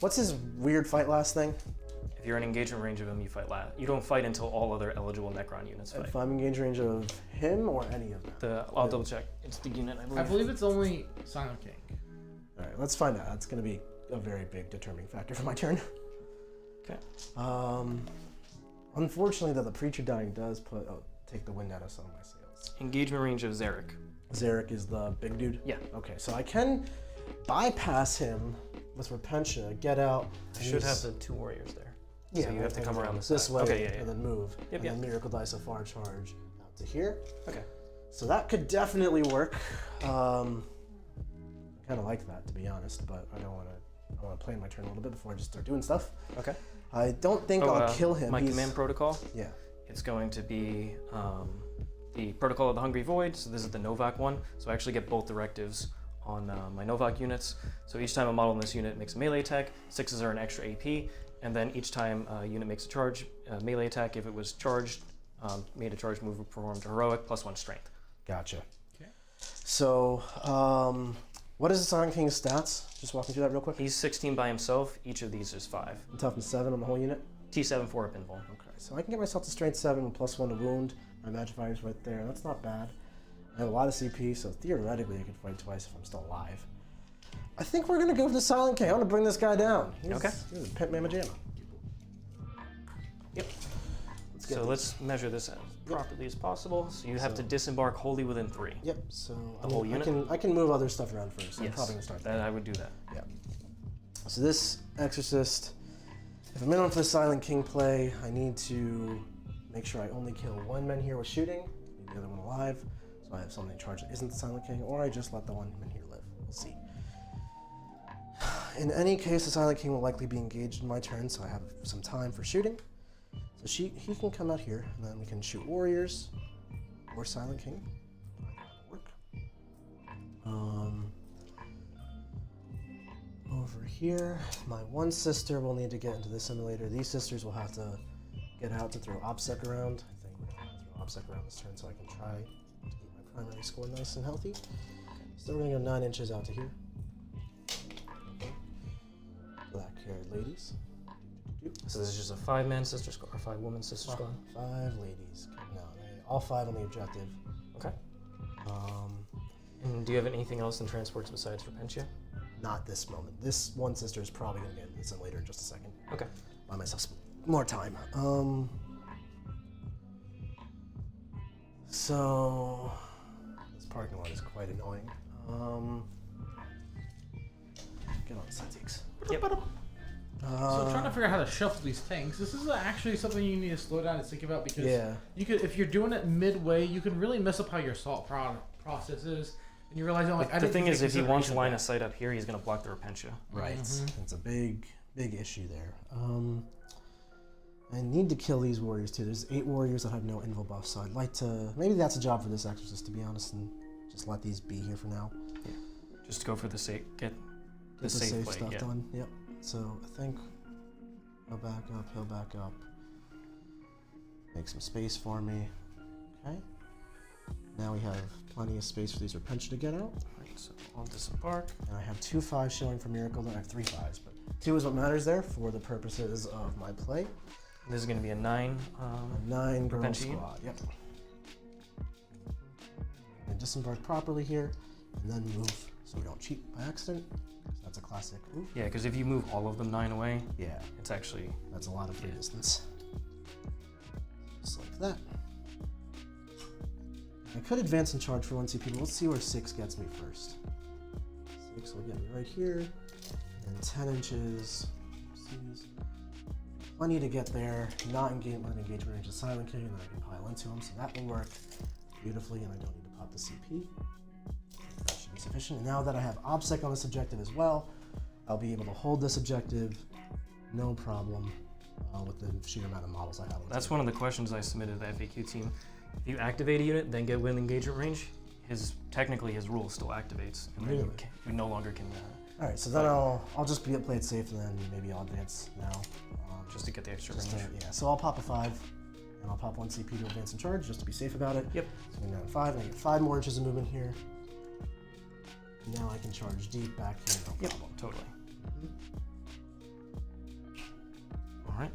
What's his weird fight last thing? If you're in engagement range of him, you fight last. You don't fight until all other eligible Necron units fight. If I'm in engaged range of him or any of them? I'll double check. It's the unit, I believe. I believe it's only Silent King. All right, let's find out. That's going to be a very big determining factor for my turn. Okay. Unfortunately, though, the Preacher dying does take the wind out of some of my sails. Engagement range of Zarek. Zarek is the big dude? Yeah. Okay, so I can bypass him with Repentia, get out. I should have the 2 warriors there. Yeah, So you have to come around this side. way Okay, yeah. and then move. Yep, and then Miracle Dice a far charge out to here. Okay. So that could definitely work. I kind of like that, to be honest, but I don't want to I want to play my turn a little bit before I just start doing stuff. Okay. I don't think I'll kill him. My command protocol. Yeah. It's going to be the Protocol of the Hungry Void. So this is the Novak one. So I actually get both directives on my Novak units. So each time a model in this unit makes a melee attack, 6s are an extra AP, and then each time a unit makes a charge, melee attack, if it was charged, made a charge move performed heroic, +1 strength. Gotcha. Okay. So, what is the Silent King's stats? Just walking through that real quick. He's 16 by himself. Each of these is 5. Toughness 7 on the whole unit. T7 for a pinball. Okay, so I can get myself to strength 7 and +1 to wound. My magic fire's right there. That's not bad. I have a lot of CP, so theoretically I could fight twice if I'm still alive. I think we're gonna go for the Silent King. I want to bring this guy down. He's a pimp mamma jamma. Yep. Let's measure this as properly as possible. So you have to disembark wholly within 3. Yep. So whole unit? I can move other stuff around first. So Yes, I'm probably gonna start that. I would do that. Yeah. So this Exorcist, if I'm in on for the Silent King play, I need to make sure I only kill 1 man here with shooting, leave the other one alive, so I have something in charge that isn't the Silent King, or I just let the 1 man here live. We'll see. In any case, the Silent King will likely be engaged in my turn, so I have some time for shooting. So he can come out here, and then we can shoot warriors or Silent King. Work. Over here, my one sister will need to get into the simulator. These sisters will have to get out to throw OPSEC around. I think we're going to have to throw OPSEC around this turn so I can try to keep my primary score nice and healthy. So we're going to go 9 inches out to here. Okay. Black-haired ladies. So this is just a 5-man sister squad, or 5-woman sister squad? 5 ladies. No, all 5 on the objective. Okay. And do you have anything else in transports besides Repentia? Not this moment. This one sister is probably going to get into the simulator in just a second. Okay. Buy myself some more time. So this parking lot is quite annoying. Get on the side takes. Yep. So trying to figure out how to shuffle these tanks. This is actually something you need to slow down and think about because you could, if you're doing it midway, you can really mess up how your assault process is, and you realize the thing is, if he wants line of sight up here, he's going to block the Repentia. Right. It's a big issue there. I need to kill these warriors too. There's 8 warriors that have no invo buff, so I'd like to. Maybe that's a job for this exorcist, to be honest, and just let these be here for now. Yeah. Just go for the safe. Get the safe play, stuff done. Yep. So I think he'll back up. Make some space for me. Okay. Now we have plenty of space for these Repentia to get out. Right, so I'll disembark. And I have 2 5s showing for Miracle. I have 3 5s, but 2 is what matters there for the purposes of my play. This is going to be a 9. 9 girl Repentia. squad. Yep. And disembark properly here, and then move so we don't cheat by accident. That's a classic move. Yeah, because if you move all of them 9 away, yeah, it's actually that's a lot of free distance. Just like that. I could advance and charge for 1 CP, but let's see where 6 gets me first. 6 will get me right here, and 10 inches. Plenty to get there. Not engagement range of Silent King, and then I can pile into him, so that will work beautifully, and I don't need to pop the CP. That should be sufficient. And now that I have OBSEC on this objective as well, I'll be able to hold this objective, no problem, with the sheer amount of models I have. That's one of the questions I submitted to the FAQ team. If you activate a unit, then get within engagement range, technically his rule still activates, and then you no longer can. All right, so then I'll just play it safe, and then maybe I'll advance now, just to get the extra range. Yeah, so I'll pop a 5, and I'll pop 1 CP to advance and charge, just to be safe about it. Yep. So I'm down 5, and I get 5 more inches of movement here. And now I can charge deep back here, no problem. Totally. All right.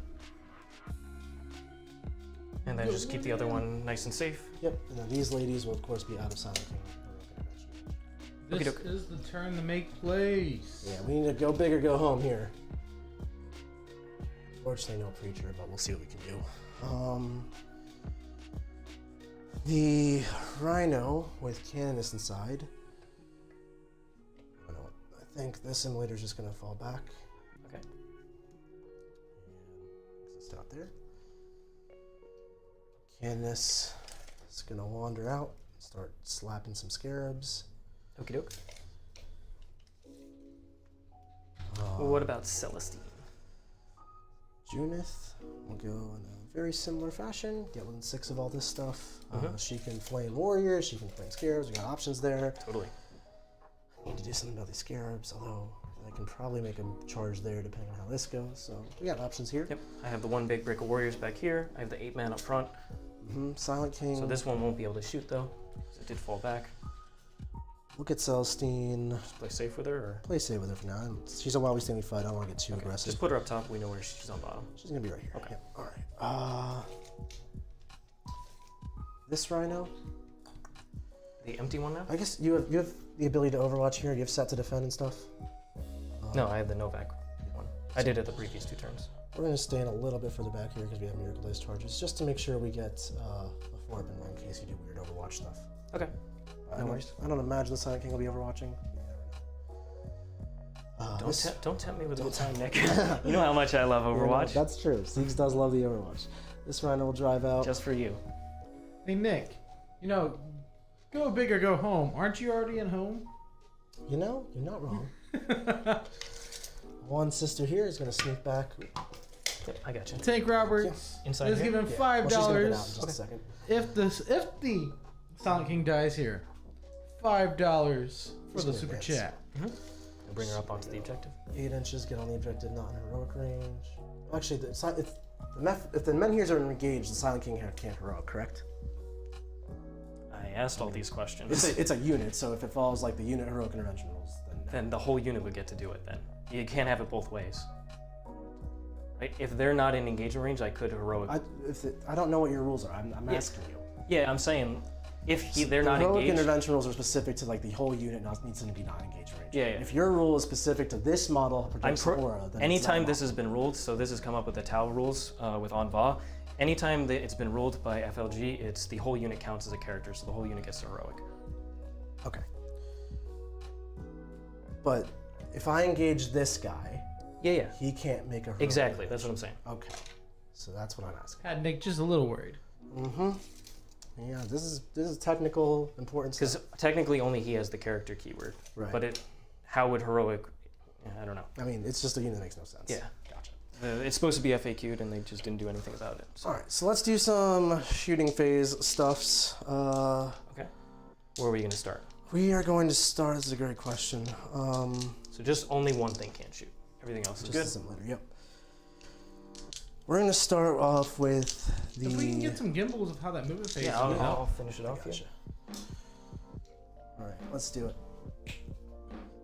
And then just keep the other one nice and safe. Yep, and then these ladies will of course be out of Silent King. This is the turn to make plays. Yeah, we need to go big or go home here. Fortunately, no preacher, but we'll see what we can do. The Rhino with Canonist inside. I think this simulator is just going to fall back. Okay. And exist out there. Canonist is going to wander out, start slapping some scarabs. Okie doke. Well, what about Celestine? Junith will go in a very similar fashion. Get within 6 of all this stuff. She can flame warriors. She can flame scarabs. We got options there. Totally. I need to do something about these scarabs, although I can probably make them charge there depending on how this goes. So we got options here. Yep. I have the 1 big brick of warriors back here. I have the 8-man up front. Silent King. So this one won't be able to shoot though. It did fall back. Look at Celestine. Just play safe with her, or Play safe with her for now. And she's a while we standing fight. I don't want to get too aggressive. just put her up top. We know where she's on bottom. She's gonna be right here. Okay. Yep. All right. This Rhino. The empty one now? I guess you have the ability to Overwatch here. You have set to defend and stuff. No, I have the Novak one. I did it the previous 2 turns. We're going to stand a little bit further back here because we have Miracle Days charges, just to make sure we get a 4-up in there in case you do weird Overwatch stuff. Okay. No worries. I don't imagine the Silent King will be Overwatching. Don't tempt me with a good time, Nick. You know how much I love Overwatch. That's true. Siegs does love the Overwatch. This Rhino will drive out. Just for you. Hey Nick, you know, go big or go home. Aren't you already in home? You know, you're not wrong. One sister here is going to sneak back. Yep, I got you. Tank Roberts Inside is here? given $5 Well, she's gonna get out in just a second. if the Silent King dies here. $5 for the gonna super advance. chat. I'll bring her up onto the objective. 8 inches, get on the objective, not in heroic range. Actually, if the men here are engaged, the Silent King here can't heroic, correct? I asked all these questions. It's a unit, so if it follows like the unit heroic intervention rules, then no. Then the whole unit would get to do it then. You can't have it both ways. Right? If they're not in engagement range, I could heroic. I don't know what your rules are. I'm asking you. Yeah, I'm saying if they're the not heroic engaged. intervention rules are specific to like the whole unit needs them to be not engaged range. Yeah, yeah. If your rule is specific to this model projects aura, then anytime it's this has been ruled, so this has come up with the Tau rules with Anva. Anytime that it's been ruled by FLG, it's the whole unit counts as a character, so the whole unit gets heroic. Okay. But if I engage this guy, Yeah. he can't make a heroic. Exactly, that's what I'm saying. Okay. So that's what I'm asking. Had Nick just a little worried. Yeah, this is technical important Because stuff. technically only he has the character keyword. Right. But how would heroic, I don't know. I mean, it's just a unit that makes no sense. Yeah. Gotcha. It's supposed to be FAQ'd and they just didn't do anything about it. So. All right, so let's do some shooting phase stuffs. Okay. Where are we going to start? We are going to start. This is a great question. So just only one thing can't shoot. Everything else is Just good. a simulator. Yep. We're going to start off with the. If we can get some gimbals of how that movement phase Yeah, is. I'll finish it off. Gotcha. All right, let's do it.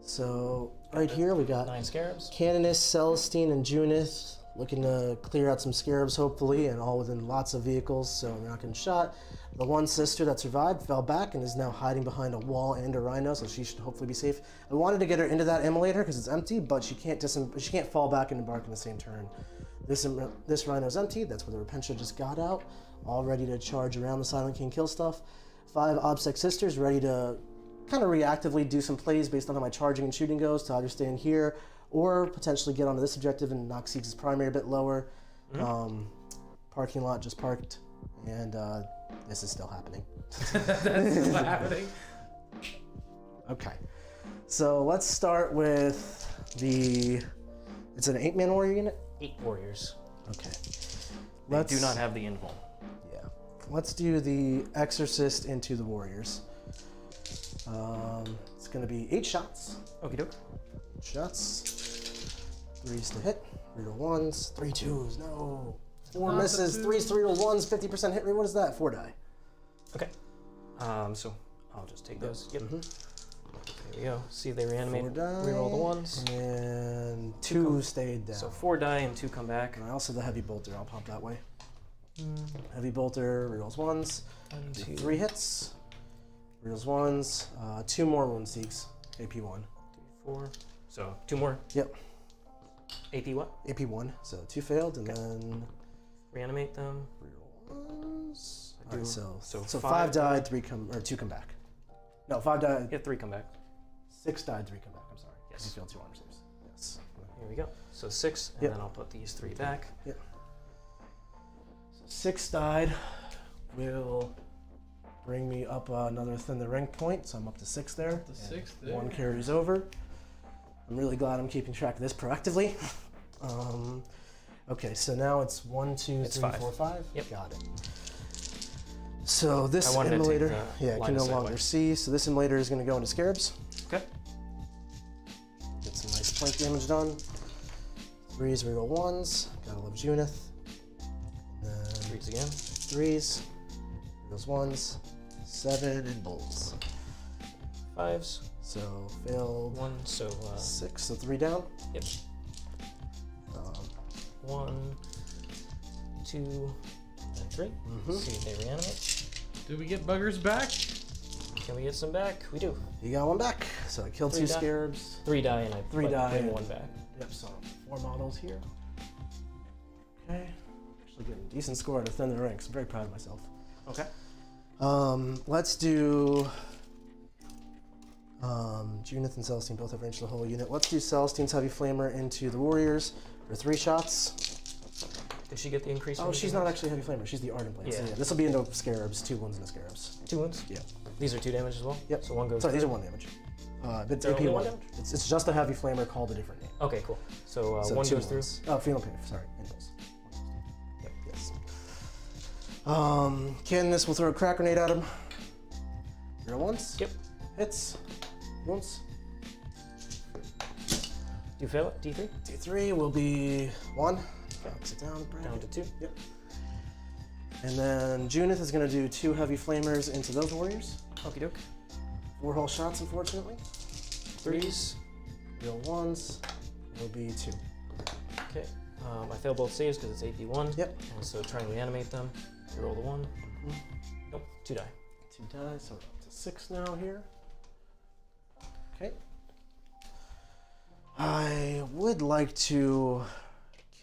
So right here we got 9 scarabs. Canonist, Celestine, and Junith looking to clear out some scarabs, hopefully, and all within lots of vehicles, so we're not getting shot. The one sister that survived fell back and is now hiding behind a wall and a rhino, so she should hopefully be safe. I wanted to get her into that Immolator because it's empty, but she can't fall back and embark in the same turn. This rhino's empty. That's where the Repentia just got out, all ready to charge around the Silent King kill stuff. 5 Obsec Sisters ready to kind of reactively do some plays based on how my charging and shooting goes to either stay in here or potentially get onto this objective and knock Siegs' primary a bit lower. Parking lot just parked, and this is still happening. That's still happening. Okay, so let's start with it's an 8-man warrior unit? 8 warriors. Okay. They do not have the invul. Yeah. Let's do the Exorcist into the warriors. It's going to be 8 shots. Okie doke. 8 shots. 3s to hit. 3 to 1s. 3 2s. No. 4 misses. 3s, 3 to 1s. 50% hit rate. What is that? 4 die. Okay. So I'll just take those. Yep. There we go. See if they reanimate. 4 die. Reroll the ones. And 2 stayed down. So 4 die and 2 come back. And I also have the Heavy Bolter. I'll pop that way. Heavy Bolter. Rerolls 1s. 3 hits. Rerolls 1s. 2 more wound Siegs. AP 1. 4. So 2 more. Yep. AP what? AP 1. So 2 failed, and then Reanimate them. reroll 1s. I do. Alright, so So 5 died, 2 come back. No, 5 died. Yeah, 3 come back. 6 died, 3 come back. I'm sorry. Yes. You failed 2 armor saves. Yes. Here we go. So 6, and Yep. then I'll put these 3 back. Yep. So 6 died. Will bring me up another thin the rank point, so I'm up to 6 there. The 6th And 1 there. carries over. I'm really glad I'm keeping track of this proactively. Okay, so now it's 1, 2, It's 3, 5. 4, 5. Yep. Got it. So this I wanted to take immolator, the yeah, line can of no sight longer away. see. So this immolator is going to go into scarabs. Okay. Get some nice plank damage done. 3s, reroll 1s. Gotta love Junith. And then 3s again. 3s, rerolls 1s, 7, and bulls. 5s. So failed 1. So 6, so 3 down. yep. 1, 2, and 3. See if they reanimate. Did we get buggers back? Can we get some back? We do. You got one back. So I killed 2 3 die. scarabs. 3 die and I 3 die. bring 1 back. Yep, so 4 models here. Okay. Actually getting a decent score to thin the ranks. I'm very proud of myself. Okay. Let's do Junith and Celestine both have range to the whole unit. Let's do Celestine's Heavy Flamer into the Warriors for 3 shots. Did she get the increase? Oh, she's not actually Heavy Flamer. She's the Ardent Blade. So Yeah. yeah, this will be into scarabs. 2 wounds into scarabs. 2 wounds? Yeah. These are 2 damage as well? Yep. So 1 goes Sorry, these are through. 1 damage. It's They're AP only 1. 1 damage? It's just a Heavy Flamer called a different name. Okay, cool. So, So 1 2 goes through. wounds. Oh, Phenol Pave. Sorry. Impulse. Yep, yes. Candace will throw a crack grenade at him. Real once. Yep. Hits. Once. Do you fail it? D3? D3 will be 1. Knocks it down. Down to 2. Yep. And then Junith is going to do 2 Heavy Flamers into those warriors. Okie doke. 4 whole shots, unfortunately. 3s. Real 1s will be 2. Okay. I fail both saves because it's AP 1. Yep. And so try and reanimate them. You roll the 1. Nope. 2 die. 2 die, so we're up to 6 now here. Okay. I would like to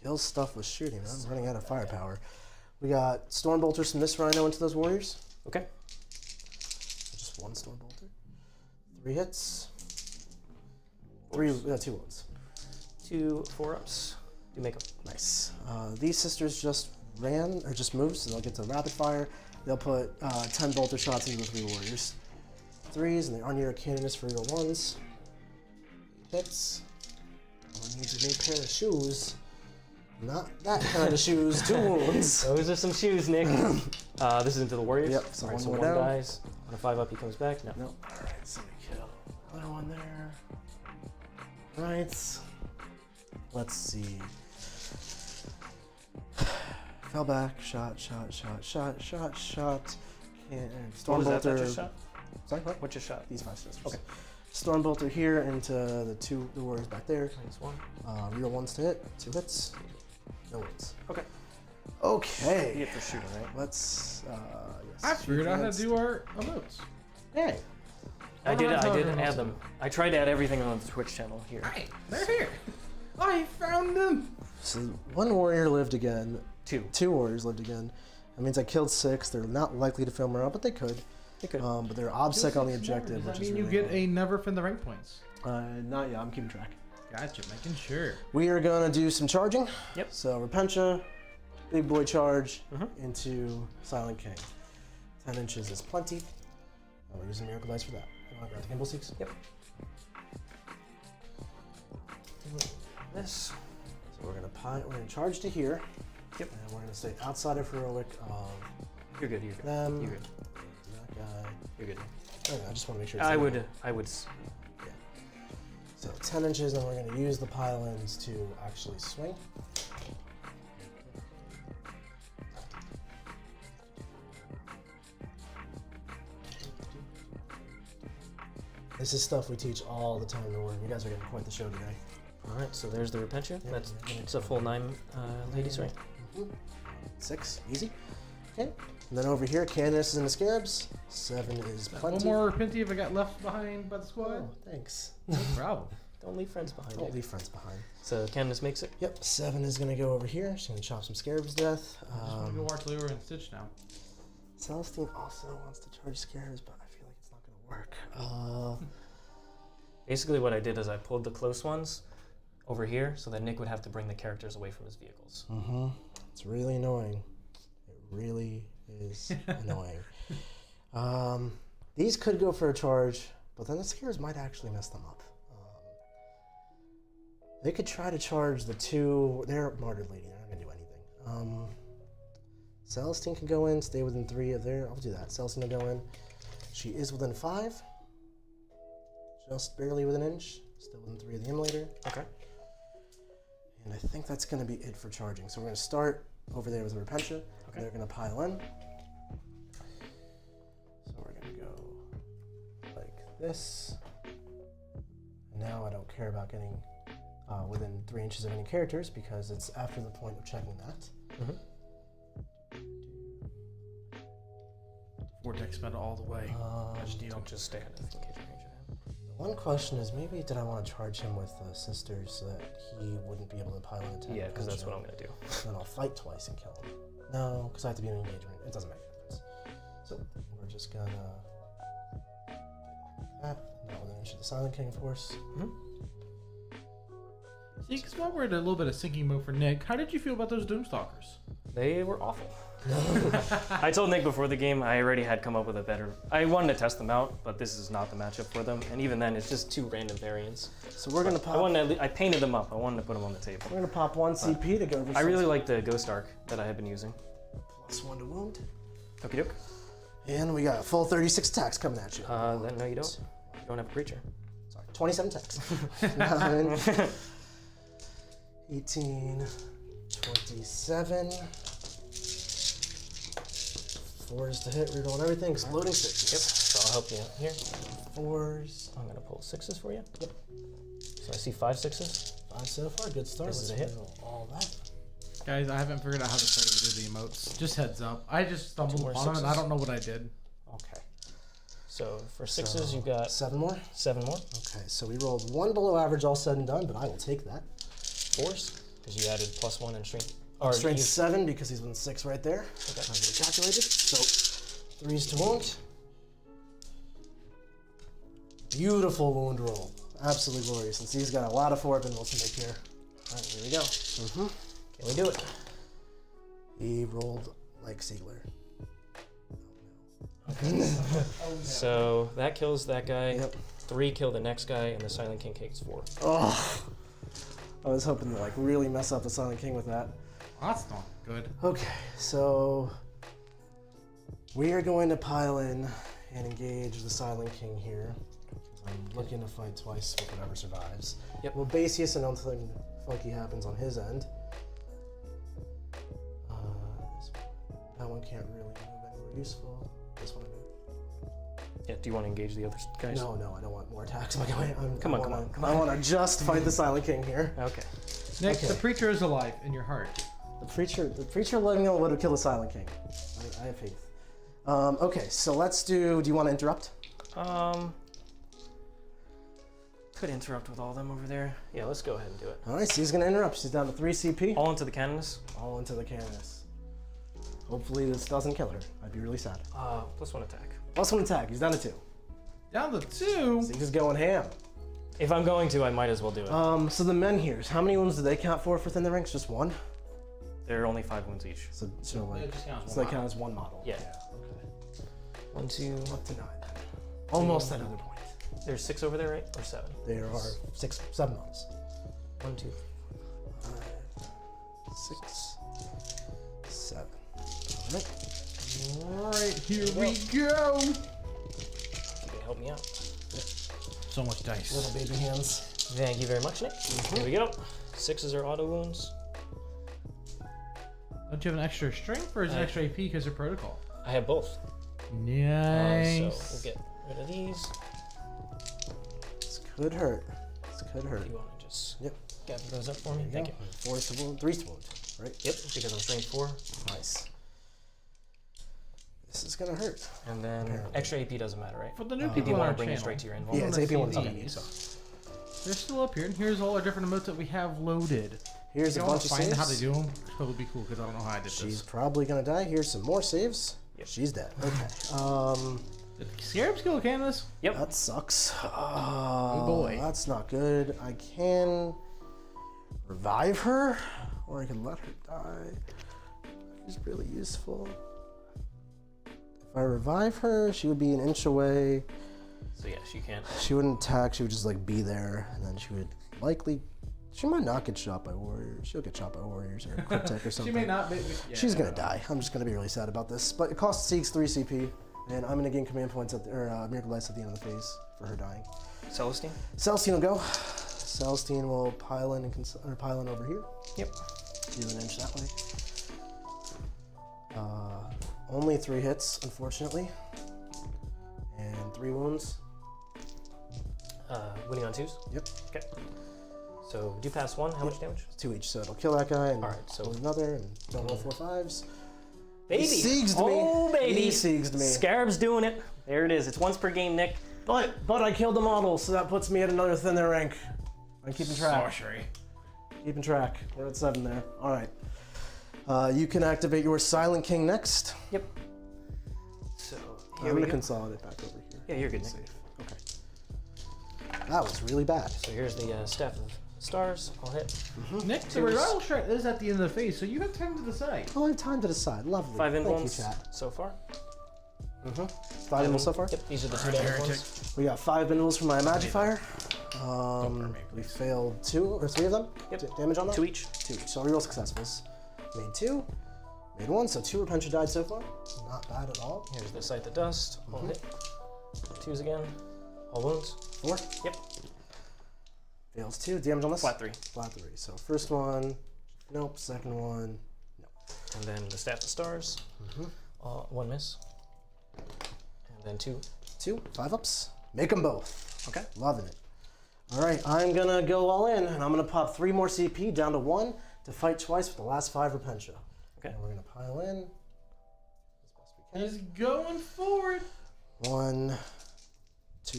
kill stuff with shooting. I'm running out of firepower. We got Stormbolters from this Rhino into those warriors. Okay. Just 1 Stormbolter. 3 hits. 2 wounds. 2 4-ups. Do make them. Nice. These sisters just ran, or just moved, so they'll get to rapid fire. They'll put 10 bolter shots into the 3 warriors. 3s, and they are near a cannonist for real 1s. Hits. All I need is a new pair of shoes. Not that kind of shoes. 2 wounds. Those are some shoes, Nick. This is into the warriors. Yep, so All right, one so more 1 down. dies. On a 5-up, he comes back. No. Nope. Alright, so we kill another one there. Right. Let's see. Fell back. Shot. And What was that? Stormbolter. That's your shot? Sorry, what? What's your shot? These 5 sisters. Okay. Stormbolter here into the warriors back there. -1. Real 1s to hit. 2 hits. No wins. Okay. Okay. Be it for shooting, right? Let's. Yes. I figured out how to do our emotes. Hey. I did how everyone add else them. I tried to add everything on the Twitch channel here. Hey, they're here. I found them. So 1 warrior lived again. 2. 2 warriors lived again. That means I killed 6. They're not likely to film around, but they could. They could. But they're obsec on the objective, Does that which is mean you really get a never from the rank points? not yet. I'm keeping track. Gotcha, making sure. We are gonna do some charging. Yep. So Repentia, big boy charge into Silent King. 10 inches is plenty. We're using Miracle Dice for that. You want to grab the Gimbal Seeks? Yep. This. So we're gonna charge to here. Yep. And we're gonna stay outside of heroic of You're good. You're good. them. You're good. That guy. You're good. Okay, I just want to make sure. It's I in would. there. Yeah. So 10 inches, and we're gonna use the pylons to actually swing. This is stuff we teach all the time to learn. You guys are getting quite the show today. All right. So there's the Repentia. Yeah, That's yeah. it's a full 9 ladies, right? 6, easy. Okay. And then over here, Candace is in the scarabs. 7 is plenty. One more Repentia if I got left behind by the Oh, squad. thanks. No problem. Don't leave friends behind. Don't Nick. leave friends behind. So Candace makes it. Yep, 7 is gonna go over here. She's gonna chop some scarabs to death. Just want to go watch Leroy and Stitch now. Celestine also wants to charge scarabs, but I feel like it's not gonna work. Basically, what I did is I pulled the close ones over here, so that Nick would have to bring the characters away from his vehicles. It's really annoying. It really is annoying. These could go for a charge, but then the scarabs might actually mess them up. They could try to charge the 2. They're Martyred Lady. They're not gonna do anything. Celestine can go in, stay within 3 of there. I'll do that. Celestine will go in. She is within 5. Just barely within an inch. Still within 3 of the Immolator. Okay. And I think that's gonna be it for charging. So we're gonna start over there with Repentia. Okay. They're gonna pile in. So we're gonna go like this. And now I don't care about getting within 3 inches of any characters because it's after the point of checking that. Vortex metal all the way. Don't just stay out of the engagement range of him. One question is maybe did I want to charge him with sisters so that he wouldn't be able to pile an attack? Yeah, because that's what I'm gonna do. Then I'll fight twice and kill him. No, because I have to be in an engagement. It doesn't make a difference. So we're just gonna do that. Not within an inch of the Silent King, of course. See, because while we're in a little bit of sinking mode for Nick, how did you feel about those Doomstalkers? They were awful. I told Nick before the game I already had come up with a better. I wanted to test them out, but this is not the matchup for them. And even then, it's just 2 random variants. So we're gonna pop. I painted them up. I wanted to put them on the table. We're gonna pop 1 CP to go over. I really like the Ghost Arc that I have been using. +1 to wound. Okie doke. And we got a full 36 attacks coming at you. Then no, you don't. You don't have a creature. Sorry, 27 attacks. 9, 18, 27. 4s to hit, reroll everything, exploding 6s. Yep. So I'll help you out here. 4s. I'm gonna pull 6s for you. Yep. So I see 5 6s. 5 so far, good start. This is Let's a hit. reroll all that. Guys, I haven't figured out how to start to do the emotes. Just heads up. I just stumbled more upon them and I 6s. don't know what I did. Okay. So for 6s, So, you got 7 more? 7 more. Okay, so we rolled 1 below average all said and done, but I will take that. 4s, because you added +1 in strength. Or Strength you- 7 because he's within 6 right there. Okay. I've got calculated. So 3s to wound. Beautiful wound roll. Absolutely glorious. Since he's got a lot of forward pinballs to make here. Alright, here we go. Can we do it? He rolled like Siegler. So that kills that guy. Yep. 3 kill the next guy, and the Silent King takes 4. Oh, I was hoping to like really mess up the Silent King with that. That's not good. Okay, so we are going to pile in and engage the Silent King here. I'm looking to fight twice with whatever survives. Yep. We'll Basius and nothing funky happens on his end. That one can't really move anywhere useful. This one I do. Yeah, do you want to engage the other guys? No, I don't want more attacks. I'm like, Come on. I want to just fight the Silent King here. Okay. Nick, Okay. the preacher is alive in your heart. The preacher letting me would have killed the Silent King. I have faith. Okay, so let's do you want to interrupt? Could interrupt with all of them over there. Yeah, let's go ahead and do it. All right, so he's going to interrupt. She's down to 3 CP. All into the cannons. All into the Canoness. Hopefully this doesn't kill her. I'd be really sad. +1 attack. +1 attack. He's down to 2. Down to 2. So he's just going ham. If I'm going to, I might as well do it. So the men here, how many wounds do they count for within the ranks? Just 1? There are only 5 wounds each. So like, It just counts so one they count as 1 model. Yeah. Okay. 1, 2. Up to 9. Almost that other point. There's 6 over there, right? Or 7? There are 7 models. 1, 2. 6, 7. All right. Alright, here we go. You can help me out. So much dice. Little baby hands. Thank you very much, Nick. Here we go. 6s are auto wounds. Don't you have an extra strength or is it an extra AP because of protocol? I have both. Nice. So we'll get rid of these. This could hurt. This could hurt. You want to just Yep. gather those up for me? There Thank you you. go. 4 to wound, 3 to wound. Right? Yep, because I'm strength 4. Nice. This is gonna hurt. And then Apparently. extra AP doesn't matter, right? For the new If people you on want our to bring it channel, straight to your Yeah, involvement. it's wanna AP one see top. these. So they're still up here. And here's all our different emotes that we have loaded. here's If a you want bunch to of find saves. how they do them, it would be cool because I don't know how I did She's this. probably gonna die. Here's some more saves. Yep. She's dead. Okay. Did Scarabs kill Candace? Yep. That sucks. Oh boy. That's not good. I can revive her, or I can let her die. She's really useful. If I revive her, she would be an inch away. So yeah, she can't. She wouldn't attack. She would just like be there, and then she would likely She might not get shot by warriors. She'll get shot by warriors or Cryptek or something. She may not be. Yeah, She's gonna die. I'm just gonna be really sad about this. But it costs Siegs 3 CP, and I'm gonna gain command points or Miracle Dice at the end of the phase for her dying. Celestine? Celestine will go. Celestine will pile in and pile in over here. Yep. Do an inch that way. Only 3 hits, unfortunately, and 3 wounds. Winning on 2s? Yep. Okay. So do pass 1. How much damage? 2 each, so it'll kill that guy and Alright, so another, and don't roll 4 5s. baby. He Siegsed me. Oh baby. He Siegsed me. Scarab's doing it. There it is. It's once per game, Nick. But I killed the model, so that puts me at another thinner rank. I'm keeping track. Sorcery. Keeping track. We're at 7 there. All right. You can activate your Silent King next. Yep. So I'm gonna consolidate back over here. Yeah, you're good, Nick. Safe. Okay. That was really bad. So here's the Staff of Stars. I'll hit. Nick, the revival strat is at the end of the phase, so you have time to decide. Oh, I have time to decide. Lovely. 5 Thank you, invulns chat. so far. 5 invulns so far? Yep, these are the 2 damage ones. We got 5 invulns for my Magifier. We failed 2 or 3 of them. Yep. Damage on that? 2 each. 2 each. So reroll successfuls. Made 2. Made 1. So 2 Repentia died so far. Not bad at all. Here's the Sight the Dust. I'll hit. 2s again. All wounds. 4. Yep. Fails 2. Damage on this? Flat 3. Flat 3. So first one, nope. Second one, nope. And then the Staff of Stars. 1 miss. And then 2. 2. 5 ups. Make them both. Okay. Loving it. All right, I'm gonna go all in, and I'm gonna pop 3 more CP down to 1 to fight twice with the last 5 Repentia. Okay. And we're gonna pile in as best we He's going forward. can. 1, 2,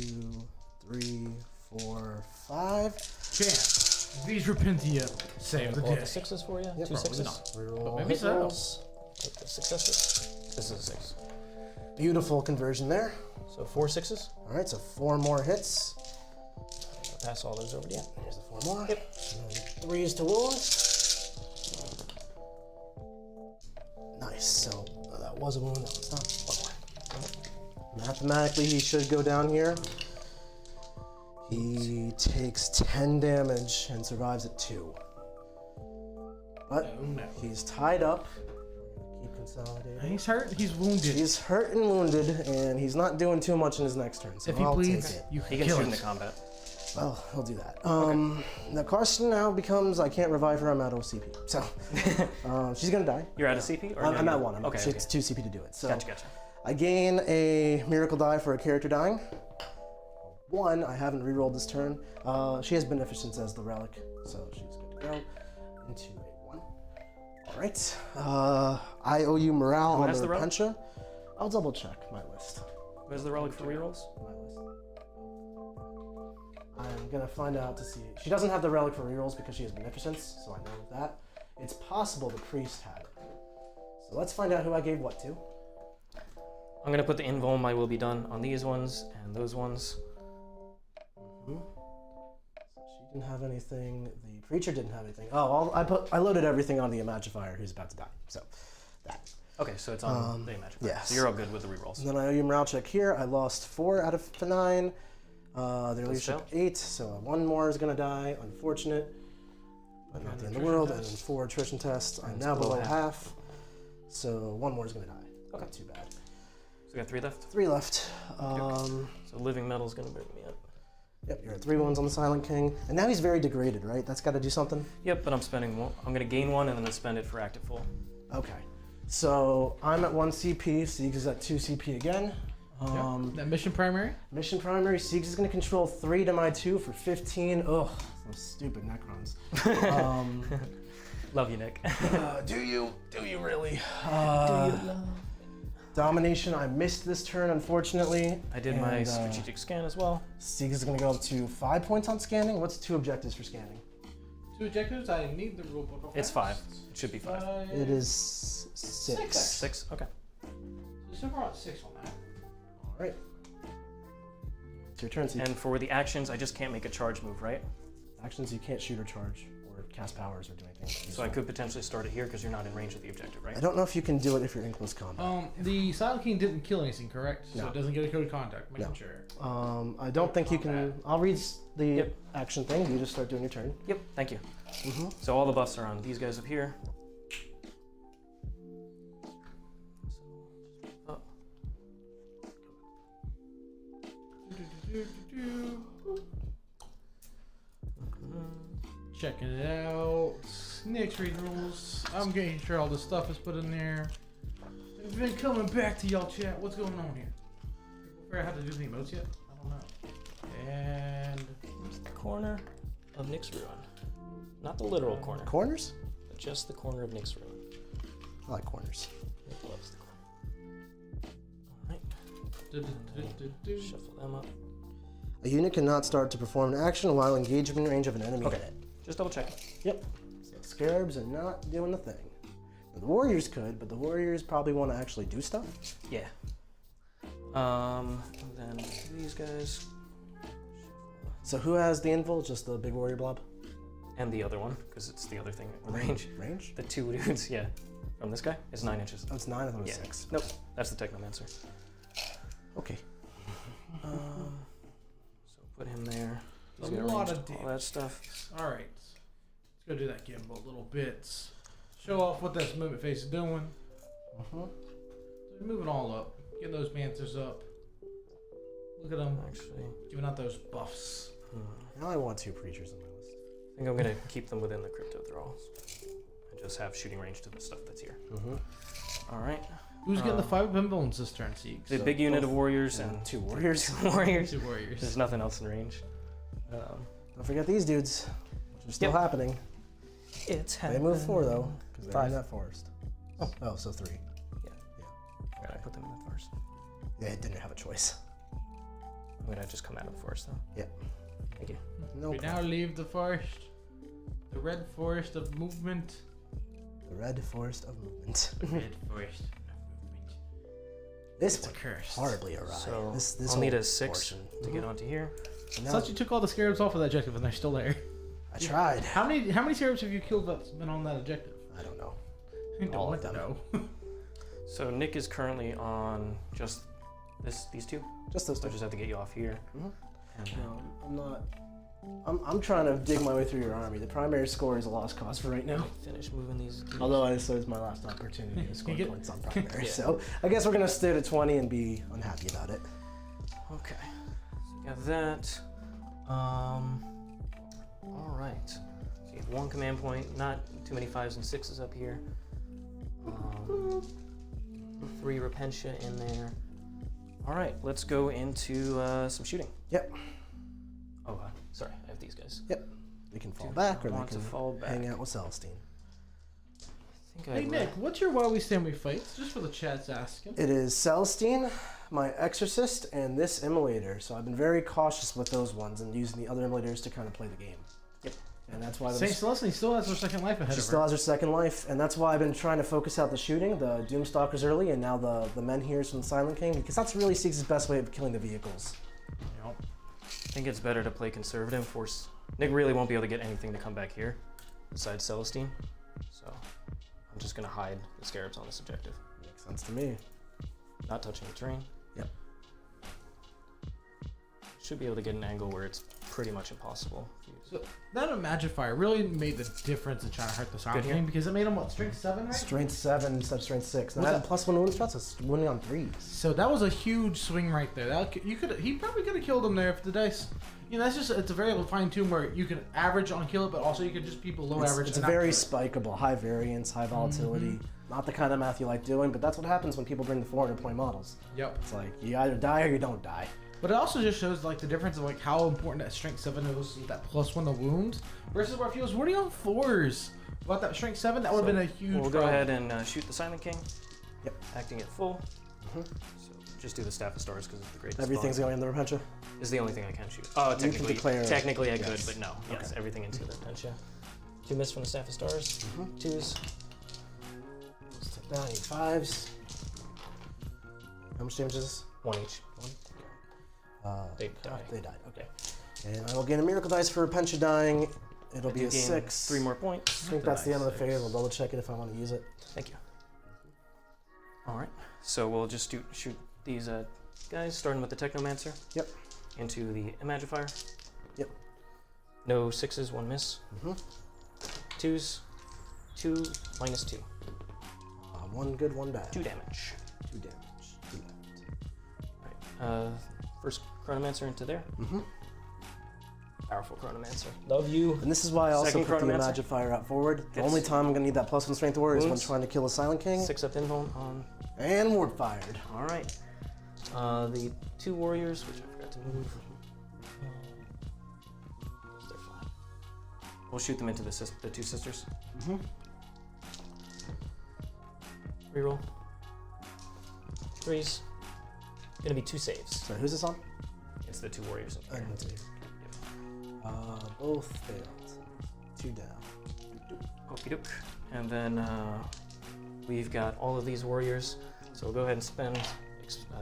3, 4, 5. Champ. These Repentia save the Pull out day. the 6s for you. Yeah, 2 probably 6s. not. Reroll maybe hit so. rolls. Take the successes. This is a 6. Beautiful conversion there. So 4 6s. All right, so 4 more hits. Pass all those over to you. Here's the 4 more. Yep. And then 3s to wounds. Nice. So that was a wound. That was not. 1 more. Mathematically, he should go down here. He takes 10 damage and survives at 2. But Oh, no. he's tied up. Keep consolidating. He's hurt. He's wounded. He's hurt and wounded, and he's not doing too much in his next turn. So if he I'll bleeds, take it. you He can can kill shoot it. into combat. Well, he'll do that. Now Karsten now becomes I can't revive her. I'm out of CP. So she's gonna die. You're out of CP? Or I'm no, at 1. Okay, She okay. gets 2 CP to do it. So Gotcha, gotcha. I gain a miracle die for a character dying. 1, I haven't rerolled this turn. She has beneficence as the relic, so she's good to go. Into a 1. All right. I owe you morale on has the the relic? Repentia. I'll double check my list. Where's the relic for rerolls? My list. I'm gonna find out to see. She doesn't have the relic for rerolls because she has beneficence, so I know that. It's possible the priest had it. So let's find out who I gave what to. I'm gonna put the invuln my will be done on these ones and those ones. So she didn't have anything. The preacher didn't have anything. Oh, I loaded everything on the Imagifier who's about to die. So that. Okay, so it's on the magic. yes. So you're all good with the rerolls. And then I owe you morale check here. I lost 4 out of 9. Their leadership fail. 8, so 1 more is gonna die. Unfortunate, but not the end of the world. And then 4 attrition tests. I'm it's now below below half. half, so 1 more is gonna die. Okay. Not too bad. So we got 3 left. 3 left. So living metal's gonna bring me up. Yep, you're at 3 wounds on the Silent King, and now he's very degraded, right? That's got to do something. Yep, but I'm spending 1. I'm gonna gain 1 and then spend it for active full. Okay, so I'm at 1 CP. Siegs is at 2 CP again. That mission primary? Mission primary. Siegs is going to control 3 to my 2 for 15. Ugh, some stupid Necrons. Love you, Nick. Do you really? Domination. I missed this turn, unfortunately. I did my strategic scan as well. Siegs is going to go up to 5 points on scanning. What's 2 objectives for scanning? 2 objectives. I need the rulebook. Okay. It's 5. It should be 5. It is 6. 6? Okay. So far, it's 6 on that. All right. It's your turn, Siegs. And for the actions, I just can't make a charge move, right? Actions, you can't shoot or charge or or cast powers or do anything. So I could potentially start it here because you're not in range of the objective, right? I don't know if you can do it if you're in close combat. The Silent King didn't kill anything, correct? So No. it doesn't get a code of contact. Making No. sure. I don't think you can. I'll read the Yep. action thing. You just start doing your turn. Yep, thank you. Mm-hmm. So all the buffs are on these guys up here. So, up. Checking it out. Nick's reading rules. I'm making sure all the stuff is put in there. I've been coming back to y'all chat. What's going on here? People figure out how to do the emotes yet? I don't know. And Here's the corner of Nick's ruin. Not the literal corner, Corners? but just the corner of Nick's ruin. I like corners. Nick loves the corner. Alright, shuffle them up. A unit cannot start to perform an action while engaged in range of an enemy Okay. unit. Just double checking. Yep. So scarabs are not doing the thing. Now, the warriors could, but the warriors probably want to actually do stuff. Yeah. And then these guys. So who has the invul? Just the big warrior blob? And the other one, because it's the other thing in range. Range? The two dudes, yeah. From this guy is 9 inches. Oh, it's 9. I thought it was Yeah. 6. Nope, that's the Technomancer. Okay. So put him there. He's A gonna lot range of all that stuff. all right. Let's go do that gimbal little bits. Show off what this movement face is doing. So move it all up. Get those Manthers up. Look at them Actually, giving out those buffs. Now I want 2 creatures on my list. I think I'm gonna keep them within the crypto thralls. And just have shooting range to the stuff that's here. All right. Who's getting the 5 Bimbones this turn, Sieg? The So big unit both- of warriors And and 2 warriors. warriors. 2 warriors. There's nothing else in range. Don't forget these dudes, which are still Yep. happening. It's They move 4 though, because they're 5. in that forest. Oh, so 3. I put them in the forest. Yeah, it didn't have a choice. I'm gonna just come out of the forest though. Yep. Thank you. No We now problem. leave the forest. The red forest of movement. The red forest of movement. The red forest of movement. This It's a one curse. horribly awry. So this I'll need whole a 6 portion. to get onto here. And now, Since you took all the scarabs off of that objective and they're still there. I tried. How many scarabs have you killed that's been on that objective? I don't know. I don't All want of to them. know. So Nick is currently on just these two. Just those So I 2. just have to get you off here. Mhm. And No, I'm not. I'm trying to dig my way through your army. The primary score is a lost cause for right now. finish moving these. dudes. Although this is my last opportunity to score You get- points on primary, Yeah. so I guess we're gonna stay at 20 and be unhappy about it. Okay. So we got that. All right. So you have 1 command point. Not too many 5s and 6s up here. 3 Repentia in there. All right. Let's go into some shooting. Yep. Oh, sorry. I have these guys. They can fall Do back, or not they want to can fall back. hang out with Celestine. I think Hey Nick, what's your While We Stand We Fight? Just for the chat's asking. It is Celestine, my Exorcist, and this Immolator. So I've been very cautious with those ones and using the other Immolators to kind of play the game. Yep. And that's why Saint Celestine still has her second life ahead she of still her. has her second life, and that's why I've been trying to focus out the shooting, the Doomstalkers early, and now the Menhirs from the Silent King, because that's really Siegs' best way of killing the vehicles. Yep. I think it's better to play conservative. Force Nick really won't be able to get anything to come back here besides Celestine. So I'm just gonna hide the scarabs on this objective. Makes sense to me. Not touching the terrain. Yep. Should be able to get an angle where it's pretty much impossible. So that Magifier really made the difference in trying to hurt the Silent here. King because it made him what, strength 7, right? Strength 7 instead of Strength 6. And Was I had that- +1 wound shots, so winning on 3s. So that was a huge swing right there. He probably could have killed him there if the dice. You know, it's a variable fine tune where you can average on kill it, but also you could just be below average. It's and not very kill it. spikeable, high variance, high volatility. Not the kind of math you like doing, but that's what happens when people bring the 400-point models. Yep. It's like, you either die or you don't die. But it also just shows like the difference of like how important that strength 7 is with that +1 to wound versus where if he was already on 4s without that strength 7, that would have been a huge We'll go problem. ahead and shoot the Silent King. Yep. Acting at full. Mhm. So just do the Staff of Stars because it's the greatest. Everything's spawn. going in the Repentia. Is the only thing I can shoot. Oh, can technically, declare- technically I yes. could, but no. Yes, Okay. everything into the Repentia. 2 miss from the Staff of Stars. 2s. Let's take that. I need 5s. How much damage is this? 1 each. Uh, They die. They died. Okay. And I will gain a miracle dice for Repentia dying It'll be do a gain 6. 3 more points. I think that's the end of the phase. I'll double check it if I want to use it. Thank you. All right. So we'll just shoot these guys, starting with the Technomancer. Yep. Into the Imagifier. Yep. No 6s, 1 miss. 2s, 2, -2. 1 good, 1 bad. 2 damage. 2 damage. 2 left. All right. First Chronomancer into there. Powerful Chronomancer. Love you. And this is why I also Second put the Chronomancer. Imagifier out forward. The Gets only time I'm going to need that +1 Strength Warrior is when wounds. trying to kill a Silent King. 6 up invuln on. And Ward fired. All right. The 2 warriors, which I forgot to move. They're fine. We'll shoot them into the 2 sisters. Reroll. 3s. Gonna be 2 saves. Sorry, who's this on? It's the 2 warriors in I here. didn't see. Both failed. 2 down. Okie doke. And then we've got all of these warriors. So we'll go ahead and spend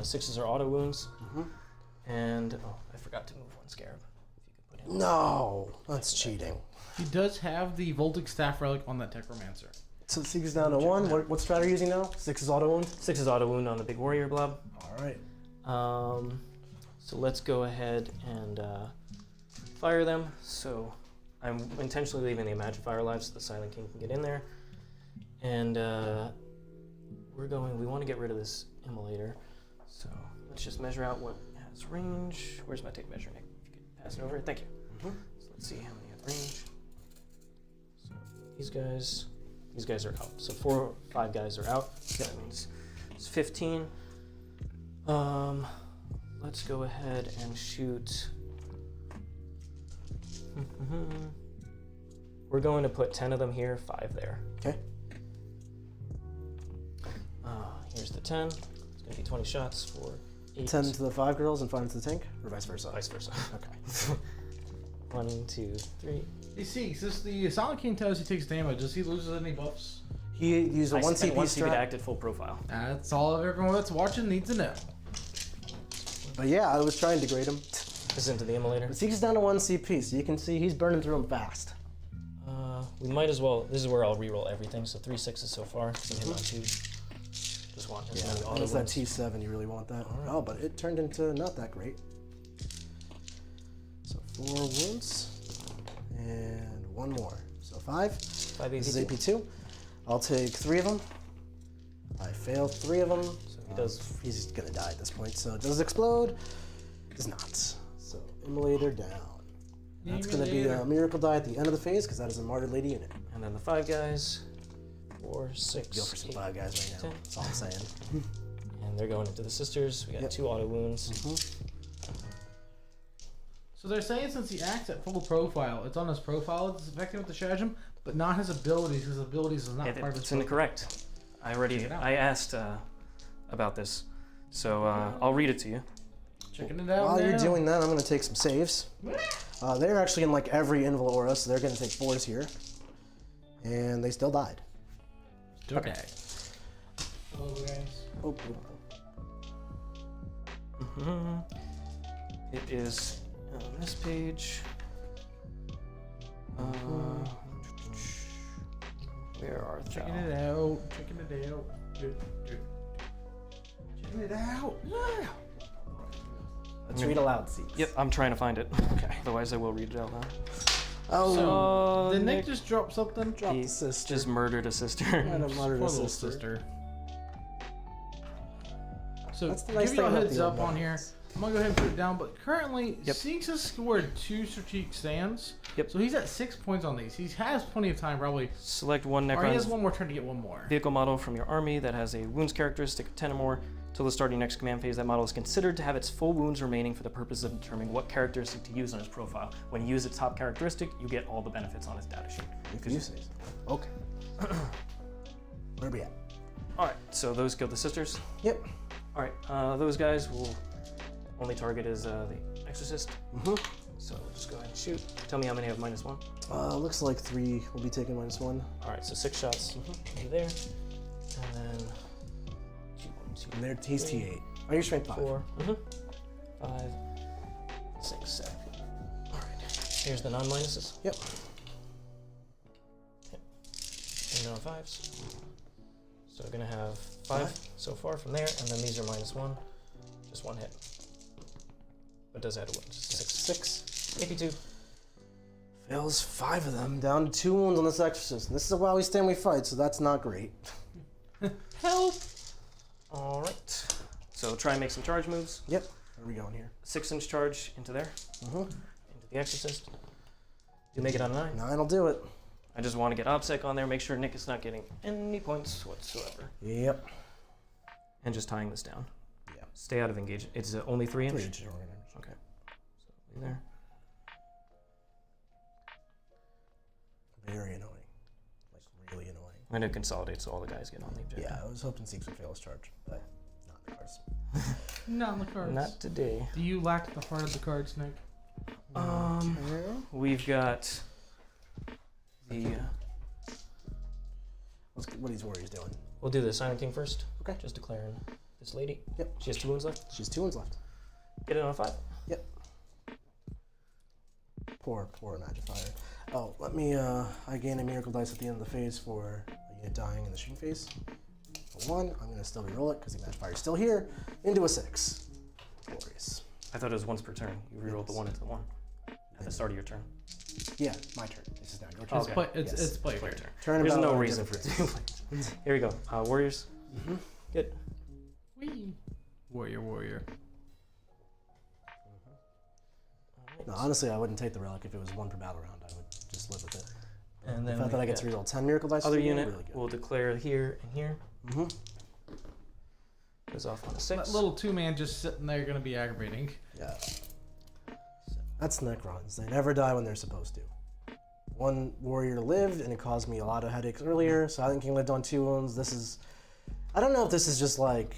6s are auto wounds. And I forgot to move 1 scarab. If you could put in. No, that's cheating. He does have the Voltic Staff Relic on that Technomancer. So the 6 is down to 1. What strat are you using now? 6 is auto wound? 6 is auto wound on the big warrior blob. All right. So let's go ahead and fire them. So I'm intentionally leaving the Imagifier alive so the Silent King can get in there. And we want to get rid of this Immolator. So let's just measure out what has range. Where's my tape measure, Nick? If you could pass it over. Thank you. So let's see how many have range. So these guys are out. So 4 or 5 guys are out. So that means it's 15. Let's go ahead and shoot. We're going to put 10 of them here, 5 there. Okay. Here's the 10. It's going to be 20 shots for 8. 10 to the 5 girls and 5 to the tank, or vice versa? Vice versa. Okay. 1, 2, 3. Hey, see, since the Silent King tells he takes damage, does he lose any buffs? He used a 1 CP 1 CP to strat. act at full profile. That's all everyone that's watching needs to know. But yeah, I was trying to grade him. This is into the Immolator. But he's down to 1 CP, so you can see he's burning through him fast. We might as well. This is where I'll reroll everything. So 3 6s so far. So hit on 2. Just want as many auto It's that wounds. T7, you really want that. Oh, but it turned into not that great. So 4 wounds and 1 more. So 5. 5 This is AP2. AP2. I'll take 3 of them. I failed 3 of them. So he does. He's gonna die at this point. So does it explode? Does not. So Immolator down. That's gonna be a miracle die at the end of the phase because that is a Martyred Lady unit. And then the 5 guys. 4, 6. Go for some 5 guys right now. 10. That's all I'm saying. And they're going into the sisters. We got 2 auto wounds. So they're saying since he acts at full profile, it's on his profile, it's affecting with the stratagem, but not his abilities, because abilities is not part of his It's profile. incorrect. I asked about this, so I'll read it to you. Checking it out While you're now. doing that, I'm gonna take some saves. They're actually in like every Invul aura, so they're gonna take 4s here. And they still died. Okay. Hello, guys. Oh, It is on this page. Where are Checking thou? it out. Checking it out. Checking it out. Yeah. let's read aloud, see. Yep, I'm trying to find it. Okay. Otherwise, I will read it out loud. Oh, So, did Nick Nick just drop something? drop he the sister. just murdered a sister. And a murdered Poor a little sister. So, That's the nice give you a thing about heads the up on here. Undeads. I'm gonna go ahead and put it down, but currently, Yep. Siegs has scored 2 strategic stands. Yep. So he's at 6 points on these. He has plenty of time, probably. Select one Or he has Necron one more turn to get one more. vehicle model from your army that has a wounds characteristic of 10 or more. Till the start of your next command phase, that model is considered to have its full wounds remaining for the purpose of determining what characteristic to use on his profile. When you use its top characteristic, you get all the benefits on his data sheet. If you say so. Okay. Where are we at? All right, so those kill the sisters. Yep. All right, those guys will only target is the exorcist. So just go ahead and shoot. Tell me how many have -1. Looks like 3 will be taking -1. All right, so 6 shots into there, and then 2, And there, he's T8. Oh, you're strength 5. 4, 5, 6, 7. All right, here's the non-minuses. Yep. swinging on 5s. So we're gonna have 5 so far from there, and then these are -1. Just 1 hit. But does add a 1. 6. AP2. Fails 5 of them, down to 2 wounds on this exorcist. This is a while we stand we fight, so that's not great. Help! Alright. So try and make some charge moves. Yep. Where are we going here? 6-inch charge into there. Into the exorcist. You make it on a 9. 9 will do it. I just want to get OBSEC on there, make sure Nick is not getting any points whatsoever. Yep. And just tying this down. Yeah. Stay out of engage. It's only 3 inch? 3 inches. Okay. So there. Very annoying. Like, really annoying. I'm going to consolidate so all the guys get on the objective. Yeah, I was hoping Seeks would fail his charge, but not in the cards. Not on the cards. Not today. Do you lack the heart of the cards, Nick? We've got the... What are these warriors doing? We'll do the Silent King first. Okay. Just declaring this lady. Yep. She has 2 wounds left. She's 2 wounds left. Get it on a 5. Yep. Poor Magifier. Oh, let me, I gain a miracle dice at the end of the phase for a unit dying in the shooting phase. For 1, I'm going to still reroll it because the Magifier is still here. Into a 6. Glorious. I thought it was once per turn. You rerolled the 1 into the 1 at the start of your turn. Yeah, my turn. This is now your turn. Okay. It's play Play turn. turn. Turn There's about no one reason for different it to. Here we go. Warriors. Good. Whee. Warrior. No, honestly, I wouldn't take the relic if it was 1 per battle round. I would just live with it. And The then fact that I we get to get reroll 10 miracle dice other for you, unit. really good. We'll declare here and here. Mm-hmm. Goes off on a That 6. little 2-man just sitting there gonna be aggravating. Yeah. That's Necrons. They never die when they're supposed to. 1 warrior lived, and it caused me a lot of headaches earlier. Silent King lived on 2 wounds. This is... I don't know if this is just like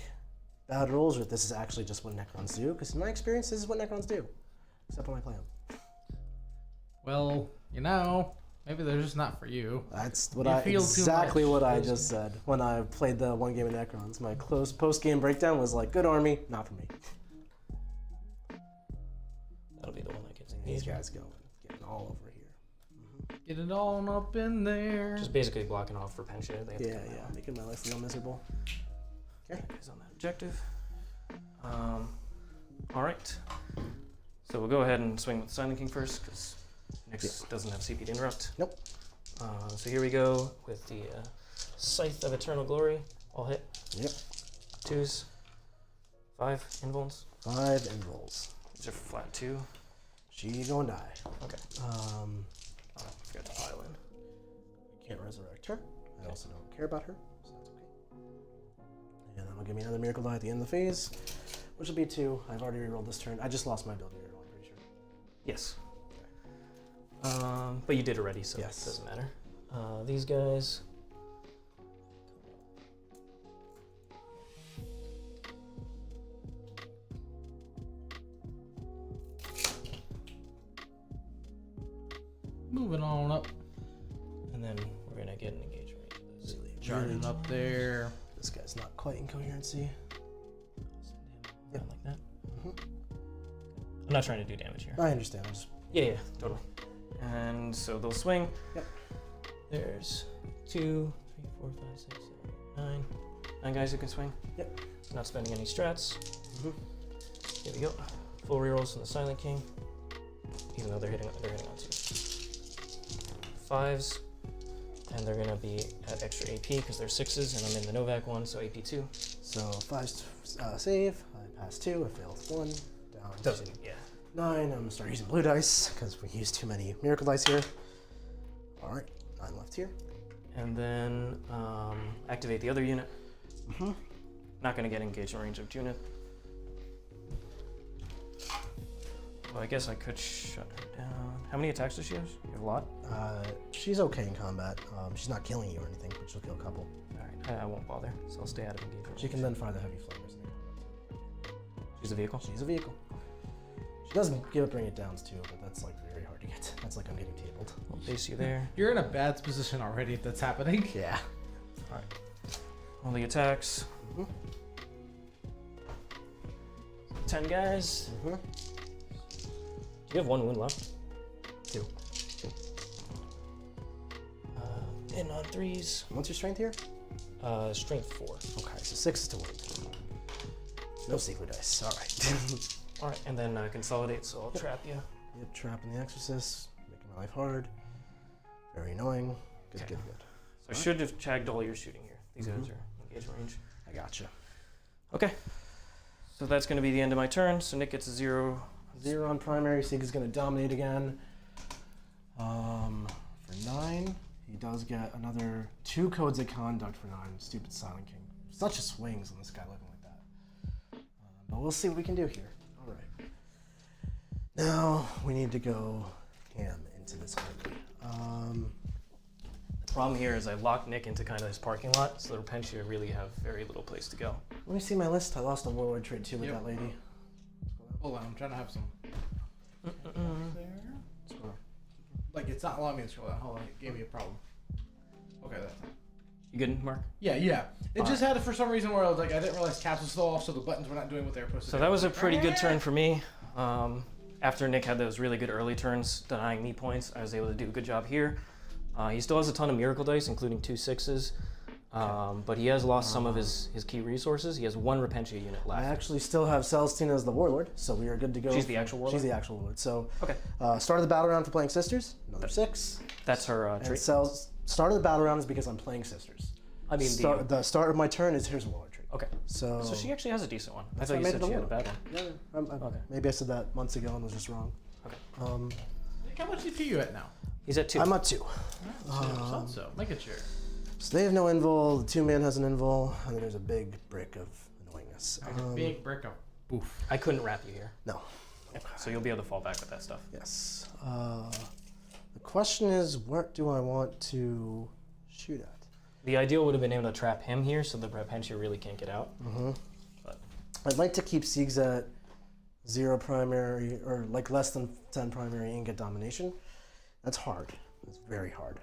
bad rules or if this is actually just what Necrons do, because in my experience, this is what Necrons do. Except when I play them. Well, maybe they're just not for you. That's what You feel too exactly much. what I just said when I played the 1 game of Necrons. My close post-game breakdown was like, good army, not for me. That'll be the one that gets These engaged. guys going, getting all over here. Get it all up in there. Just basically blocking off for pension. They have to Yeah, come out. making my life real miserable. Okay. That is on that objective. All right. So we'll go ahead and swing with Silent King first, because Nyx doesn't have CP to interrupt. Nope. So here we go with the Scythe of Eternal Glory. All hit. Yep. 2s. 5 invulns. 5 invulns. These are flat 2. She gonna die. Okay. Oh, I forgot to pile in. we can't resurrect her. I also don't care about her, so that's okay. And that'll give me another miracle die at the end of the phase, which will be 2. I've already rerolled this turn. I just lost my ability to reroll, I'm pretty sure. Yes. But you did already, so Yes. it doesn't matter. These guys. Moving on up. And then we're going to get an engagement range of this. Charging up there. This guy's not quite in coherency. Yeah, like that. I'm not trying to do damage here. I understand. I'm just Yeah, totally. And so they'll swing. Yep. There's 2, 3, 4, 5, 6, 7, 8, 9. 9 guys who can swing. Yep. Not spending any strats. Here we go. Full rerolls from the Silent King. Even though they're hitting on 2. 5s. And they're gonna be at extra AP because they're 6s, and I'm in the Novak one, so AP 2. so 5 save. I pass 2. I failed 1. Down Doesn't, to yeah. 9. I'm gonna start using blue dice because we use too many miracle dice here. All right, 9 left here. And then activate the other unit. Not gonna get engagement range of Junith. Well, I guess I could shut her down. How many attacks does she have? You have a lot? She's okay in combat. She's not killing you or anything, but she'll kill a couple. Alright, I won't bother, so I'll stay out of engagement She can then fire the heavy flamers. She's a vehicle? She's a vehicle. She doesn't give up bring it downs too, but that's like very hard to get. That's like I'm getting tabled. I'll base you there. You're in a bad position already if that's happening. Yeah. Alright. All the attacks. 10 guys. Do you have 1 wound left? 2. In on 3s. What's your strength here? Strength 4. Okay, so 6 is to win. No Siegler dice. All right. All right, and then consolidate, so I'll trap you. Yep, trapping the Exorcist, making my life hard. Very annoying. Good, Okay. good, good. So I should have tagged all your shooting here. These guys are engaged range. I gotcha. Okay. So that's going to be the end of my turn. So Nick gets a 0. 0 on primary. Sieg is going to dominate again. For 9, he does get another 2 codes of conduct for 9. Stupid Silent King. Such a swings on this guy looking like that. But we'll see what we can do here. All right. Now we need to go ham into this horde. The problem here is I locked Nick into kind of this parking lot, so the Repentia really have very little place to go. Let me see my list. I lost a warlord trade too with Yep. that lady. Hold on, I'm trying to have some. There. Like it's not allowing me to scroll down. Hold on, it gave me a problem. Okay, that's fine. You good, Mark? Yeah. It just had it for some reason where I was like, I didn't realize caps was still off, so the buttons were not doing what they were supposed to do. So that was a pretty good turn for me. After Nick had those really good early turns denying me points, I was able to do a good job here. He still has a ton of miracle dice, including 2 6s, but he has lost some of his key resources. He has 1 Repentia unit I left. actually still have Celestine as the warlord, so we are good to go. She's the actual warlord? She's the actual warlord. So, Okay. Start of the battle round for playing sisters, another 6. That's her And trait. start of the battle round is because I'm playing sisters. I mean, The start of my turn is here's warlord trait. okay. So So she actually has a decent one. I That's thought why you I said made it she a had a bad one. yeah, Okay. maybe I said that months ago and was just wrong. Okay. How much DP you at now? He's at 2. I'm at 2. So make it sure. So they have no invul. The 2-man has an invul, and then there's a big brick of annoyingness. Like a big brick of boof. I couldn't wrap you here. No. So you'll be able to fall back with that stuff. Yes. The question is, what do I want to shoot at? The ideal would have been able to trap him here so the Repentia really can't get out. But I'd like to keep Siegs at 0 primary, or like less than 10 primary and get domination. That's hard. It's very hard.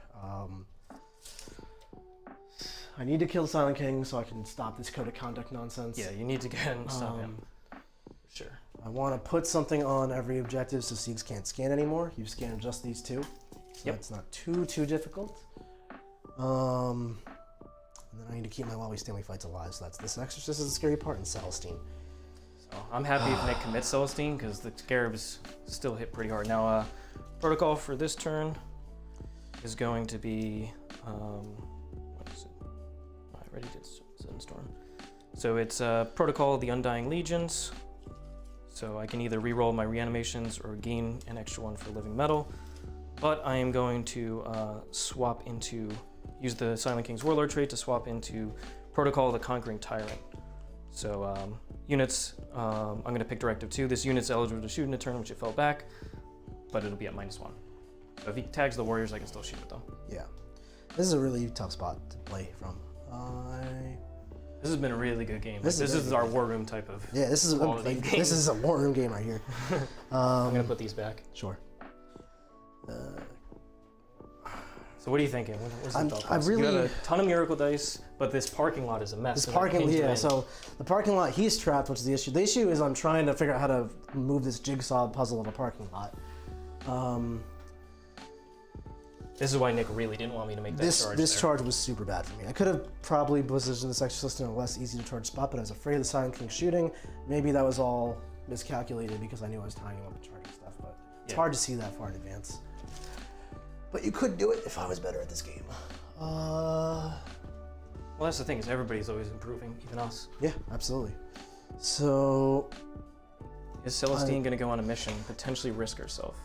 I need to kill Silent King so I can stop this code of conduct nonsense. yeah, you need to get in and stop him. For sure. I want to put something on every objective so Siegs can't scan anymore. You've scanned just these 2. So that's not too difficult. And then I need to keep my While We Stanley Fights alive. So that's this Exorcist is the scary part, and Celestine. So I'm happy if Nick commits Celestine because the Scarabs still hit pretty hard. Now, protocol for this turn is going to be, what is it? I already did Sudden Storm. So it's Protocol of the Undying Legions. So I can either reroll my reanimations or gain an extra 1 for living metal. But I am going to use the Silent King's Warlord trait to swap into Protocol of the Conquering Tyrant. So units, I'm going to pick Directive 2. This unit's eligible to shoot in a turn, which it fell back, but it'll be at -1. So if he tags the Warriors, I can still shoot at them. Yeah. This is a really tough spot to play from. This has been a really good game. This This is is our war room type of. Yeah, this is quality game. this is a war room game right here. I'm going to put these back. Sure. So what are you thinking? What's the thought I process? really- You got a ton of miracle dice, but this parking lot is a mess. This so parking, that yeah. win. So the parking lot, he's trapped, which is the issue. The issue is I'm trying to figure out how to move this jigsaw puzzle of a parking lot. This is why Nick really didn't want me to make that charge. This there. charge was super bad for me. I could have probably positioned this Exorcist in a less easy to charge spot, but I was afraid of the Silent King shooting. Maybe that was all miscalculated because I knew I was tying him up and charging stuff, but it's hard to see that far in advance. But you could do it if I was better at this game. Well, that's the thing, is everybody's always improving, even us. Yeah, absolutely. So Is Celestine going to go on a mission, potentially risk herself?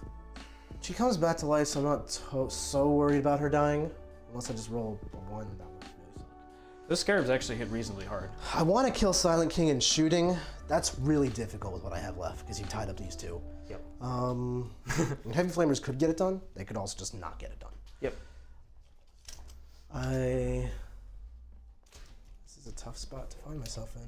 she comes back to life, so I'm not so worried about her dying. Unless I just roll a 1, that would really suck. Those Scarabs actually hit reasonably hard. I want to kill Silent King in shooting. That's really difficult with what I have left, because you tied up these 2. Yep. Heavy Flamers could get it done. They could also just not get it done. Yep. This is a tough spot to find myself in.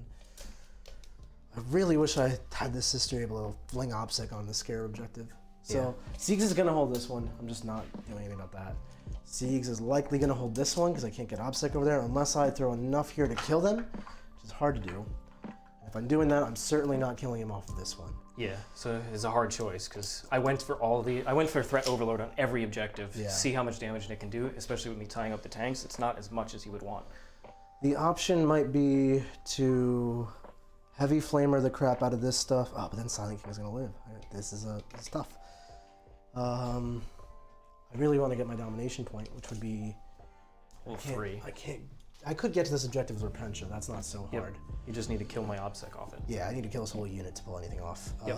I really wish I had this sister able to fling OPSEC on the Scarab objective. So Siegs is going to hold this one. I'm just not doing anything about that. Siegs is likely going to hold this one because I can't get OPSEC over there unless I throw enough here to kill them, which is hard to do. If If I'm doing that, I'm certainly not killing him off of this one. Yeah, so it's a hard choice because I went for threat overload on every objective. Yeah. See how much damage Nick can do, especially with me tying up the tanks. It's not as much as you would want. The option might be to heavy flamer the crap out of this stuff. Oh, but then Silent King is gonna live. This is tough. I really want to get my domination point, which would be Well, 3. I could get to this objective with Repentia. That's not so hard. You just need to kill my obsec off it. Yeah, I need to kill this whole unit to pull anything off. Yep.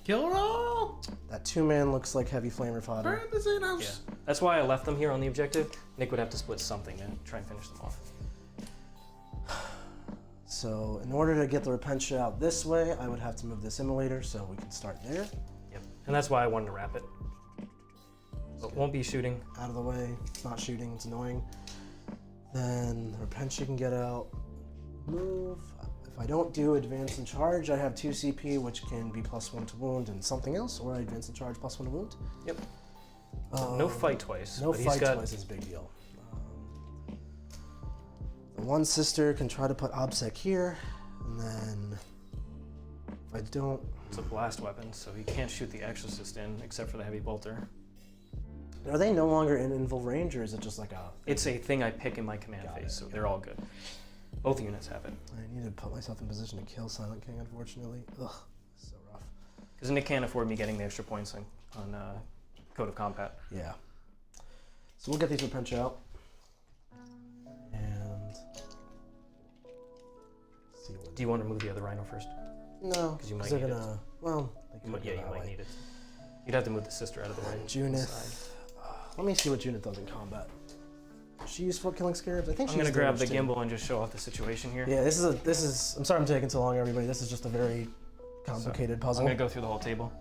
Kill roll! That 2-man looks like heavy flamer fodder. Burn the Xenos! Yeah, that's why I left them here on the objective. Nick would have to split something and try and finish them off. So in order to get the Repentia out this way, I would have to move this Immolator, so we can start there. Yep, and that's why I wanted to wrap it. But won't be shooting. Out of the way. It's not shooting. It's annoying. Then the Repentia can get out. Move. If I don't do advance and charge, I have 2 CP, which can be +1 to wound and something else, or I advance and charge +1 to wound. Yep. No fight twice. No but fight he's got... twice is a big deal. The one sister can try to put OBSEC here, and then if I don't... It's a blast weapon, so he can't shoot the Exorcist in, except for the heavy bolter. Are they no longer in invul range, or is it just like a... It's a thing I pick in my command phase, so they're all good. Both units have it. I need to put myself in position to kill Silent King, unfortunately. Ugh, so rough. Because Nick can't afford me getting the extra points on Code of Combat. Yeah. So we'll get these Repentia out. And... see what... Do you want to move the other Rhino first? No, because you might they're need gonna... it. Well, they could Yeah, you that might way. need it. You'd have to move the sister out of the way. Junith. Let me see what Junith does in combat. She useful at killing scarabs? I think I'm she's gonna grab the damage too. gimbal and just show off the situation here. Yeah, this is. I'm sorry I'm taking so long, everybody. This is just a very complicated puzzle. I'm gonna go through the whole table.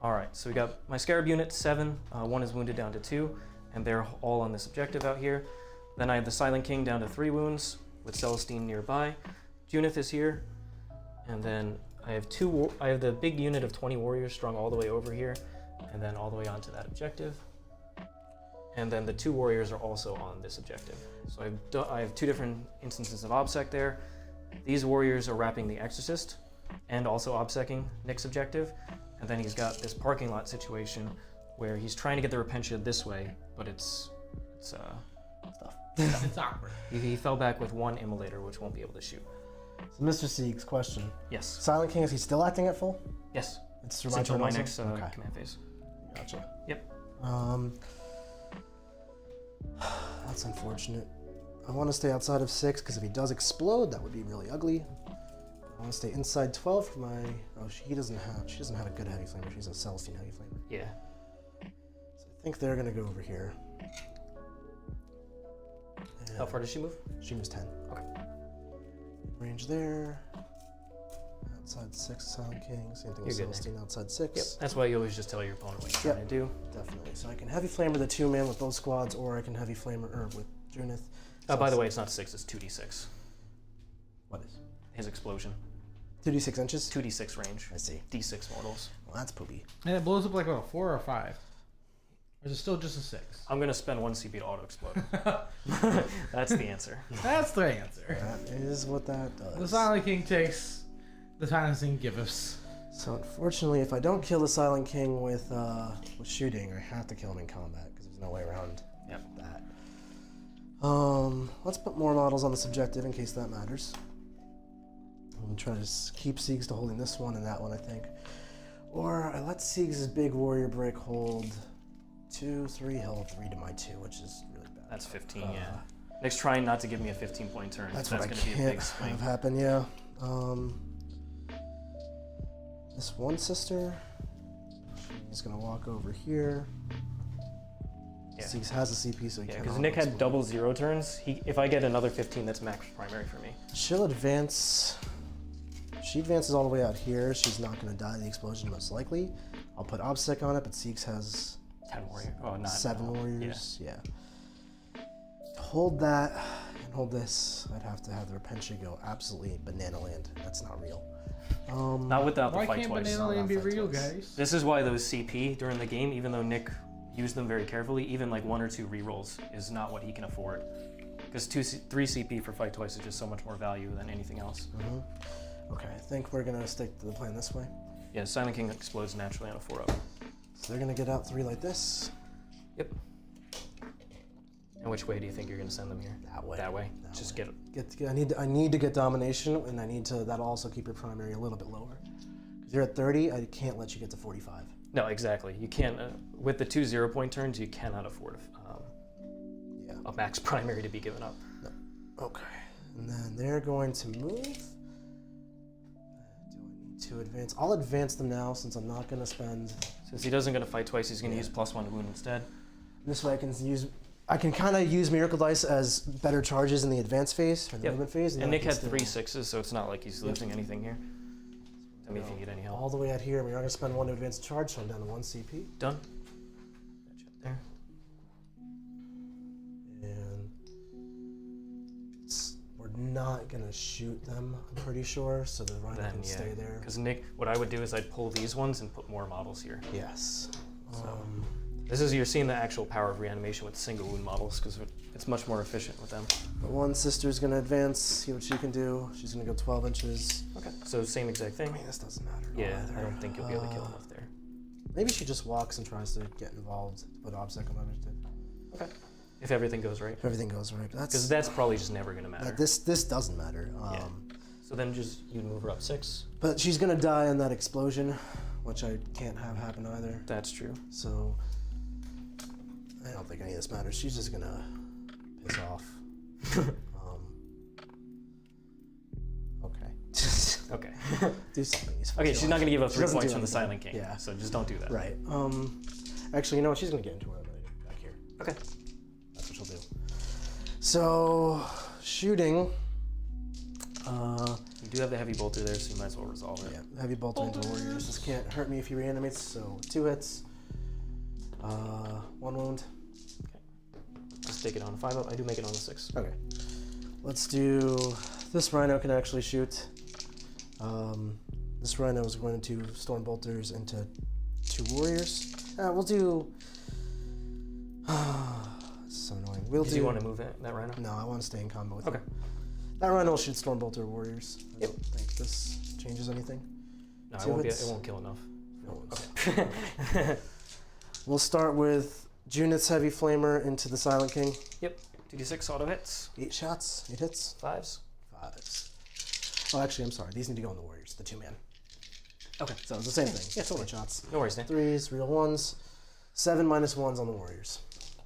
All right, so we got my scarab unit 7. 1 is wounded down to 2, and they're all on this objective out here. Then I have the Silent King down to 3 wounds with Celestine nearby. Junith is here, and then I have I have the big unit of 20 warriors strung all the way over here, and then all the way onto that objective. And then the 2 warriors are also on this objective. So I have 2 different instances of OBSEC there. These warriors are wrapping the Exorcist and also OBSECing Nick's objective. And then he's got this parking lot situation where he's trying to get the Repentia this way, but it's tough. It's awkward. He fell back with 1 Immolator, which won't be able to shoot. So Mr. Sieg's question. Yes. Silent King, is he still acting at full? Yes. It's It's until my also? next Okay. command phase. Gotcha. Yep. That's unfortunate. I want to stay outside of 6 because if he does explode, that would be really ugly. I want to stay inside 12 for my... Oh, she doesn't have a good heavy flamer. She's a Celestine heavy flamer. Yeah. So I think they're gonna go over here. How far does she move? She moves 10. Okay. Range there. Outside 6, Silent King. Same thing with You're good, Celestine outside 6. Yep. That's why you always just tell your opponent what you're trying to do. Definitely. So I can heavy flamer the 2-man with both squads, or I can heavy flamer with Junith. By the way, it's not 6, it's 2d6. What is? His explosion. 2d6 inches? 2d6 range. I see. D6 mortals. Well, that's poopy. And it blows up like what, a 4 or a 5? Or is it still just a 6? I'm gonna spend 1 CP to auto explode. That's the answer. That's the answer. That is what that does. The Silent King takes the silencing gifts. So unfortunately, if I don't kill the Silent King with shooting, I have to kill him in combat because there's no way around that. Let's put more models on this objective in case that matters. I'm gonna try to keep Siegs to holding this one and that one, I think. Or I let Siegs' big warrior break hold 2, 3, he'll hold 3 to my 2, which is really bad. That's 15, yeah. Nick's trying not to give me a 15-point turn. That's what what I gonna be a can't big swing. have happen, yeah. This one sister, she's gonna walk over here. Yeah. Siegs has a CP, so he Yeah, can't. because Nick had double 0 turns. If I get another 15, that's max primary for me. She'll advance. She advances all the way out here. She's not gonna die of the explosion, most likely. I'll put OBSEC on it, but Siegs has 10 warrior. Oh, not 7 no. warriors. Yeah. To hold that and hold this, I'd have to have the Repentia go absolutely banana land. That's not real. Not without the Why fight can't twice. Banana Lane be Fight real, twice. guys? This is why those CP during the game, even though Nick used them very carefully, even like 1 or 2 rerolls is not what he can afford. Because 3 CP for fight twice is just so much more value than anything else. Okay, I think we're gonna stick to the plan this way. Yeah, Silent King explodes naturally on a 4-up. So they're gonna get out 3 like this. Yep. And which way do you think you're gonna send them here? That way. That way. That Just way. get. I need to get domination, and I need to. That'll also keep your primary a little bit lower. Because you're at 30, I can't let you get to 45. No, exactly. You can't. With the 2 0-point turns, you cannot afford a max primary to be given up. No. Okay. And then they're going to move. Do I need to advance? I'll advance them now since I'm not gonna spend. Since he doesn't gonna fight twice, he's gonna use +1 to wound instead. This way I can kind of use Miracle Dice as better charges in the advance phase or the Yep. movement phase. And Nick had 3 6s, so it's not like he's losing anything here. Tell me if you need any help. All the way out here, we're not gonna spend 1 to advance the charge, so I'm down to 1 CP. Done. Gotcha. There. And we're not gonna shoot them, I'm pretty sure, so the rhino Then can yeah. stay there. Because Nick, what I would do is I'd pull these ones and put more models here. Yes. This is, you're seeing the actual power of reanimation with single wound models because it's much more efficient with them. But one sister's gonna advance, see what she can do. She's gonna go 12 inches. Okay. So same exact thing. I mean, this doesn't matter. Yeah, either. I don't think you'll be able to kill enough there. Maybe she just walks and tries to get involved to put obstacle on initiative. Okay. If everything goes right. If everything goes right. Because that's probably just never going to matter. This doesn't matter. Yeah. So then just you'd move her up 6. But she's gonna die in that explosion, which I can't have happen either. That's true. So I don't think any of this matters. She's just gonna piss off. Okay. Okay. Do something. Okay, she's not going to give up She 3 doesn't points do from the anything. Silent King. Yeah. So just don't do that. Right. Actually, you know what? She's gonna get into it back here. Okay. That's what she'll do. So shooting. You do have the heavy bolter there, so you might as well resolve it. Yeah, heavy bolter into warriors. This can't hurt me if he reanimates. So 2 hits. 1 wound. Okay. Just take it on a 5-up. I do make it on a 6. Okay. Let's do. This rhino can actually shoot. This rhino is going to storm bolters into 2 warriors. We'll do. So annoying. We'll do. Do you want to move that rhino? No, I want to stay in combo with Okay. him. That rhino will shoot storm bolter warriors. I Yep. don't think this changes anything. No, Two it hits. won't kill enough. No, Okay. We'll start with Junith's heavy flamer into the Silent King. Yep. 2d6 auto hits. 8 shots, 8 hits. 5s. 5s. Oh, actually, I'm sorry. These need to go on the warriors, the 2-man. Okay. So it's the same thing. Yeah, totally. 8 shots. No worries, Dan. 3s, real 1s. 7 minus 1s on the warriors.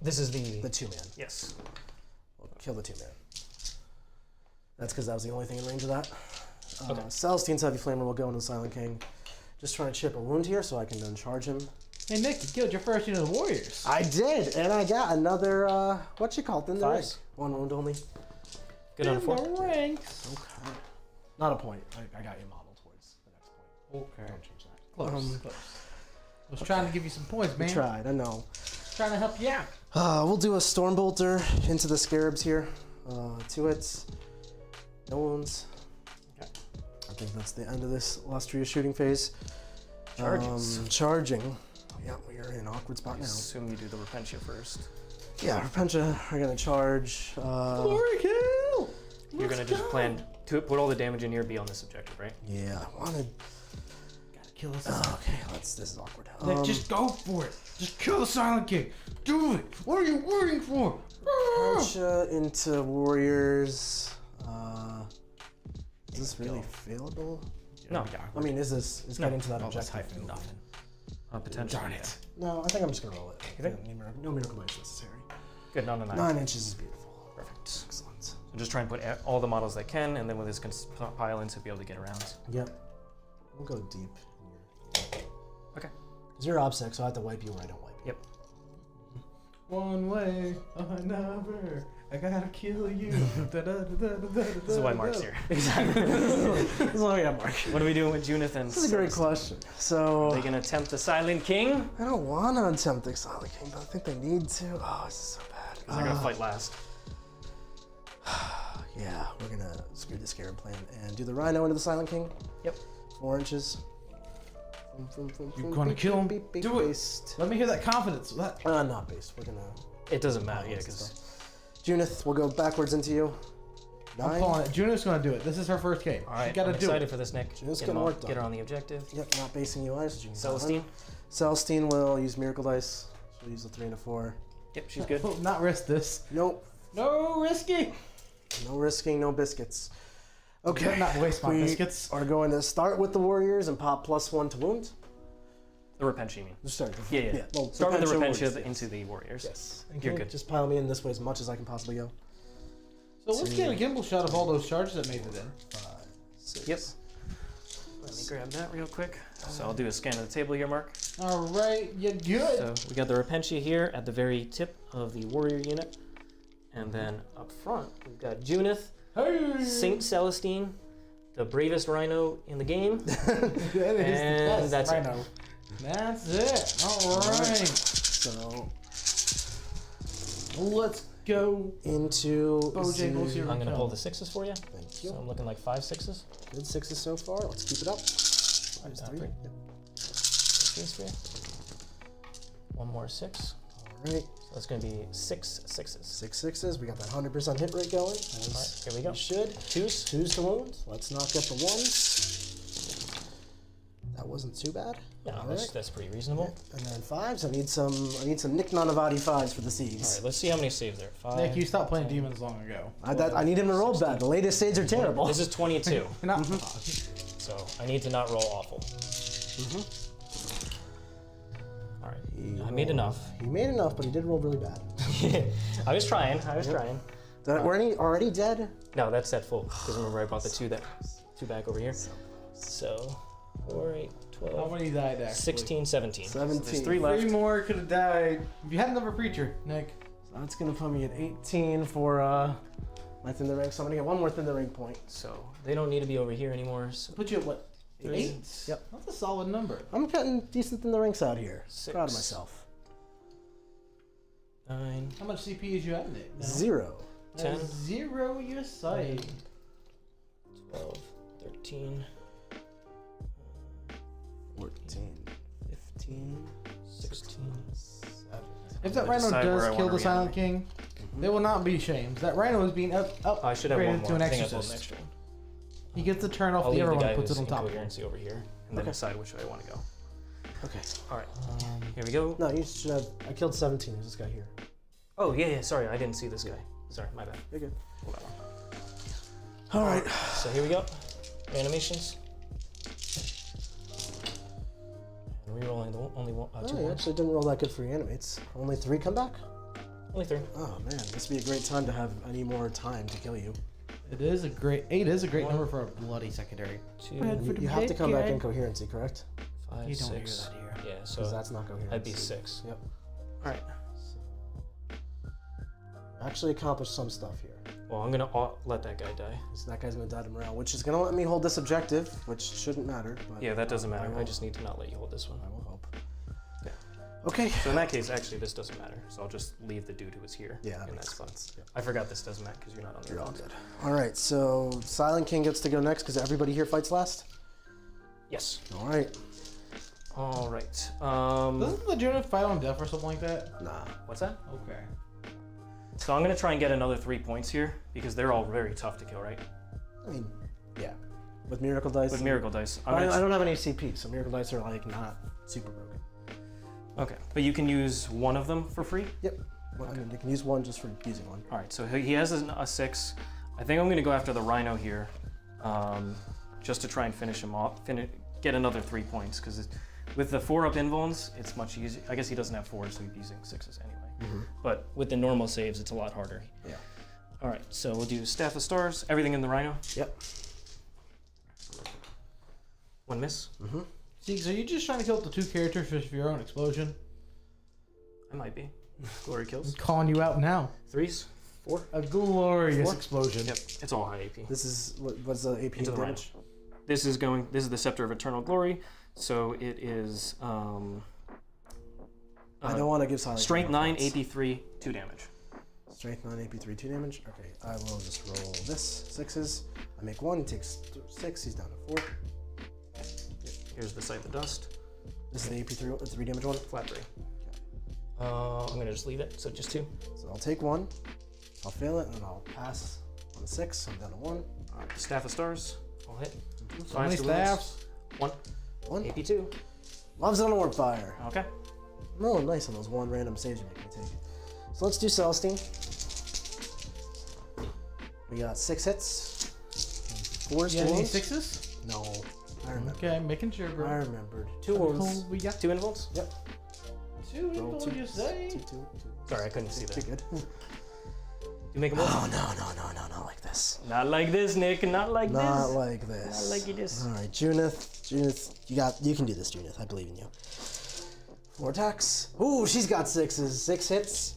This is the 2-man. Yes. We'll kill the 2-man. That's because that was the only thing in range of that. Okay. Celestine's heavy flamer will go into the Silent King. Just trying to chip a wound here so I can then charge him. Hey Nick, you killed your first unit of warriors. I did, and I got another, what you call it, in the ring. 5s. 1 wound only. Good on a 4. In the ranks. Okay. Not a point. I got you modeled towards the next point. Okay. Don't change that. Close. Close. I was trying to give you some points, man. We tried, I know. Trying to help you out. We'll do a Storm Bolter into the Scarabs here. 2 hits. No wounds. Okay. I think that's the end of this illustrious shooting phase. Charges. Charging. Yeah, we are in an awkward spot I now. assume you do the Repentia first. Yeah, Repentia are gonna charge. Glory kill! You're going to just plan to put all the damage in here, be on this objective, right? Yeah, I wanted. Gotta kill us. Okay, this is awkward. Nick, just go for it. Just kill the Silent King. Do it. What are you waiting for? Repentia into warriors. Is this really failable? No. I mean, is getting to that objective? Nothing. Potential. Darn it. No, I think I'm just gonna roll it. You think? No miracle dice necessary. Good, not a 9. 9 inches is beautiful. Perfect. Excellent. So just try and put all the models that can, and then with his compile-ins, he'll be able to get around. Yep. We'll go deep. Okay. Because you're obsec, so I have to wipe you where I don't wipe you. Yep. One way, another. I gotta kill you. This is why Mark's here. Exactly. This is why we got Mark. What are we doing with Junith and This is a great question. So Are they going to attempt the Silent King? I don't want to attempt the Silent King, but I think they need to. Oh, this is so bad. Because they're going to fight last. Yeah, we're gonna screw the Scarab plan and do the Rhino into the Silent King. Yep. 4 inches. You're gonna kill him? Do it. Based. Let me hear that confidence. Not based. We're gonna. It doesn't matter, yeah, because Junith, we'll go backwards into you. I'm 9. calling it. Junith's gonna do it. This is her first game. All right, She gotta I'm do excited it. for this, Nick. Junith's Get, getting him work on, done. get her on the objective. Yep, not basing you eyes. Celestine. Celestine will use Miracle Dice. She'll use the 3 and a 4. Yep, she's good. Not risk this. Nope. No risky. No risking, no biscuits. Okay. Better not waste my we biscuits. are going to start with the warriors and pop +1 to wound. The Repentia, you mean? Sorry. Yeah. Well, Start with the Repentia Repentia warriors, into the warriors. Yes. And You're can you good. just pile me in this way as much as I can possibly go. So let's get a gimbal shot of all those charges that made it in. 5, 6. Yep. Let me grab that real quick. So I'll do a scan of the table here, Mark. All right, you good? So we got the Repentia here at the very tip of the warrior unit. And then up front, we've got Junith, Hey. Saint Celestine, the bravest rhino in the game. That is And the best that's it. rhino. That's it. All right. So Let's go. into Bojangles Zoo. here. I'm going to pull the 6s for you. Thank you. So I'm looking like 5 6s. Good 6s so far. Let's keep it up. Minus 3. three. Yep. These for you. One more 6. All right. So that's going to be 6 6s. 6 6s. We got that 100% hit rate going. All right, here we go. We should. 2s. 2s to wound. Let's not get the 1s. That wasn't too bad. No, All that's, right. that's pretty reasonable. And then 5s. I need some Nick Nanavati 5s for the All Siegs. right, let's see how many saves there. 5. Nick, you stopped playing demons long ago. I need him to roll bad. The latest saves are terrible. This is 22. You're not. So I need to not roll awful. All right, I made enough. He made enough, but he did roll really bad. I was trying. Were any already dead? No, that's at full. Because remember I bought the 2 back over here. So 4, 8, How 12, many died actually? 16, 17. 17. So there's 3 left. 3 more could have died. If you had another preacher, Nick. So that's gonna put me at 18 for my thin the ring. So I'm gonna get 1 more thin the ring point. So they don't need to be over here anymore. So Put you at what? 8? Yep. That's a solid number. I'm getting decent in the ranks out here. 6. Proud of myself. 9, How much CP is you at, Nick? No? 0. 10, 0 your side. 12, 13, 14. 15. 16. 7. If that I rhino decide where I does kill wanna the Silent King, they will not be shamed. That rhino is being I should have one upgraded more. to an I think I pulled exorcist. an extra one. He gets to turn off I'll the leave other the one guy and puts who's it on in top. coherency over here, and then Okay. decide which way I want to go. Okay. All right, here we go. No, you should have. I killed 17. There's this guy here. Oh yeah. Sorry, I didn't see this guy. Sorry, my bad. You're good. Hold on. All right. So here we go. Animations. And rerolling the only one, 2 Oh, you ones. actually didn't roll that good for your animates. Only 3 come back? Only 3. Oh man, this would be a great time to have any more time to kill you. It is a great 8 is a great number for a bloody secondary. 2, You have to come back in coherency, correct? 5, You don't hear 6. that here. Yeah, Because so that's not coherency. I'd be 6. Yep. All right. Actually accomplished some stuff here. Well, I'm gonna let that guy die. So that guy's gonna die to morale, which is gonna let me hold this objective, which shouldn't matter. But Yeah, that doesn't matter. I I will- just need to not let you hold this one. I will hope. Yeah. Okay. So in that case, actually, this doesn't matter. So I'll just leave the dude who was here. Yeah, that in makes that spot. sense. Yep. I forgot this doesn't matter because you're not on the You're all other good. All right, so Silent King gets to go next because everybody here fights last. Yes. All right. Oh. All right. Doesn't the Junith fight on death or something like that? Nah. What's that? Okay. So I'm gonna try and get another 3 points here because they're all very tough to kill, right? I mean, yeah. With Miracle Dice. With Miracle Dice. I don't have any CP, so Miracle Dice are like not super broken. Okay, but you can use one of them for free? Yep. Well, I mean, you can use one just for using one. All right, so he has a 6. I think I'm gonna go after the Rhino here, just to try and finish him off, get another 3 points, because with the 4-up invulns, it's much easier. I guess he doesn't have 4s, so he'd be using 6s anyway. But with the normal saves, it's a lot harder. Yeah. All right, so we'll do Staff of Stars, everything in the Rhino. Yep. 1 miss. See, so you just trying to kill the 2 characters just for your own explosion? I might be. Glory kills. I'm calling you out now. 3s. 4. A glorious 4? explosion. Yep, it's all high AP. This is what's the AP Into the damage? This is the Scepter of Eternal Glory, so it is I don't want to give Silent Strength King 9, points. AP3, 2 damage. Strength 9, AP3, 2 damage. Okay, I will just roll this. 6s. I make 1, he takes 6, he's down to 4. Here's the Sight the Dust. This is the AP3 3 damage one. Flat 3. I'm gonna just leave it, so just 2. So I'll take 1, I'll fail it, and then I'll pass on to 6. I'm down to 1. Staff of Stars. I'll hit. So many staffs. 1. 1. AP 2. Loves it on Warp Fire. Okay. I'm rolling nice on those 1 random saves you make me take. So let's do Celestine. We got 6 hits. 4 You got any wounds. 6s? No. I remember. Okay, making sure, bro. I remembered. 2 wounds. Cool, we got 2 invulns. Yep. 2 Roll invulns, 2. you say? 2. Sorry, I couldn't see Too that. good. You make a move? Oh, no, not like this. Not like this, Nick. Not like Not this. like this. Not like this. All right, Junith, you can do this, Junith. I believe in you. 4 attacks. Ooh, she's got 6s. 6 hits.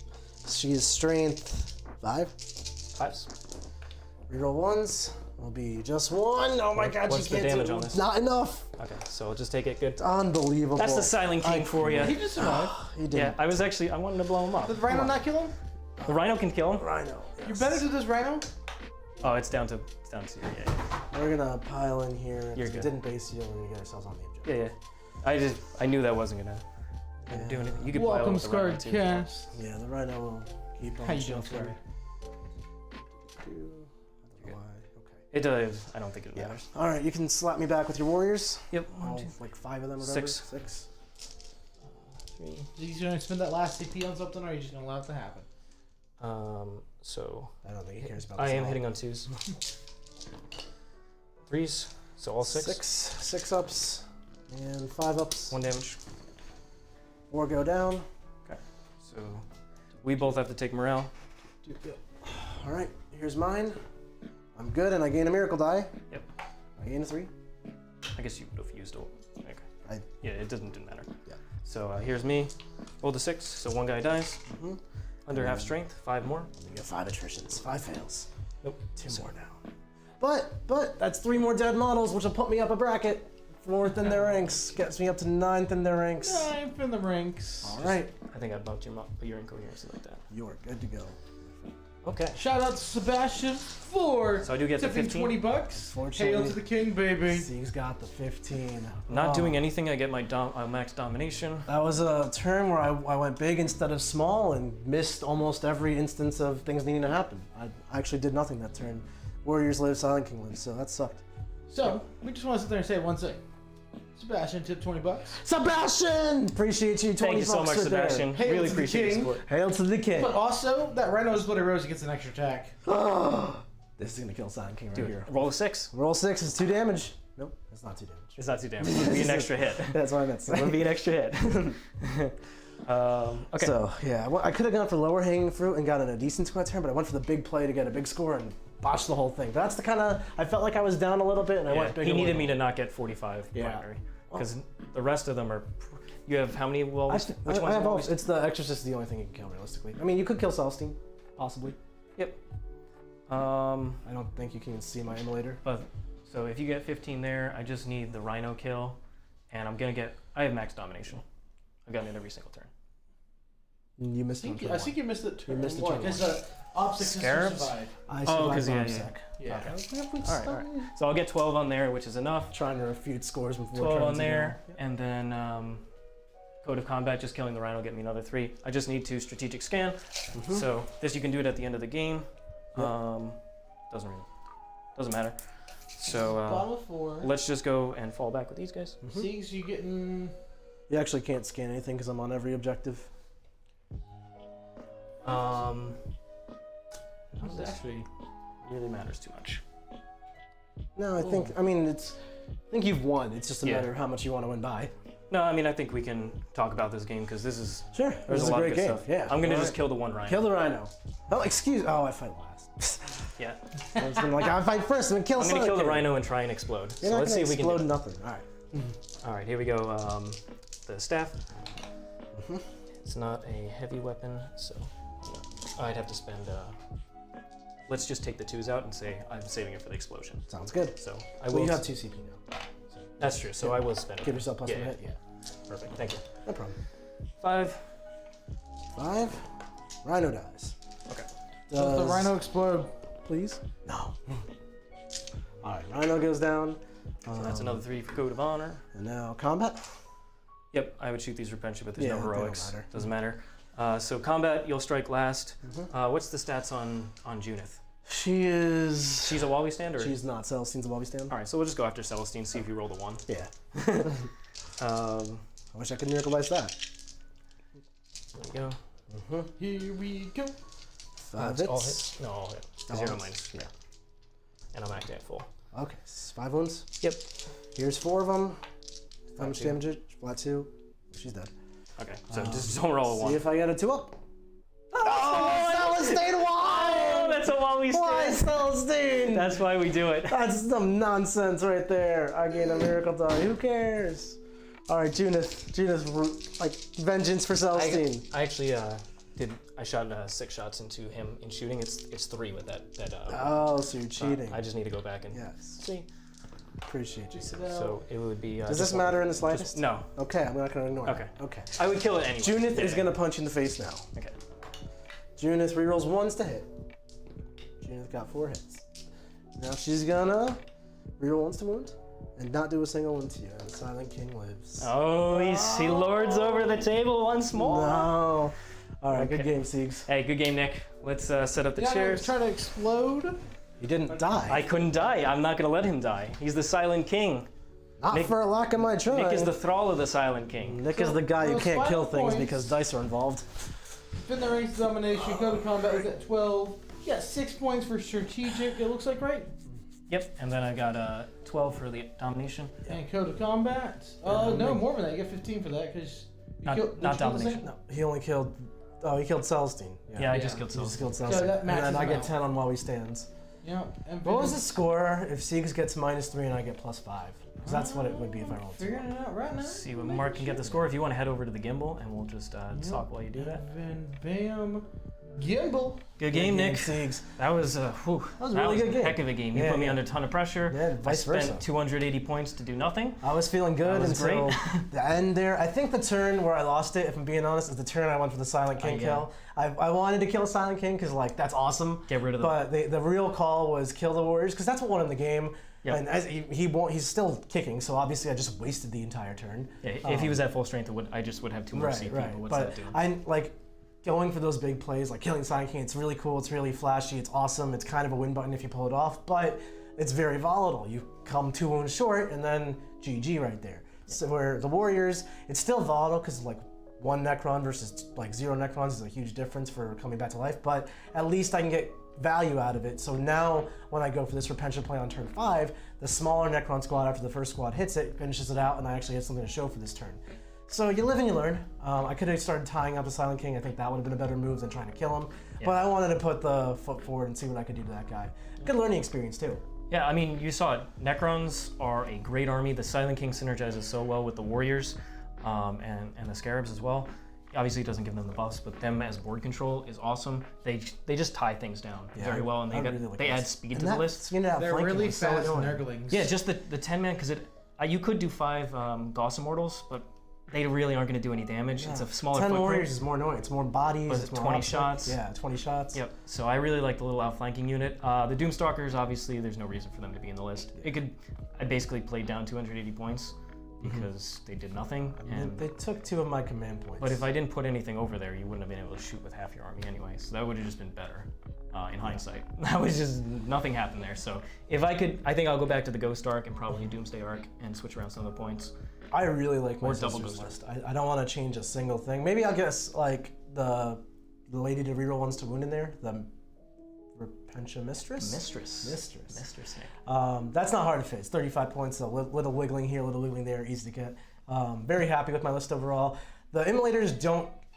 She is strength 5. 5s. Reroll 1s. Will be just 1. Oh my God, What's she can't the damage do it. on this? Not enough. Okay, so I'll just take it. Good. Unbelievable. That's the Silent King for you. He just survived. He did. Yeah, I wanted to blow him up. Did Rhino not kill him? The Rhino can kill him. Rhino. You better do this, Rhino? Oh, it's down to yeah. We're gonna pile in here. You're We good. didn't base heal and we get ourselves on the objective. Yeah. I knew that wasn't gonna do anything. You could pile Welcome, with the Rhino Scarred too. Cast. Yeah, the Rhino will keep on. How you doing, shuffling. Scarred? I don't know why. Okay. It does. I don't think it Yeah. matters. All right, you can slap me back with your warriors. Yep. All, 1, 2, like 5 of them or whatever. 6. 6. 3. Are you going to spend that last CP on something, or are you just going to allow it to happen? So I don't think he cares about I this at am all. hitting on 2s. 3s. So all 6. 6 ups and 5 ups. 1 damage. 4 go down. Okay. So we both have to take morale. All right, here's mine. I'm good, and I gain a miracle die. Yep. I gain a 3. I guess you would have used all. Okay. I- Yeah, it didn't matter. Yeah. So here's me. Roll the 6. So 1 guy dies. Mhm. Under half strength. 5 more. You get 5 attritions, 5 fails. Nope. 2 more now. But that's 3 more dead models, which will put me up a bracket. 4th in their ranks, gets me up to 9th in their ranks. 9th in the ranks. All right, I think I bumped you up, but you're incoherent like that. you're good to go. Okay. Shout out to Sebastian for So I do get the tipping 15. $20. Fortunately, Hail to the king, baby. Sieg's got the 15. Not Oh. doing anything. I get my max domination. That was a turn where I went big instead of small and missed almost every instance of things needing to happen. I actually did nothing that turn. Warriors live, Silent King lives, so that sucked. So, we just want to sit there and say one thing. Sebastian tipped $20. Sebastian! Appreciate you, 20 Thank you so bucks much, right there. Sebastian. Hail Really to the appreciate your king. support. Hail to the king. But also, that Rhino is Bloody Rose gets an extra attack. This is gonna kill Silent King right Dude, here. roll a 6. Roll 6 is 2 damage. Nope, that's not 2 damage. It's not too damage. It'll be an extra hit. That's what I meant to It'll say. be an extra hit. Okay. So, yeah, I could have gone for lower hanging fruit and gotten a decent squad turn, but I went for the big play to get a big score and botched the whole thing. But that's the kind of, I felt like I was down a little bit and I went Yeah, big. he and needed went me to not get 45 Yeah. primary. Because the rest of them are. You have how many wolves? I have all, it's the Exorcist is the only thing you can kill realistically. I mean, you could kill Celestine, possibly. Yep. I don't think you can even see my Immolator. But so if you get 15 there, I just need the Rhino kill, and I'm gonna get. I have max domination. I've gotten it every single turn. You missed it. I think you missed it too. You missed it What? turn Because one. Optics Scarabs? survived. I Oh, 'cause survived yeah. Armsec. Yeah. All right. So I'll get 12 on there, which is enough. Trying to refute scores before 12 on turns there, ago. and then Code of Combat, just killing the Rhino, get me another 3. I just need to strategic scan. So this you can do it at the end of the game. Doesn't matter. So Bottom of 4. let's just go and fall back with these guys. Siegs, you getting... You actually can't scan anything because I'm on every objective. This actually really matters too much. No, I think, I mean, I think you've won. It's just a Yeah. matter of how much you want to win by. No, I mean I think we can talk about this game because this is Sure. there's This is a lot great of good game. stuff. Yeah. I'm gonna All just right. kill the one Rhino. Kill the Rhino. Oh, excuse. Oh, I fight last. Yeah. I was gonna like, I fight first and then kill I'm gonna Silent kill the King. Rhino and try and explode. You're So not let's see gonna if we can. explode Do it. nothing. All right. All right, here we go. The staff. It's not a heavy weapon, so I'd have to spend. Let's just take the 2s out and say I'm saving it for the explosion. Sounds good. So I Well, will. you have 2 CP now. That's true. So I will spend it. Give yourself plus Yeah, 1 hit. yeah. Perfect. Thank you. No problem. 5. 5. Rhino dies. Okay. Does the Rhino explode? Please? No. All right. Rhino goes down. So that's another 3 for Code of Honor. And now combat. Yep, I would shoot these for friendship, but there's Yeah, no they don't heroics. matter. Doesn't matter. So combat, you'll strike last. What's the stats on Junith? She is. She's a while we stand, or? She's not. Celestine's a while we stand. All right, so we'll just go after Celestine, see if you roll the 1. Yeah. Um, I wish I could miracle dice that. there you go. Here we go. 5 All hits. hit? No, all hit. All 0 hits. minus. Yeah. And I'm acting at full. Okay. 5 wounds. Yep. Here's 4 of them. How much 2. damage? Flat 2. She's dead. Okay, so just don't roll a 1. See if I get a 2 up. Oh, Celestine, why? Oh, that's a while we Why stand. Celestine? That's why we do it. That's some nonsense right there. I gain a miracle die. Who cares? All right, Junith, like vengeance for Celestine. I actually I shot 6 shots into him in shooting. It's 3 with that. Oh, so you're cheating. I just need to go back and Yes. see. Appreciate you. So it would be. Does this matter in the slightest? No. Okay, I'm not gonna ignore Okay. it. Okay. I would kill it anyway. Junith is gonna punch you in the face now. Okay. Junith rerolls 1s to hit. Junith got 4 hits. Now she's gonna reroll 1s to wound and not do a single one to you. And Silent King lives. Oh, he lords over the table once more. No. All right, good Okay. game, Siegs. Hey, good game, Nick. Let's set up the Yeah, chairs. try to explode. You didn't die. I couldn't die. I'm not gonna let him die. He's the Silent King. Not Nick- for a lack of my trying. Nick is the thrall of the Silent King. Nick is the guy who Those can't kill final things points. because dice are involved. Fin the ranks domination. Go to combat was at 12. Yeah, 6 points for strategic. It looks like, right? Yep, and then I got 12 for the domination. And code of combat. No, more than that. You get 15 for that because Not domination. No, he only killed. Oh, he killed Celestine. Yeah, I Yeah. just killed He just Celestine. killed So Celestine. that And matches then I him get out. 10 on while he stands. Yeah. And What was the score if Siegs gets -3 and I get +5? Because that's what it would be if I rolled 2. Figuring it out right now. Let's see what Mark can get the score. If you want to head over to the gimbal, and we'll just talk while you do that. And bam. Gimbal. Good game, Nick. Siegs. That was a really good game. heck of a game. You Yeah, put me yeah. under a ton of pressure. Yeah, vice I versa. spent 280 points to do nothing. I was feeling good That was until great. the end there. I think the turn where I lost it, if I'm being honest, is the turn I went for the Silent King yeah. kill. I wanted to kill Silent King because like that's awesome. Get rid of the. But the real call was kill the Warriors because that's what won him the game. Yep. And as he won't, he's still kicking, so obviously I just wasted the entire turn. Yeah, if he was at full strength, I just would have 2 more CP. But what's But that doing? I like going for those big plays, like killing Silent King. It's really cool. It's really flashy. It's awesome. It's kind of a win button if you pull it off, but it's very volatile. You come 2 wounds short, and then GG right there. So where the Warriors, it's still volatile because like 1 Necron versus like 0 Necrons is a huge difference for coming back to life. But at least I can get value out of it. So now when I go for this Repentia play on turn 5, the smaller Necron squad after the first squad hits it, finishes it out, and I actually have something to show for this turn. So you live and you learn. I could have started tying up the Silent King. I think that would have been a better move than trying to kill him. But I wanted to put the foot forward and see what I could do to that guy. Good learning experience too. Yeah, I mean, you saw it. Necrons are a great army. The Silent King synergizes so well with the Warriors and the Scarabs as well. Obviously, it doesn't give them the buffs, but them as board control is awesome. They just tie things down very well, and they add speed to the list. They're really fast nurglings. Yeah, just the 10-man, because you could do 5 Gauss Immortals, but they really aren't going to do any damage. Yeah. It's a smaller 10 footprint. Warriors is more annoying. It's more bodies. Was it's it more 20 output. shots? Yeah, 20 shots. Yep. So I really like the little outflanking unit. The Doomstalkers, obviously, there's no reason for them to be in the list. I basically played down 280 points because they did nothing. And They took 2 of my command points. but if I didn't put anything over there, you wouldn't have been able to shoot with half your army anyway. So that would have just been better in hindsight. That was just, nothing happened there. So if I could, I think I'll go back to the Ghost Arc and probably Doomsday Arc and switch around some of the points. I really like my Or double sister's Ghost list. I don't want to change a single thing. Maybe I'll guess like the lady to reroll 1s to wound in there. The Repentia Mistress? Mistress, Nick. That's not hard to fit. It's 35 points, a little wiggling here, a little wiggling there, easy to get. Very happy with my list overall. The Immolators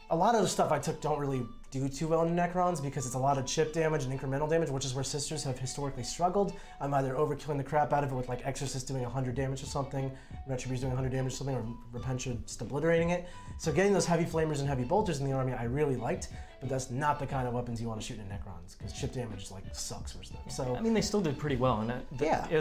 a lot of the stuff I took don't really do too well in Necrons because it's a lot of chip damage and incremental damage, which is where Sisters have historically struggled. I'm either overkilling the crap out of it with like Exorcist doing 100 damage or something, Retribution doing 100 damage or something, or Repentia just obliterating it. So getting those heavy flamers and heavy bolters in the army I really liked, but that's not the kind of weapons you want to shoot in Necrons because chip damage like sucks for them. So I mean, they still did pretty well, and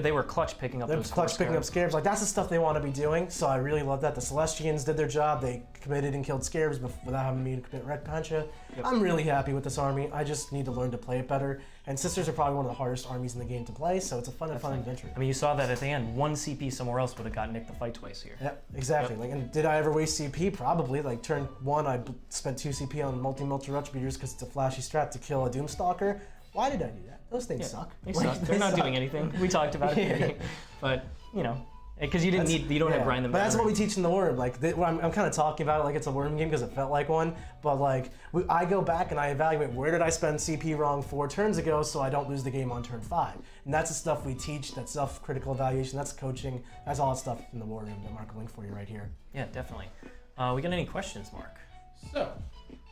they were clutch picking up they're those clutch picking up Scarabs. Scarabs. Like that's the stuff they want to be doing. So I really love that. The Celestians did their job. They committed and killed Scarabs without having me to commit Repentia. Yep. I'm really happy with this army. I just need to learn to play it better. And Sisters are probably one of the hardest armies in the game to play. So it's a fun adventure. I mean, you saw that at the end. 1 CP somewhere else would have got Nick the fight twice here. Yep, exactly. Yep. Like, and did I ever waste CP? Probably. Like turn 1, I spent 2 CP on multi-Retributors because it's a flashy strat to kill a Doomstalker. Why did I do that? Those things suck. They Like, suck. They're not suck. doing anything. We talked about it, but you know, because you don't have grind them. But down that's or what we teach in the Worm. Like, I'm kind of talking about it like it's a Worm game because it felt like one. But like, I go back and I evaluate where did I spend CP wrong 4 turns ago so I don't lose the game on turn 5. And that's the stuff we teach. That's self-critical evaluation. That's coaching. That's all that stuff in the War Room that Mark will link for you right here. Yeah, definitely. We got any questions, Mark? So,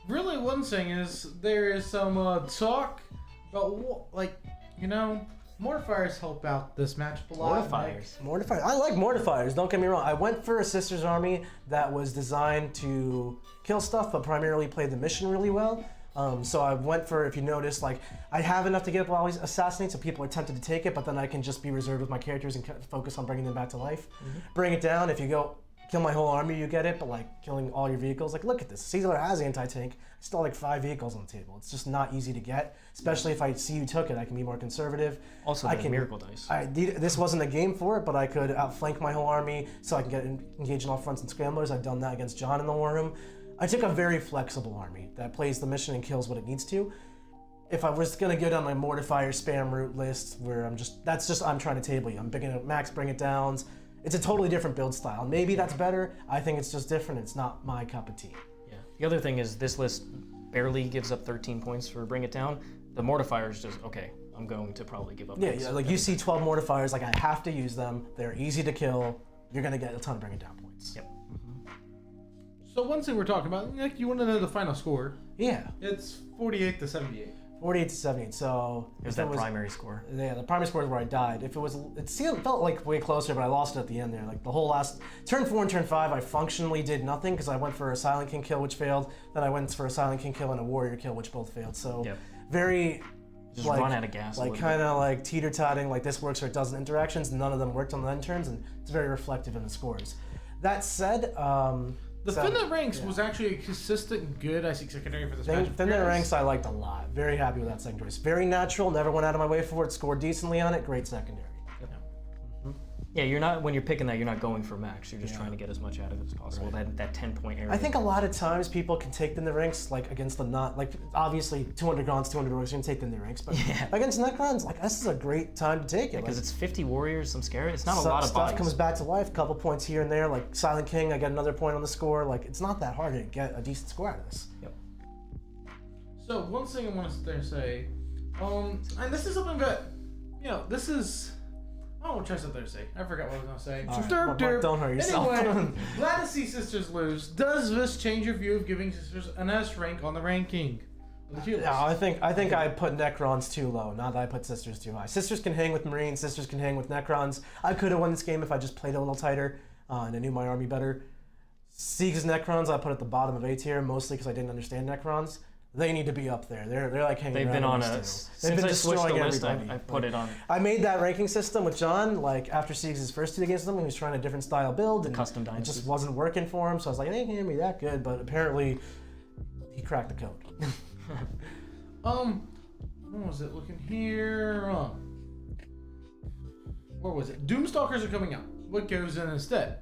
really, one thing is there is some talk about mortifiers help out this matchup a lot. Mortifiers. I like mortifiers, don't get me wrong. I went for a Sisters army that was designed to kill stuff, but primarily play the mission really well. So I went for, if you notice, like, I have enough to get up while he's assassinating, so people are tempted to take it, but then I can just be reserved with my characters and focus on bringing them back to life. Bring it down. If you go kill my whole army, you get it, but like killing all your vehicles, like look at this. Siegler has anti-tank. I still like 5 vehicles on the table. It's just not easy to get, especially if I see you took it. I can be more conservative. Also, the miracle dice. This wasn't a game for it, but I could outflank my whole army so I can get engaged in all fronts and scramblers. I've done that against John in the War Room. I took a very flexible army that plays the mission and kills what it needs to. If I was gonna get on my mortifier spam route list, where I'm trying to table you. I'm picking up max, bring it downs. It's a totally different build style. Maybe that's better. I think it's just different. It's not my cup of tea. Yeah. The other thing is this list barely gives up 13 points for Bring It Down. The mortifier is just, okay, I'm going to probably give up. Yeah, like you see 12 mortifiers, like I have to use them. They're easy to kill. You're gonna get a ton of Bring It Down points. Yep. So one thing we're talking about, Nick, you want to know the final score? Yeah. It's 48 to 78. 48 to 78. So It was that primary score. Yeah, the primary score is where I died. It felt like way closer, but I lost it at the end there. Like the whole last turn 4 and turn 5, I functionally did nothing because I went for a Silent King kill, which failed. Then I went for a Silent King kill and a Warrior kill, which both failed. So very just run out of gas. Like kind of like teeter-totting, like this works or it doesn't interactions. None of them worked on the end turns, and it's very reflective in the scores. That said, the Thin Ranks was actually a consistent good ITC secondary for this match. Thin Ranks I liked a lot. Very happy with that secondary. It's very natural, never went out of my way for it, scored decently on it, great secondary. Yeah, you're not, when you're picking that, you're not going for max. You're just trying to get as much out of it as possible. Right. That 10-point area. I think a lot of times people can take Thin Ranks like against the obviously 200 Grons, 200 Orcs, you can take Thin Ranks, but against Necrons, like this is a great time to take it. Because it's 50 warriors, some scary. It's not a lot of stuff bodies. Comes back to life, a couple points here and there, like Silent King, I get another point on the score. Like it's not that hard to get a decent score out of this. Yep. So one thing I want to sit there and say, and this is something that, this is. I don't know what I sit there and say. I forgot what I was going to say. Right. Don't hurt yourself. Anyway, glad to see Sisters lose. Does this change your view of giving Sisters an S rank on the ranking? No, I think I put Necrons too low. Not that I put Sisters too high. Sisters can hang with Marines. Sisters can hang with Necrons. I could have won this game if I just played a little tighter and I knew my army better. Sieg's Necrons I put at the bottom of A tier, mostly because I didn't understand Necrons. They need to be up there. They're like hanging They've around been on a. They've been destroying the list. I put it on. I made that ranking system with John, like after Sieg's first 2 against him, he was trying a different style build and custom it just wasn't working for him. So I was like, it ain't gonna be that good, but apparently he cracked the code. What was it? Looking here. Where was it? Doomstalkers are coming out. What goes in instead?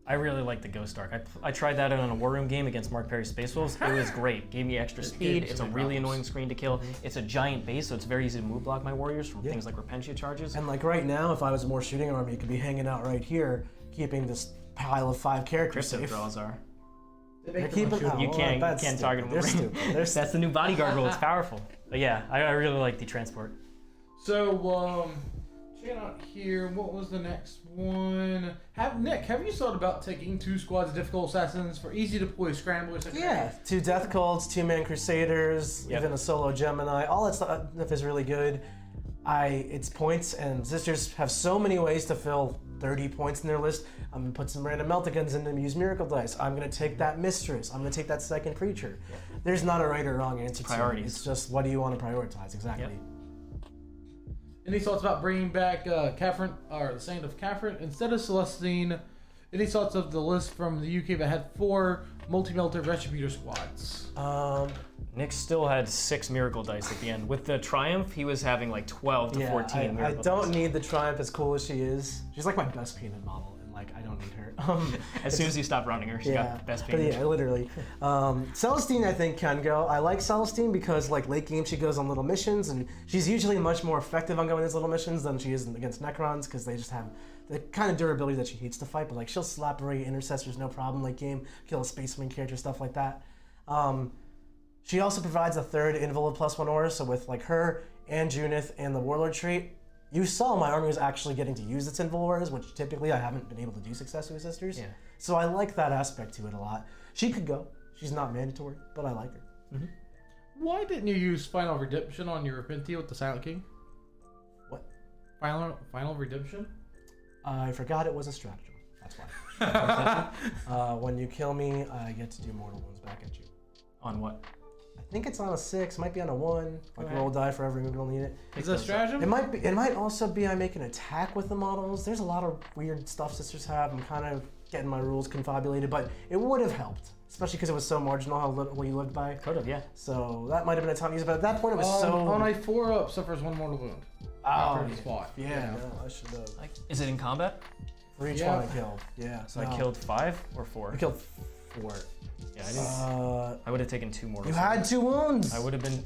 I really like the Ghost Ark. I tried that on a War Room game against Mark Perry's Space Wolves. It was great. Gave me extra speed. It's a really annoying screen to kill. It's a giant base, so it's very easy to move block my warriors from things like Repentia charges. And like right now, if I was a more shooting army, you could be hanging out right here, keeping this pile of 5 characters Crypto safe. draws are. They're keeping, you can't target them. They're stupid. That's the new bodyguard rule. It's powerful. But yeah, I really like the transport. So, check out here. What was the next one? Nick, have you thought about taking 2 squads of difficult assassins for easy deploy scramblers? Yeah, 2 Death Cults, 2-man Crusaders, even a solo Gemini. All that stuff is really good. It's points, and Sisters have so many ways to fill 30 points in their list. I'm gonna put some random melta guns in them, use miracle dice. I'm gonna take that Mistress. I'm gonna take that second Preacher. There's not a right or wrong answer to it. It's just what do you want to prioritize exactly. Yep. Any thoughts about bringing back Catherine, or the Saint of Catherine, instead of Celestine? Any thoughts of the list from the UK that had 4 multi-melter Retributor squads? Nick still had 6 miracle dice at the end. With the Triumph, he was having like 12 to 14 miracle I don't dice. need the Triumph as cool as she is. She's like my best painted model. And like, I don't need her. As soon as you stop running her, she got best but ping. yeah, literally. Celestine, I think, can go. I like Celestine because, like, late game she goes on little missions, and she's usually much more effective on going these little missions than she is against Necrons, because they just have the kind of durability that she needs to fight. But like, she'll slap away intercessors, no problem. Late game, kill a Space Marine character, stuff like that. She also provides a third Invalid +1 aura, so with like her and Junith and the Warlord trait, you saw my army was actually getting to use its Invalid auras, which typically I haven't been able to do successfully with Sisters. Yeah. So I like that aspect to it a lot. She could go. She's not mandatory, but I like her. Mm-hmm. Why didn't you use Final Redemption on your Repentia with the Silent King? What? Final Redemption? I forgot it was a stratagem. That's why. When you kill me, I get to do mortal wounds back at you. On what? I think it's on a 6, might be on a 1. Like roll die for every move, don't need it. Is that a stratagem? It might be. It might also be I make an attack with the models. There's a lot of weird stuff Sisters have. I'm kind of getting my rules confabulated, but it would have helped, especially because it was so marginal how little you lived by. Could have, yeah. So that might have been a time to use it, but at that point it was so. On a 4-up, suffers 1 mortal wound. Oh, the spot. yeah. No, I should have. Is it in combat? For each Yeah. one I killed. Yeah. So I killed 5 or 4? I killed 4. Yeah, I didn't. I would have taken 2 more. You had 2 wounds. I would have been.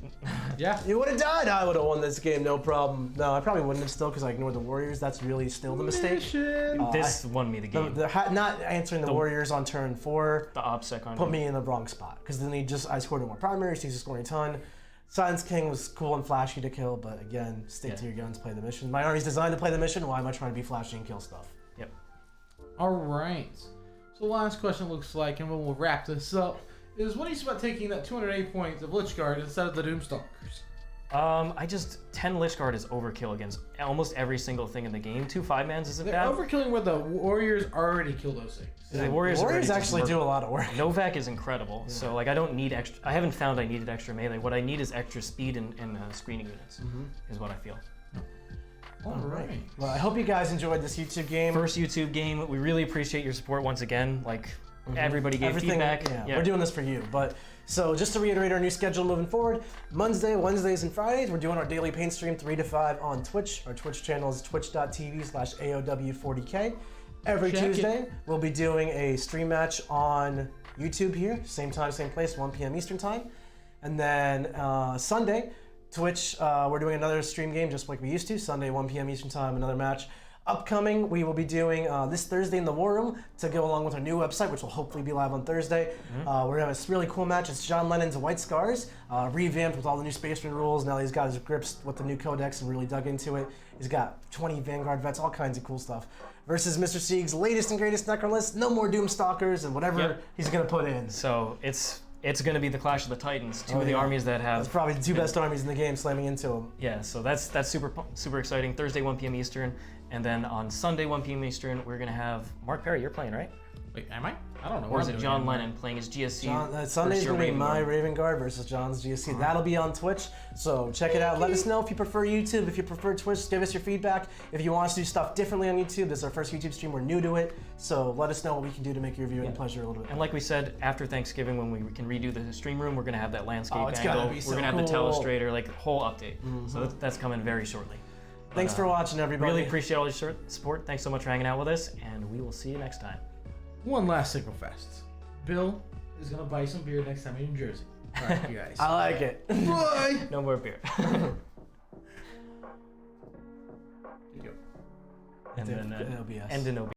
Yeah. You would have died. I would have won this game, no problem. No, I probably wouldn't have still because I ignored the Warriors. That's really still the mistake. This won me the game. Not answering the Warriors on turn 4 The OPSEC on put me in the wrong spot because then I scored more primaries. He's scoring a ton. Silence King was cool and flashy to kill, but again, stick to your guns, play the mission. My army's designed to play the mission. Why am I trying to be flashy and kill stuff? Yep. All right. So last question looks like, and we'll wrap this up, is what do you say about taking that 208 points of Lich Guard instead of the Doomstalkers? 10 Lich Guard is overkill against almost every single thing in the game. 2 5-mans isn't They're bad. overkilling where the Warriors already kill those things. The Warriors actually do a lot of work. Novak is incredible, so like I don't need extra. I haven't found I needed extra melee. What I need is extra speed and screening units, is what I feel. All right. Well, I hope you guys enjoyed this YouTube game. First YouTube game. We really appreciate your support once again. Like everybody gave feedback. Yeah, we're doing this for you. But so just to reiterate our new schedule moving forward, Wednesdays, and Fridays, we're doing our daily paint stream 3 to 5 on Twitch. Our Twitch channel is twitch.tv/AOW40K. Every Tuesday, we'll be doing a stream match on YouTube here, same time, same place, 1 p.m. Eastern time. And then Sunday, Twitch, we're doing another stream game just like we used to. Sunday, 1 p.m. Eastern time, another match. Upcoming, we will be doing this Thursday in the War Room to go along with our new website, which will hopefully be live on Thursday. We're having this really cool match. It's John Lennon's White Scars, revamped with all the new Space Marine rules. Now he's got his grips with the new codex and really dug into it. He's got 20 Vanguard vets, all kinds of cool stuff. Versus Mr. Sieg's latest and greatest Necron list, no more Doomstalkers and whatever he's going to put in. So it's going to be the Clash of the Titans. Two of the armies that have. That's probably the 2 best armies in the game slamming into them. Yeah, so that's super exciting. Thursday, 1 p.m. Eastern. And then on Sunday, 1 p.m. Eastern, we're going to have Mark Perry. You're playing, right? Wait, am I? I don't know. Or is it John Lennon playing his GSC? Sunday's going to be my Raven Guard versus John's GSC. That'll be on Twitch, so check it out. Let us know if you prefer YouTube. If you prefer Twitch, give us your feedback. If you want us to do stuff differently on YouTube, this is our first YouTube stream. We're new to it, so let us know what we can do to make your viewing pleasure a little bit. And like we said, after Thanksgiving, when we can redo the stream room, we're going to have that landscape it's angle. gonna be so we're going to have the cool. telestrator, like whole update. So that's coming very shortly. Thanks for watching, everybody. Really appreciate all your support. Thanks so much for hanging out with us, and we will see you next time. One last Signal Fest. Bill is going to buy some beer next time in New Jersey. All right, you guys. I like it. Bye. No more beer. And then It'll be us. end in OB.